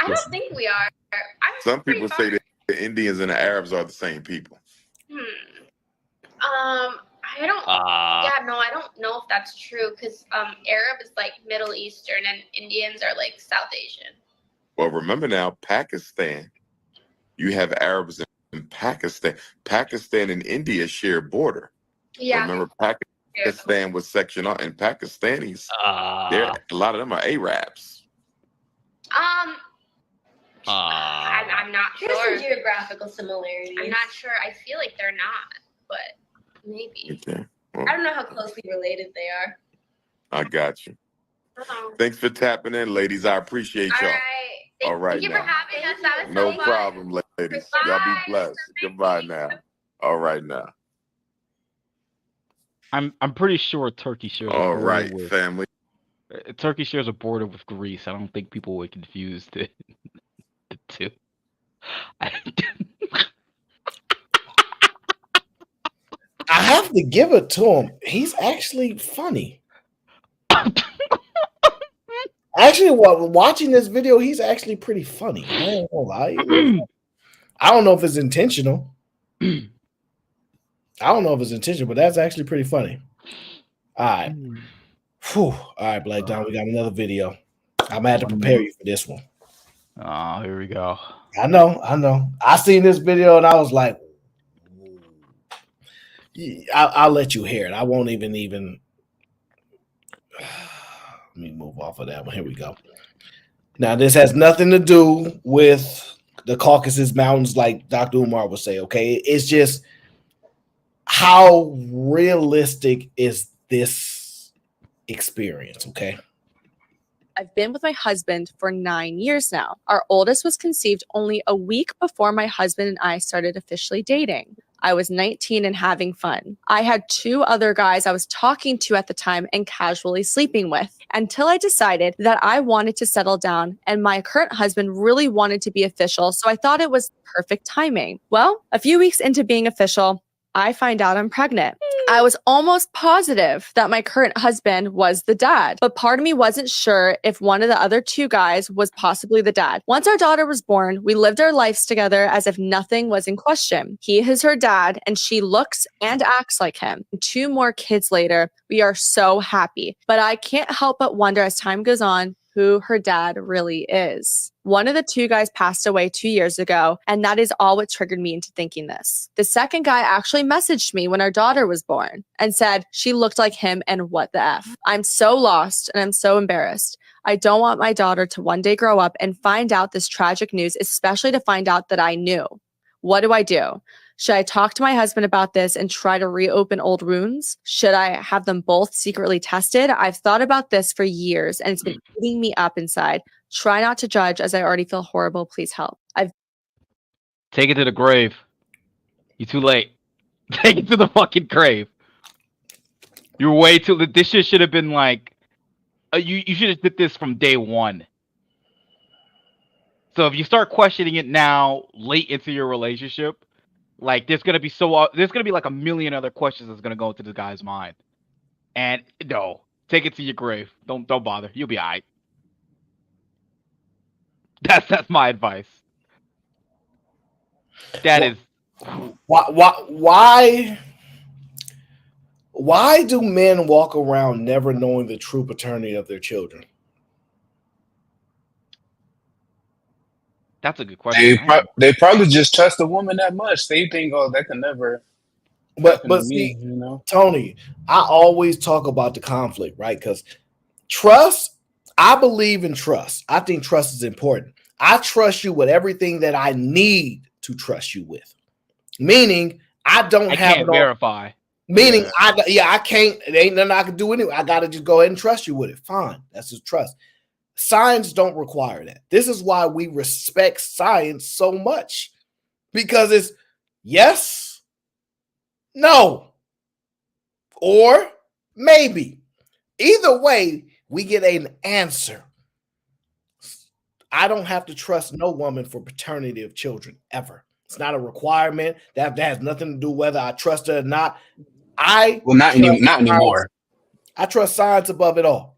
I don't think we are. Some people say that the Indians and the Arabs are the same people. I don't. I don't know if that's true because Arab is like Middle Eastern and Indians are like South Asian. Well, remember now, Pakistan. You have Arabs in Pakistan. Pakistan and India share border. Yeah. Remember, Pakistan was sectioned off, and Pakistanis. A lot of them are Arabs. I'm not sure. There's some geographical similarities. I'm not sure. I feel like they're not, but maybe. Okay. Well, I don't know how closely related they are. I got you. Thanks for tapping in, ladies. I appreciate y'all. All right. Thank you for having us. That was No so fun. problem, ladies. Y'all be blessed. Goodbye now. All right now. I'm pretty sure Turkey shares a All border right, with family. Turkey shares a border with Greece. I don't think people would confuse the two. I have to give it to him. He's actually funny. Actually, watching this video, he's actually pretty funny. I ain't gonna lie. I don't know if it's intentional. But that's actually pretty funny. All right. Whew. All right, Black Don, we got another video. I'm gonna have to prepare you for this one. Oh, here we go. I know. I seen this video and I was like, I'll let you hear it. I won't even. Let me move off of that one. Here we go. Now, this has nothing to do with the Caucasus Mountains, like Dr. Umar would say. Okay, it's just how realistic is this experience? Okay. I've been with my husband for 9 years now. Our oldest was conceived only a week before my husband and I started officially dating. I was 19 and having fun. I had 2 other guys I was talking to at the time and casually sleeping with until I decided that I wanted to settle down and my current husband really wanted to be official, so I thought it was perfect timing. Well, a few weeks into being official, I find out I'm pregnant. I was almost positive that my current husband was the dad, but part of me wasn't sure if one of the other 2 guys was possibly the dad. Once our daughter was born, we lived our lives together as if nothing was in question. He is her dad, and she looks and acts like him. 2 more kids later, we are so happy, but I can't help but wonder as time goes on who her dad really is. One of the 2 guys passed away 2 years ago, and that is all what triggered me into thinking this. The second guy actually messaged me when our daughter was born and said she looked like him and what the F. I'm so lost and I'm so embarrassed. I don't want my daughter to one day grow up and find out this tragic news, especially to find out that I knew. What do I do? Should I talk to my husband about this and try to reopen old wounds? Should I have them both secretly tested? I've thought about this for years and it's been eating me up inside. Try not to judge as I already feel horrible. Please help. Take it to the grave. You're too late. Take it to the fucking grave. You're way too. This shit should have been like. You should have did this from day one. So if you start questioning it now, late into your relationship, like there's gonna be like a million other questions that's gonna go into the guy's mind. And no, take it to your grave. Don't bother. You'll be alright. That's my advice. That is why do men walk around never knowing the true paternity of their children? That's a good question. They probably just trust a woman that much. They think, oh, that can never. But happen to see, me, you know? Tony, I always talk about the conflict, right? Because trust, I believe in trust. I think trust is important. I trust you with everything that I need to trust you with. Meaning, I can't verify. Meaning, I can't. It ain't nothing I can do anyway. I gotta just go ahead and trust you with it. Fine, that's just trust. Science don't require that. This is why we respect science so much, because it's yes, no, or maybe. Either way, we get an answer. I don't have to trust no woman for paternity of children ever. It's not a requirement. That has nothing to do whether I trust her or not. Not anymore. I trust science above it all.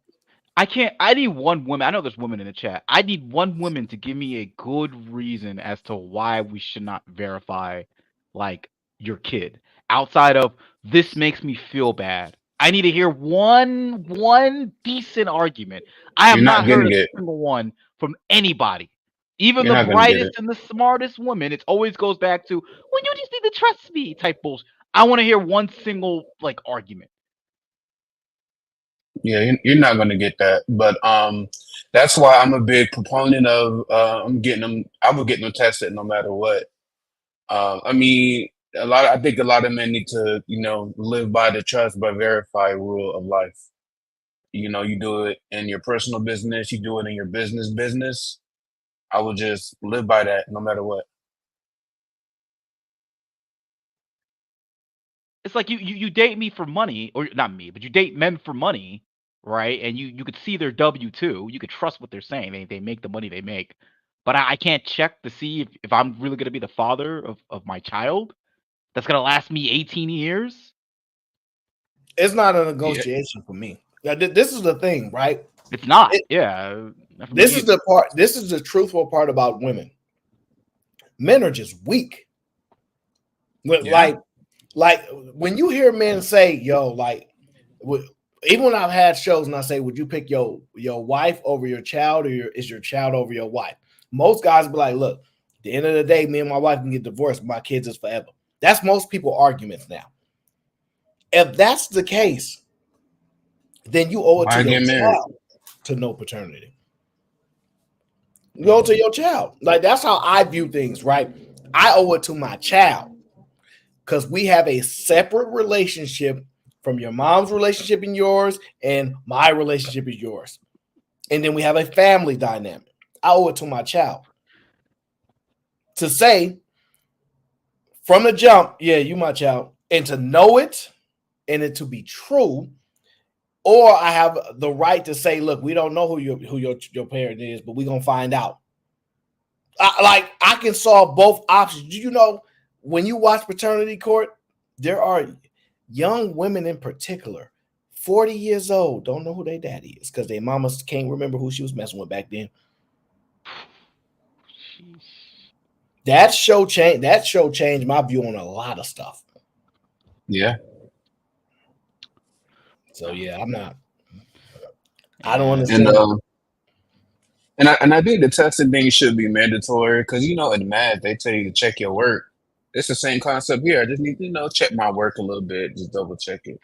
I need one woman. I know there's women in the chat. I need one woman to give me a good reason as to why we should not verify like your kid. Outside of this makes me feel bad. I need to hear one decent argument. I have not heard a single one from anybody. Even the brightest and the smartest woman, it always goes back to, well, you just need to trust me type bullshit. I want to hear one single like argument. Yeah, you're not going to get that, but that's why I'm a big proponent of I would get them tested no matter what. I mean, I think a lot of men need to, live by the trust but verify rule of life. You do it in your personal business, you do it in your business. I would just live by that no matter what. It's like you date me for money, or not me, but you date men for money, right? And you could see their W-2. You could trust what they're saying. They make the money they make. But I can't check to see if I'm really going to be the father of my child that's going to last me 18 years. It's not a negotiation for me. This is the thing, right? It's not. This is the part. This is the truthful part about women. Men are just weak. Like when you hear men say, "Yo," like even when I've had shows and I say, "Would you pick your wife over your child, or is your child over your wife?" Most guys be like, "Look, at the end of the day, me and my wife can get divorced. But my kids is forever." That's most people arguments now. If that's the case, then you owe it to your child to know paternity. You owe it to your child. Like that's how I view things, right? I owe it to my child because we have a separate relationship from your mom's relationship and yours, and my relationship is yours. And then we have a family dynamic. I owe it to my child to say, from the jump, yeah, you my child, and to know it and it to be true, or I have the right to say, look, we don't know who your parent is, but we're gonna find out. I can solve both options. Do you know when you watch Paternity Court, there are young women in particular, 40 years old, don't know who their daddy is because their mamas can't remember who she was messing with back then. That show changed my view on a lot of stuff. Yeah. So yeah, I don't understand. And I think the testing thing should be mandatory because in math they tell you to check your work. It's the same concept here. I just need to check my work a little bit, just double check it,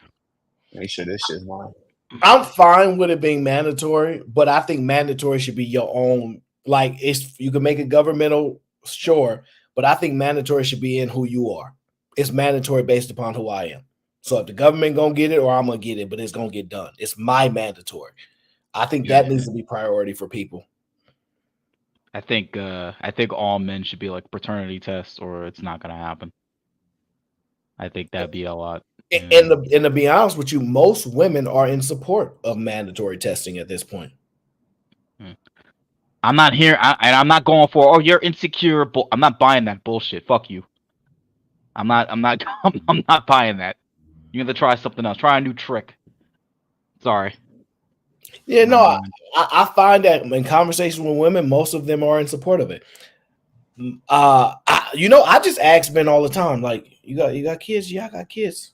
make sure this shit's mine. I'm fine with it being mandatory, but I think mandatory should be your own. Like you can make it governmental, sure, but I think mandatory should be in who you are. It's mandatory based upon who I am. So if the government gonna get it or I'm gonna get it, but it's gonna get done. It's my mandatory. I think that needs to be priority for people. I think all men should be like paternity tests, or it's not gonna happen. I think that'd be a lot. And to be honest with you, most women are in support of mandatory testing at this point. I'm not here, and I'm not going for. Oh, you're insecure. I'm not buying that bullshit. Fuck you. I'm not buying that. You have to try something else. Try a new trick. Sorry. Yeah, no, I find that in conversations with women, most of them are in support of it. I just ask men all the time, like, you got kids? Yeah, I got kids.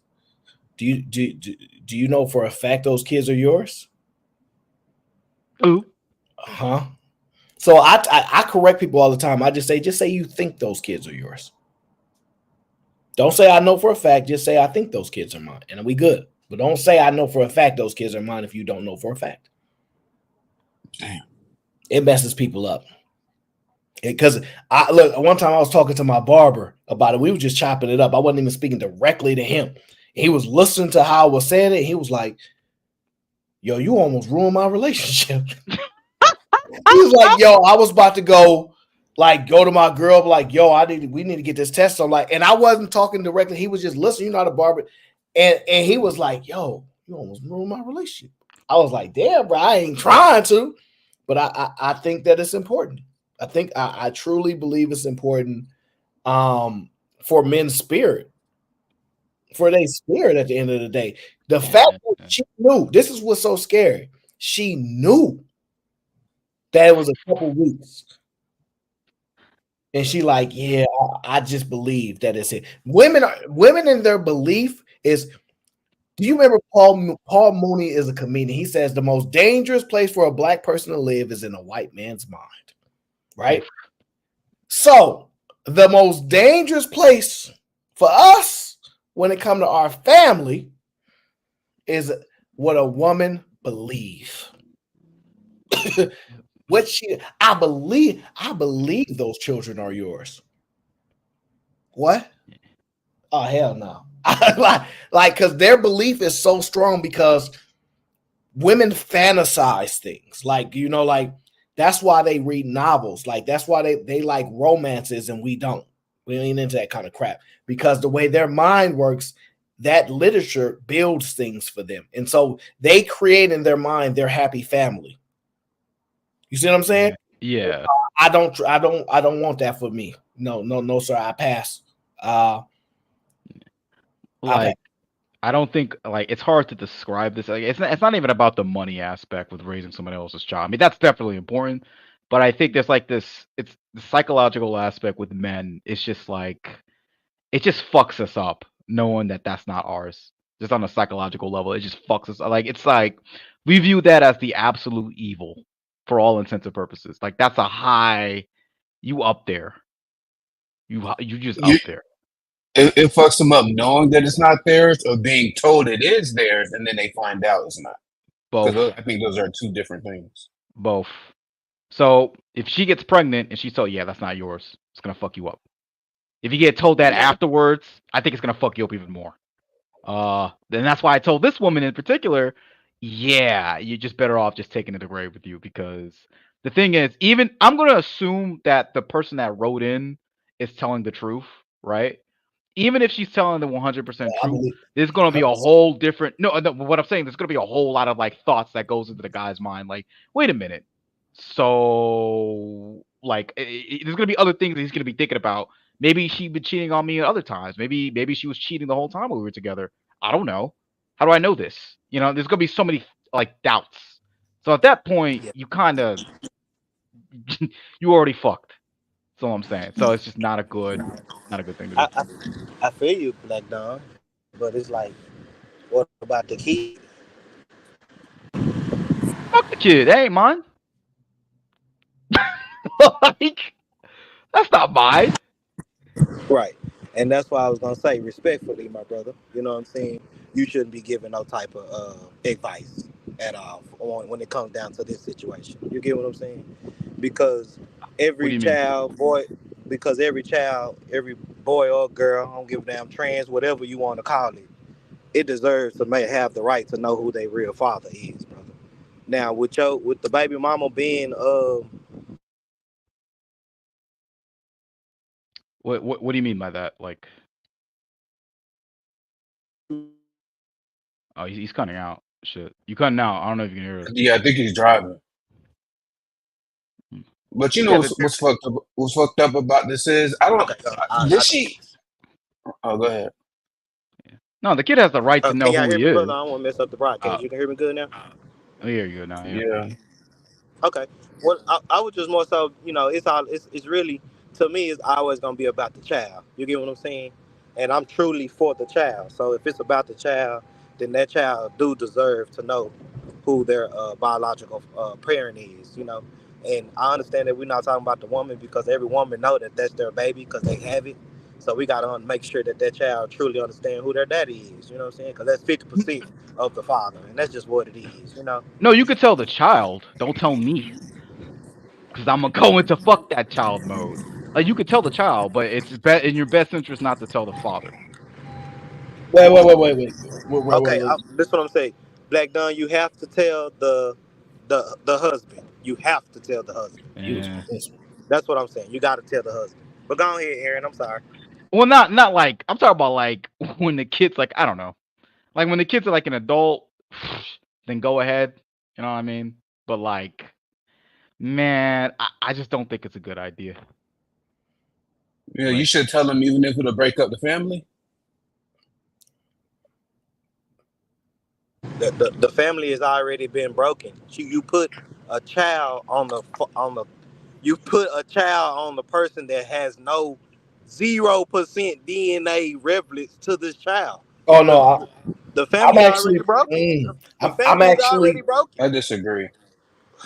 Do you know for a fact those kids are yours? Ooh. Huh? So I correct people all the time. I just say you think those kids are yours. Don't say I know for a fact. Just say I think those kids are mine, and we good. But don't say I know for a fact those kids are mine if you don't know for a fact. Damn. It messes people up. Because one time I was talking to my barber about it. We were just chopping it up. I wasn't even speaking directly to him. He was listening to how I was saying it. He was like, yo, you almost ruined my relationship. He was like, yo, I was about to go to my girl, like, yo, we need to get this test. So and I wasn't talking directly. He was just listening, you know, the barber. And he was like, yo, you almost ruined my relationship. I was like, damn, bro, I ain't trying to. But I think that it's important. I truly believe it's important for men's spirit. For their spirit at the end of the day. The fact that she knew, this is what's so scary. She knew that it was a couple weeks. And she like, yeah, I just believe that it's it. Women in their belief is, do you remember Paul Mooney is a comedian? He says the most dangerous place for a black person to live is in a white man's mind. Right? So the most dangerous place for us when it comes to our family is what a woman believes. I believe those children are yours. What? Oh, hell no. Because their belief is so strong because women fantasize things. That's why they read novels. That's why they like romances and we don't. We ain't into that kind of crap. Because the way their mind works, that literature builds things for them. And so they create in their mind their happy family. You see what I'm saying? Yeah. I don't want that for me. No, sir. I pass. I don't think it's hard to describe this. It's not even about the money aspect with raising someone else's child. I mean, that's definitely important, but I think there's it's the psychological aspect with men. It's just it just fucks us up knowing that that's not ours. Just on a psychological level, it just fucks us. It's we view that as the absolute evil for all intents and purposes. That's a high, you up there. You just up there. It fucks them up knowing that it's not theirs or being told it is theirs and then they find out it's not. Both. I think those are two different things. Both. So if she gets pregnant and she's told, yeah, that's not yours, it's going to fuck you up. If you get told that afterwards, I think it's going to fuck you up even more. Then that's why I told this woman in particular, yeah, you're just better off just taking it to the grave with you, because the thing is, even I'm going to assume that the person that wrote in is telling the truth, right? even if she's telling the 100% truth, there's going to be a whole different. No, what I'm saying, there's going to be a whole lot of like thoughts that goes into the guy's mind. Like, wait a minute. So, like, there's going to be other things that he's going to be thinking about. Maybe she'd been cheating on me at other times. Maybe she was cheating the whole time we were together. I don't know. How do I know this? You know, there's going to be so many like doubts. So at that point, you kind of you already fucked. That's all I'm saying. So it's just not a good thing to do. I feel you, Black Don, but it's like, what about the kid? Fuck the kid. That ain't mine. Like, that's not mine. Right. And that's why I was gonna say, respectfully, my brother. You know what I'm saying? You shouldn't be giving no type of advice at all when it comes down to this situation. You get what I'm saying? Because every child, boy, every boy or girl, I don't give a damn, trans, whatever you want to call it deserves to have the right to know who their real father is, brother. Now, with the baby mama being What do you mean by that? Like, oh, he's cutting out. Shit, you cutting out. I don't know if you can hear us. Yeah, I think he's driving. But you know what's fucked up? What's fucked up about this is I don't. Did she? Oh, go ahead. No, the kid has the right to know can y'all who hear he me, is. brother? I don't want to mess up the broadcast. You can hear me good now? I hear you now. Yeah. Okay. Well, I was just more so, it's really, to me, it's always gonna be about the child. You get what I'm saying? And I'm truly for the child. So if it's about the child, then that child do deserve to know who their biological parent is. And I understand that we're not talking about the woman because every woman know that that's their baby because they have it. So we gotta make sure that child truly understand who their daddy is. You know what I'm saying? Because that's 50% of the father, and that's just what it is. No, you could tell the child. Don't tell me, because I'm gonna go into fuck that child mode. Like, you could tell the child, but it's in your best interest not to tell the father. Wait. Okay, that's what I'm saying. Black Don, you have to tell the husband. You have to tell the husband. Yeah. That's what I'm saying. You got to tell the husband. But go ahead, Aaron. I'm sorry. Well, not like I'm talking about like when the kid's like, I don't know, like when the kids are like an adult, then go ahead. You know what I mean? But like, man, I just don't think it's a good idea. Yeah, you should tell them even if it'll break up the family. The family has already been broken. You put a child on the person that has no 0% DNA relevance to this child. Oh no, The family already broken. The family is already broken. I disagree.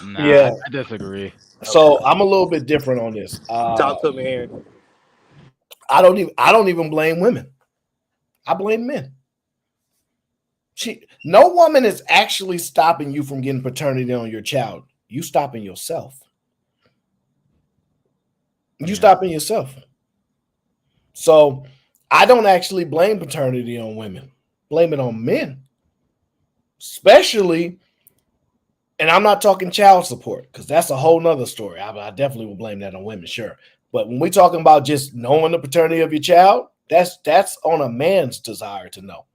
Nah, I disagree. So I'm a little bit different on this. Talk to me, Aaron. I don't even blame women. I blame men. No woman is actually stopping you from getting paternity on your child. You stopping yourself. You stopping yourself. So I don't actually blame paternity on women. Blame it on men. Especially, and I'm not talking child support because that's a whole nother story. I definitely will blame that on women, sure. But when we're talking about just knowing the paternity of your child, that's on a man's desire to know.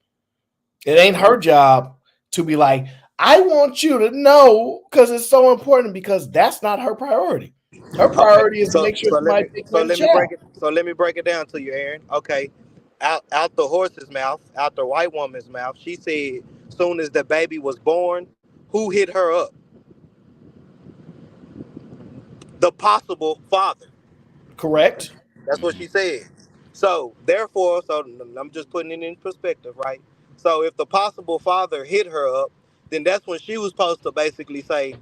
It ain't her job to be like, I want you to know because it's so important, because that's not her priority. Her priority is to make sure somebody takes care of the child. So let me break it down to you, Aaron. Okay. Out the horse's mouth, out the white woman's mouth, she said soon as the baby was born, who hit her up? The possible father. Correct. That's what she said. So therefore, I'm just putting it in perspective, right? So if the possible father hit her up, then that's when she was supposed to basically say,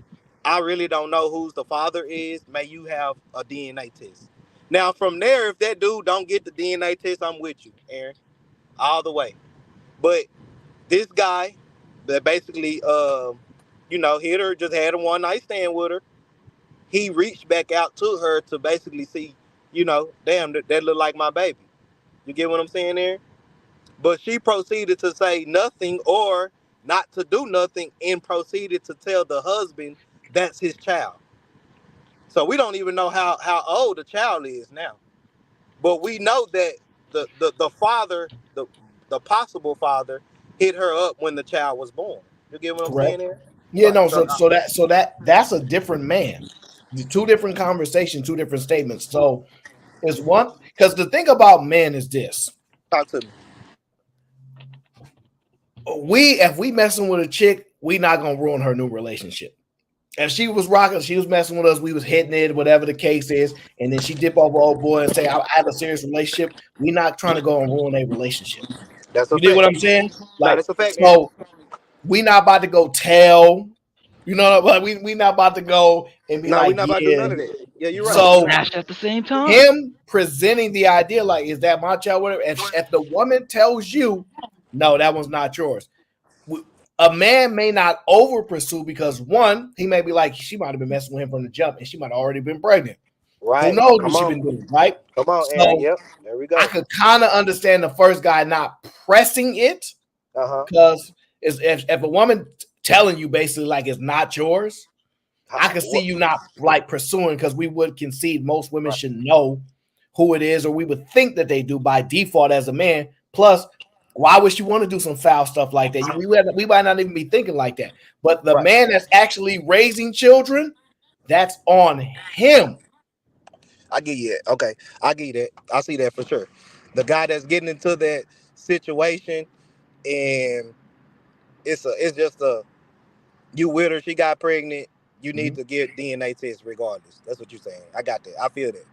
I really don't know who's the father is. May you have a DNA test. Now from there, if that dude don't get the DNA test, I'm with you, Aaron, all the way. But this guy that basically, hit her, just had a one night stand with her. He reached back out to her to basically see, damn, that look like my baby. You get what I'm saying there? But she proceeded to say nothing or not to do nothing and proceeded to tell the husband that's his child. So we don't even know how old the child is now. But we know that the father, the possible father, hit her up when the child was born. You get what I'm saying Correct. there? Yeah, Right. no, that's a different man. The two different conversations, two different statements. So it's one because the thing about men is this. Talk to me. If we messing with a chick, we not gonna ruin her new relationship. If she was rocking, she was messing with us, we was hitting it, whatever the case is, and then she dip off old boy and say, I have a serious relationship. We not trying to go and ruin a relationship. That's a You did fact. what I'm saying? No, Like, that's a fact, man. so we not about to go tell, you know, but we not about to go and be No, we're like, not about to do yeah. none of that. Yeah, you're right. So Smash at the same time. him presenting the idea, like, is that my child? Whatever. If the woman tells you, no, that one's not yours. A man may not over pursue because one, he may be like, she might have been messing with him from the jump and she might have already been pregnant. Right. Who knows Come what she on. been doing, right? Come on, So Aaron. Yep. There we go. I could kind of understand the first guy not pressing it because if a woman telling you basically like it's not yours, I could see you not like pursuing because we would concede most women should know who it is, or we would think that they do by default as a man. Plus, why would you want to do some foul stuff like that? We might not even be thinking like that. But the man that's actually raising children, that's on him. I get you that. Okay. I get you that. I see that for sure. The guy that's getting into that situation and it's just a you with her, she got pregnant, you need to get DNA tests regardless. That's what you're saying. I got that. I feel that.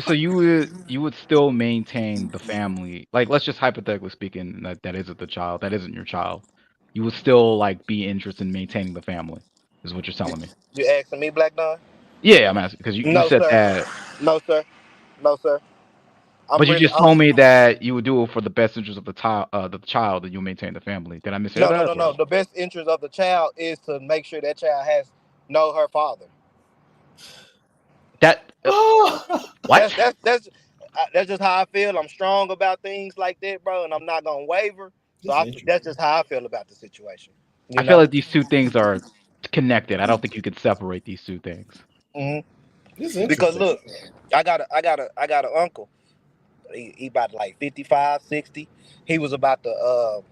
So you would still maintain the family, like let's just hypothetically speaking, that isn't the child, that isn't your child. You would still like be interested in maintaining the family, is what you're telling me. You asking me, Black Don? Yeah, I'm asking because you No, said sir. that, No, sir. No, sir. but you just told me that you would do it for the best interest of the child, and you maintain the family. Did I mishear No, no, that? no, no. The best interest of the child is to make sure that child has know her father. That what? That's just how I feel. I'm strong about things like that, bro, and I'm not gonna waver. So that's just how I feel about the situation. I You feel know. like these two things are connected. I don't think you could separate these two things. Because look, I got an uncle. He about like 55, 60. He was about to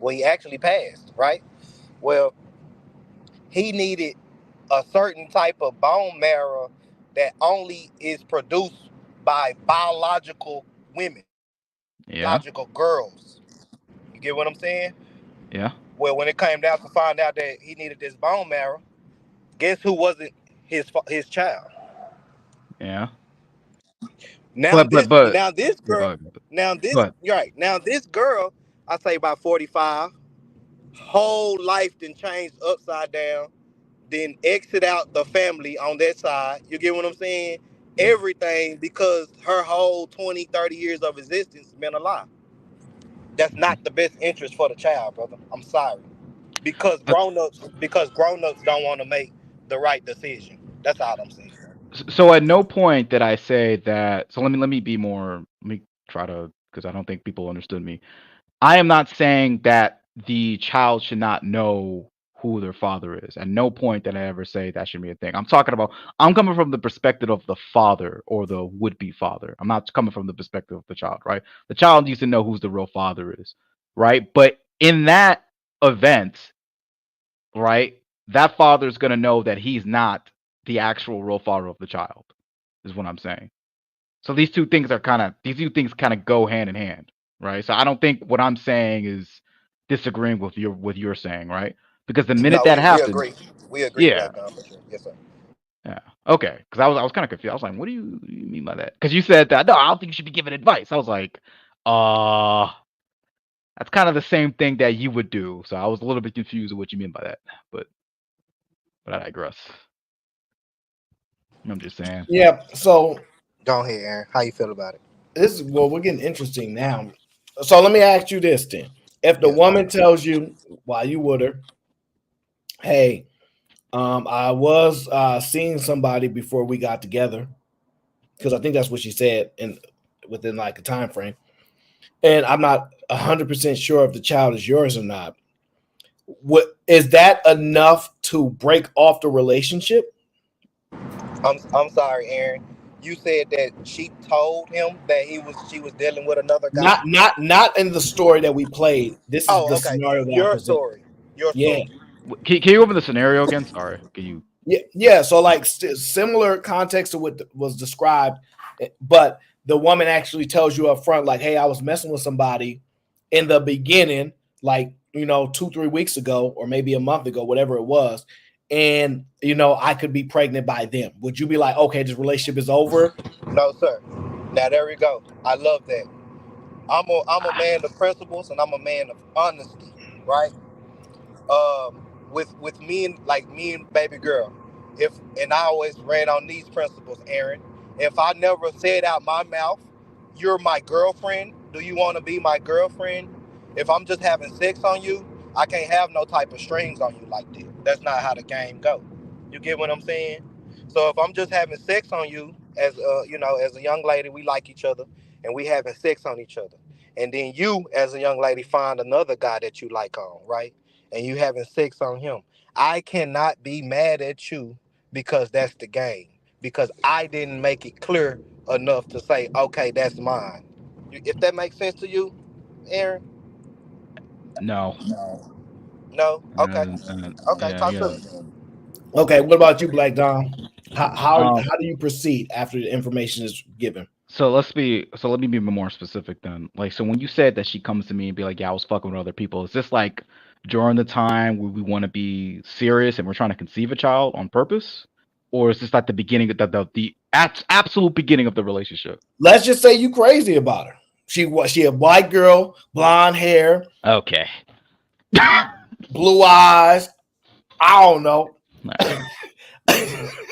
well, he actually passed, right? Well, he needed a certain type of bone marrow that only is produced by biological women, Yeah. biological girls. You get what I'm saying? Yeah. Well, when it came down to find out that he needed this bone marrow, guess who wasn't his child? Yeah. Now But this girl, you're right. Now this girl, I say about 45, whole life then changed upside down, then exit out the family on that side. You get what I'm saying? Everything because her whole 20, 30 years of existence meant a lie. That's not the best interest for the child, brother. I'm sorry. Because grown-ups don't want to make the right decision. That's all I'm saying. so at no point did I say that. So let me be more. Let me try to, because I don't think people understood me. I am not saying that the child should not know who their father is. At no point did I ever say that should be a thing. I'm coming from the perspective of the father or the would-be father. I'm not coming from the perspective of the child, right? The child needs to know who's the real father is, right? But in that event, right, that father is going to know that he's not the actual real father of the child, is what I'm saying. So these two things kind of go hand in hand, right? So I don't think what I'm saying is disagreeing with your saying, right? Because the minute No, that we happens, agree. We agree, yeah, Black Dom, for sure. Yes, sir. yeah, okay. Because I was kind of confused. I was like, what do you mean by that? Because you said that no, I don't think you should be giving advice. I was like, that's kind of the same thing that you would do. So I was a little bit confused with what you mean by that, but I digress. I'm just saying. Yeah. So go ahead, Aaron. How you feel about it? We're getting interesting now. So let me ask you this then. If the woman tells you while you with her, hey, I was seeing somebody before we got together, because I think that's what she said within like a time frame, and I'm not 100% sure if the child is yours or not. What is that enough to break off the relationship? I'm sorry, Aaron. you said that she told him that she was dealing with another guy. Not in the story that we played. This is Oh, the okay. scenario that I Your presented. story. Your Yeah. story. Can you go over the scenario again? Sorry. Can you? Yeah. So like similar context to what was described, but the woman actually tells you up front, like, "Hey, I was messing with somebody in the beginning, like 2-3 weeks ago, or maybe a month ago, whatever it was, and I could be pregnant by them." Would you be like, "Okay, this relationship is over"? No, sir. Now there we go. I love that. I'm a man of principles and I'm a man of honesty, right? With me and baby girl, and I always ran on these principles, Aaron. If I never said out my mouth, "You're my girlfriend. Do you want to be my girlfriend?" If I'm just having sex on you, I can't have no type of strings on you like that. That's not how the game go. You get what I'm saying? So if I'm just having sex on you, as a young lady, we like each other, and we having sex on each other, and then you, as a young lady, find another guy that you like on, right? And you having sex on him. I cannot be mad at you because that's the game. Because I didn't make it clear enough to say, okay, that's mine. If that makes sense to you, Aaron? No. No? Okay. Okay, Yeah. talk to Yeah. me. Okay. What about you, Black Dom? How Um. do you proceed after the information is given? So let me be more specific then. Like, so when you said that she comes to me and be like, "Yeah, I was fucking with other people," is this like during the time where we want to be serious and we're trying to conceive a child on purpose, or is this like the beginning of the absolute beginning of the relationship? Let's just say you crazy about her. She a white girl, blonde hair, Okay. blue eyes. I don't know.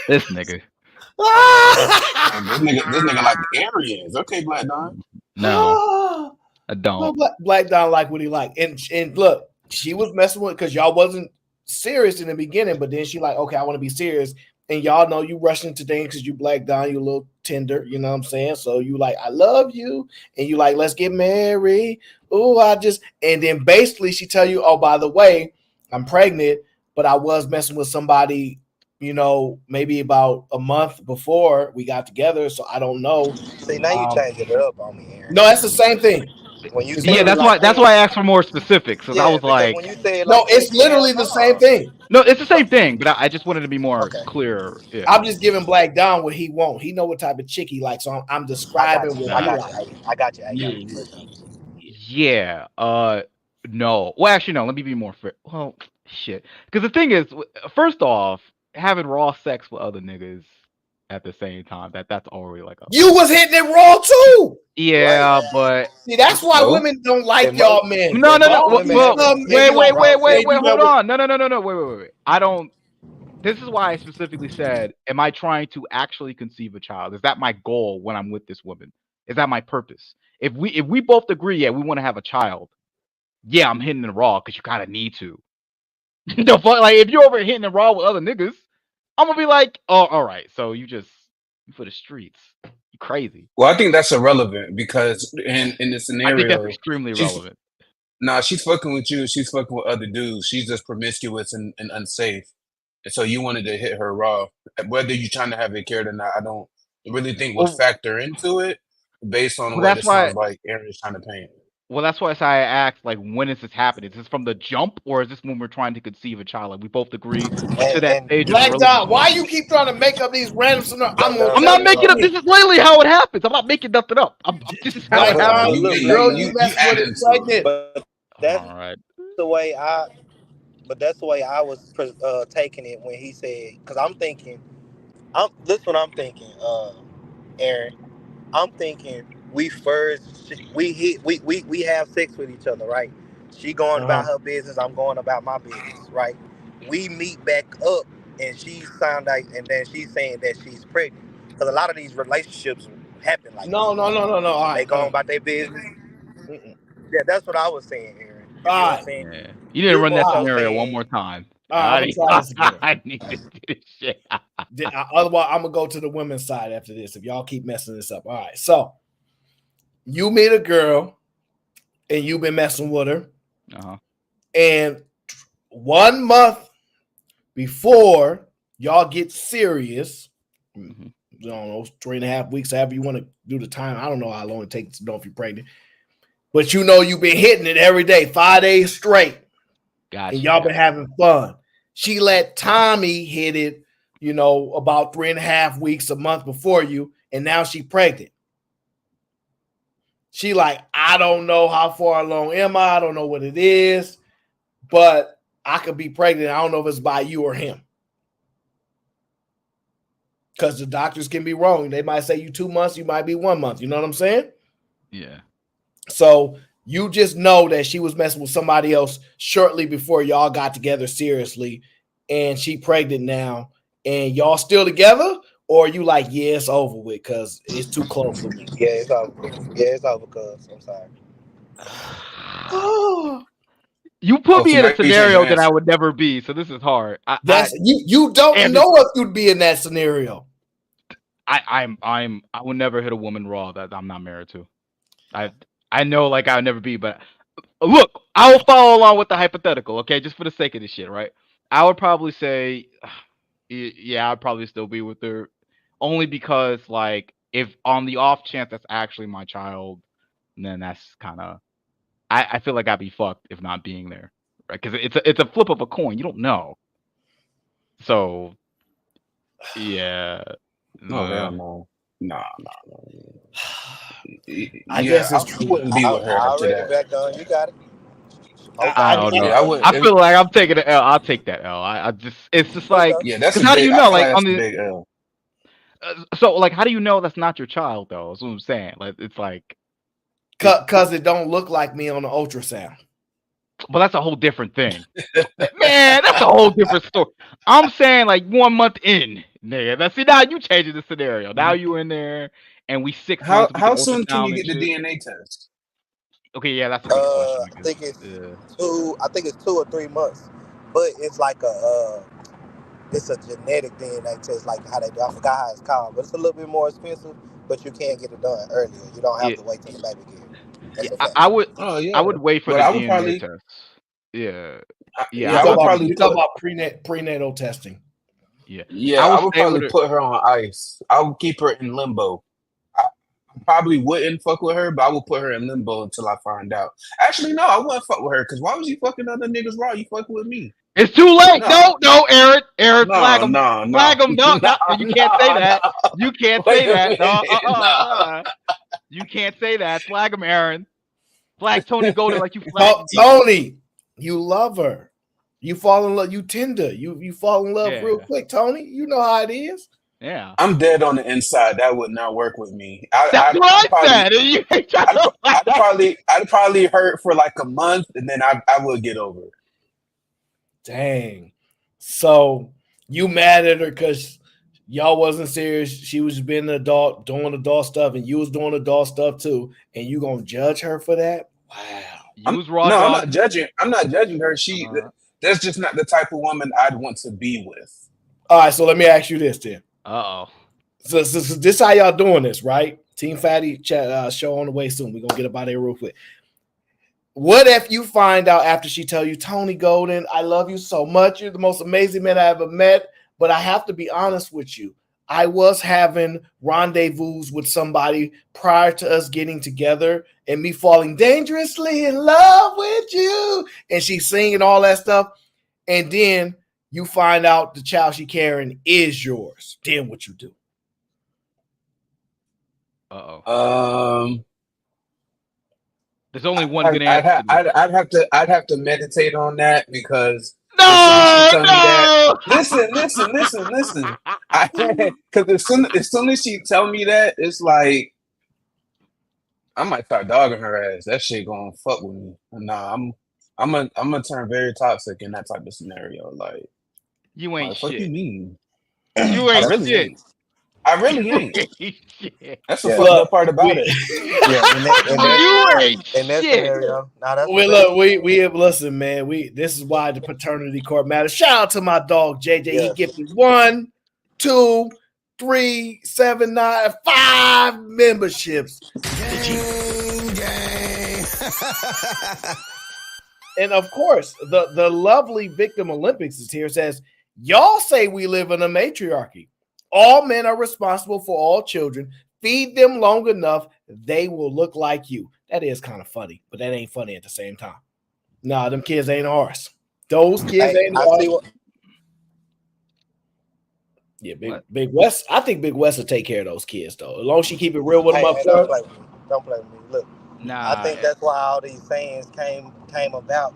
This nigga. This nigga like Aryans. Okay, Black Don. No, I Well, don't. Black Don like what he like, and look, she was messing with because y'all wasn't serious in the beginning, but then she like, okay, I want to be serious, and y'all know you rushing to things because you Black Don, you a little tender, you know what I'm saying? So you like, I love you, and you like, let's get married. Oh, and then basically she tell you, oh, by the way, I'm pregnant, but I was messing with somebody, maybe about a month before we got together, so I don't know. See, now you changing it up on me, Aaron. No, that's the same thing. When you Yeah, that's why I asked for more specifics. Because I yeah, was because like, when you say it No, like it's that, literally the same thing. no, it's the same thing. But I just wanted to be more Okay. clear. Yeah. I'm just giving Black Don what he want. He know what type of chick he likes, so I'm describing what I he got like. you. I got you. Yeah. No. Well, actually, no. Let me be more fair. Well, shit. Because the thing is, first off, having raw sex with other niggas at the same time, that's already like a. You was hitting it raw too. Yeah, but See, that's why so? women don't like y'all men. No. Y'all men Wait. do that Hold with- on. No. Wait. I don't. This is why I specifically said, am I trying to actually conceive a child? Is that my goal when I'm with this woman? Is that my purpose? If we both agree, yeah, we want to have a child, yeah, I'm hitting it raw because you kind of need to. The fuck, like if you're over hitting it raw with other niggas, I'm gonna be like, oh, all right, so you for the streets, you crazy. Well, I think that's irrelevant because in the scenario, I think that's extremely relevant. She's fucking with you. She's fucking with other dudes. She's just promiscuous and unsafe. And so you wanted to hit her raw. Whether you're trying to have a kid or not, I don't really think would factor into it based on what it sounds like Aaron's trying to paint. Well, that's why I asked, like, when is this happening? Is this from the jump, or is this when we're trying to conceive a child? Like, we both agree to that stage. Black Dot, why you keep trying to make up these random scenarios? I'm not making up. This is literally how it happens. I'm not making nothing up. This is how it happens. Girl, you messed with it pregnant. But that's the way I. But that's the way I was taking it when he said, because I'm thinking, this is what I'm thinking, Aaron. I'm thinking we have sex with each other, right? She going about her business, I'm going about my business, right? We meet back up, and she's found out, and then she's saying that she's pregnant. Because a lot of these relationships happen like No. they going about their business. Yeah, that's what I was saying, Aaron. You know what I'm saying? Yeah. You need to run that scenario one more time. I'm gonna try this again. I need to do this shit. Otherwise, I'm gonna go to the women's side after this. If y'all keep messing this up, all right. So you meet a girl, and you've been messing with her, and 1 month before y'all get serious, I don't know, 3.5 weeks, however you want to do the time. I don't know how long it takes to know if you're pregnant. But you know you've been hitting it every day, 5 days straight. Gotcha. And y'all been having fun. She let Tommy hit it, you know, about 3.5 weeks, a month before you, and now she pregnant. She like, I don't know how far along am I don't know what it is, but I could be pregnant. I don't know if it's by you or him. Because the doctors can be wrong. They might say you 2 months, you might be 1 month. You know what I'm saying? Yeah. So you just know that she was messing with somebody else shortly before y'all got together seriously, and she pregnant now, and y'all still together, or you like, yeah, it's over with because it's too close for me. Yeah, it's over. Yeah, it's over, cuz. I'm sorry. You put me so in now a you change scenario your that I answer. would never be, so this is hard. That's you don't know if you'd be in that scenario. I would never hit a woman raw that I'm not married to. I know like I would never be, but look, I will follow along with the hypothetical, okay, just for the sake of this shit, right? I would probably say, yeah, I'd probably still be with her, only because like if on the off chance that's actually my child, then that's kind of I feel like I'd be fucked if not being there, right? Because it's a flip of a coin. You don't know. So, yeah. Oh hell no. Nah. I guess it's I true. wouldn't be with I her after already that. back on. You got it. I don't know. Yeah, I would. I feel like I'm taking the L. I'll take that L. It's just like, Yeah, that's a because how do big. you I know? feel like Like on that's a the big L. so like how do you know that's not your child though? That's what I'm saying. Like it's like Because it don't look like me on the ultrasound. But that's a whole different thing. Man, that's a whole different story. I'm saying like 1 month in, nigga. Now see now you changing the scenario. Now you in there and we 6 months we can How soon can ultrasound you and get the shit. DNA test? Okay, yeah, that's a good question. I think it's 2. I think it's 2 or 3 months, but it's like it's a genetic DNA test, like how they do. I forgot how it's called, but it's a little bit more expensive. But you can get it done earlier. You don't have Yeah. to wait till the baby gets. That's Yeah, a fact. I would Oh yeah. I would wait for But the I would DNA probably. test. Yeah. Yeah, I would probably you talk about prenatal testing. Yeah. Yeah, I I would would stay with probably her. put her on ice. I would keep her in limbo. I probably wouldn't fuck with her, but I would put her in limbo until I find out. Actually, no, I wouldn't fuck with her because why was you fucking other niggas raw? You fucking with me. It's too late. No, Aaron, flag him. No. Flag him. No, you can't say that. No. You can't Wait say a that. No, minute, You can't say that. Flag him, Aaron. Flag Tony Golden like you flag Tony, you love her. You fall in love. You tender. You fall in love real quick, Tony. You know how it is. Yeah. I'm dead on the inside. That would not work with me. That's what I said. I'd probably hurt for like a month, and then I would get over it. Dang. So you mad at her because y'all wasn't serious. She was being an adult, doing adult stuff, and you was doing adult stuff too. And you gonna judge her for that? Wow. I'm not judging. I'm not judging her. That's just not the type of woman I'd want to be with. All right, so let me ask you this then. Uh-oh. So this how y'all doing this, right? Team Fatty chat show on the way soon. We're gonna get up out of here real quick. What if you find out after she tell you, Tony Golden, I love you so much. You're the most amazing man I ever met. But I have to be honest with you. I was having rendezvous with somebody prior to us getting together and me falling dangerously in love with you. And she's singing all that stuff. And then you find out the child she carrying is yours. Then what you do? There's only one good I'd answer. I'd have to meditate on that because no. Listen. Because as soon as she tell me that, it's like I might start dogging her ass. That shit gonna fuck with me. Nah, I'm gonna turn very toxic in that type of scenario. Like you ain't shit. What you mean? You ain't I really shit. ain't. I really ain't. That's the Yeah. fucked up part about it. Yeah, in that scenario. We listen, man. This is why the paternity court matters. Shout out to my dog JJ. He gifted 1, 2, 3, 7, 9, 5 memberships. And of course, the lovely Victim Olympics is here. Says, y'all say we live in a matriarchy. All men are responsible for all children. Feed them long enough, they will look like you. That is kind of funny, but that ain't funny at the same time. Nah, them kids ain't ours. Those kids ain't ours. Yeah, Big West. I think Big West will take care of those kids though. As long as she keep it real with them up front. Don't play with me. Look, I think that's why all these sayings came about,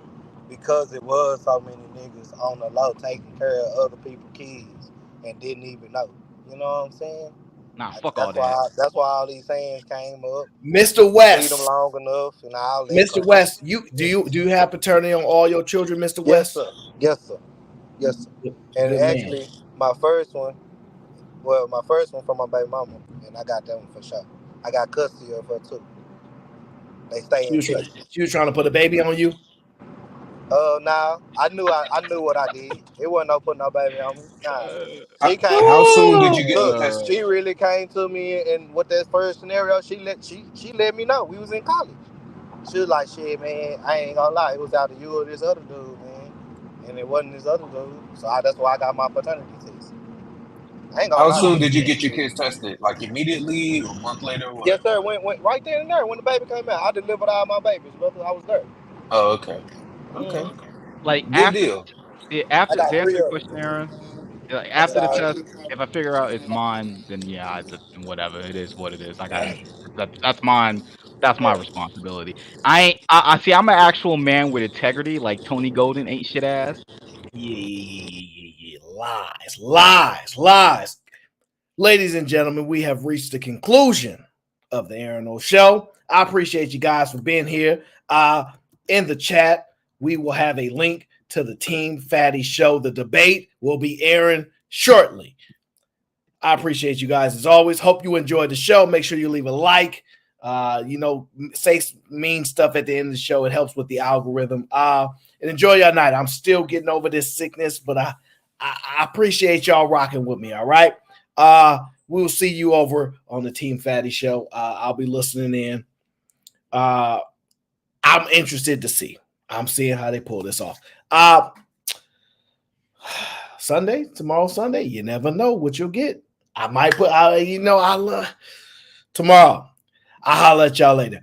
because it was so many niggas on the low taking care of other people's kids and didn't even know. You know what I'm saying? Nah, fuck all that. That's why all these sayings came up. Mr. West. Feed them long enough and all that. Mr. West, do you have paternity on all your children, Mr. West? Yes, sir. Yes, sir. And actually, my first one from my baby mama, and I got that one for sure. I got custody of her too. They stay in touch. She was trying to put a baby on you? Nah. I knew what I did. It wasn't no putting no baby on me. Nah. She came. How soon did you get Look, she really came to me, and with that first scenario, she let me know. We was in college. She was like, "Shit, man, I ain't gonna lie. It was out of you or this other dude, man, and it wasn't this other dude. So that's why I got my paternity test." I ain't gonna lie. How soon did you get your kids tested? Like immediately or a month later? Or yes, sir. Went right there and there when the baby came out. I delivered all my babies, brother. I was there. Oh, okay. Okay. Like Good deal. After to answer your question, Aaron, like after the test, if I figure out it's mine, then yeah, whatever. It is what it is. I got that's mine. That's my responsibility. I see. I'm an actual man with integrity, like Tony Golden ain't shit ass. Yeah. Lies. Ladies and gentlemen, we have reached the conclusion of the Aaron O Show. I appreciate you guys for being here. In the chat, we will have a link to the Team Fatty Show. The debate will be airing shortly. I appreciate you guys as always. Hope you enjoyed the show. Make sure you leave a like. Say mean stuff at the end of the show. It helps with the algorithm. And enjoy your night. I'm still getting over this sickness, but I appreciate y'all rocking with me. All right. We'll see you over on the Team Fatty Show. I'll be listening in. I'm interested to see. I'm seeing how they pull this off. Tomorrow Sunday, you never know what you'll get. I might put tomorrow. I'll holler at y'all later.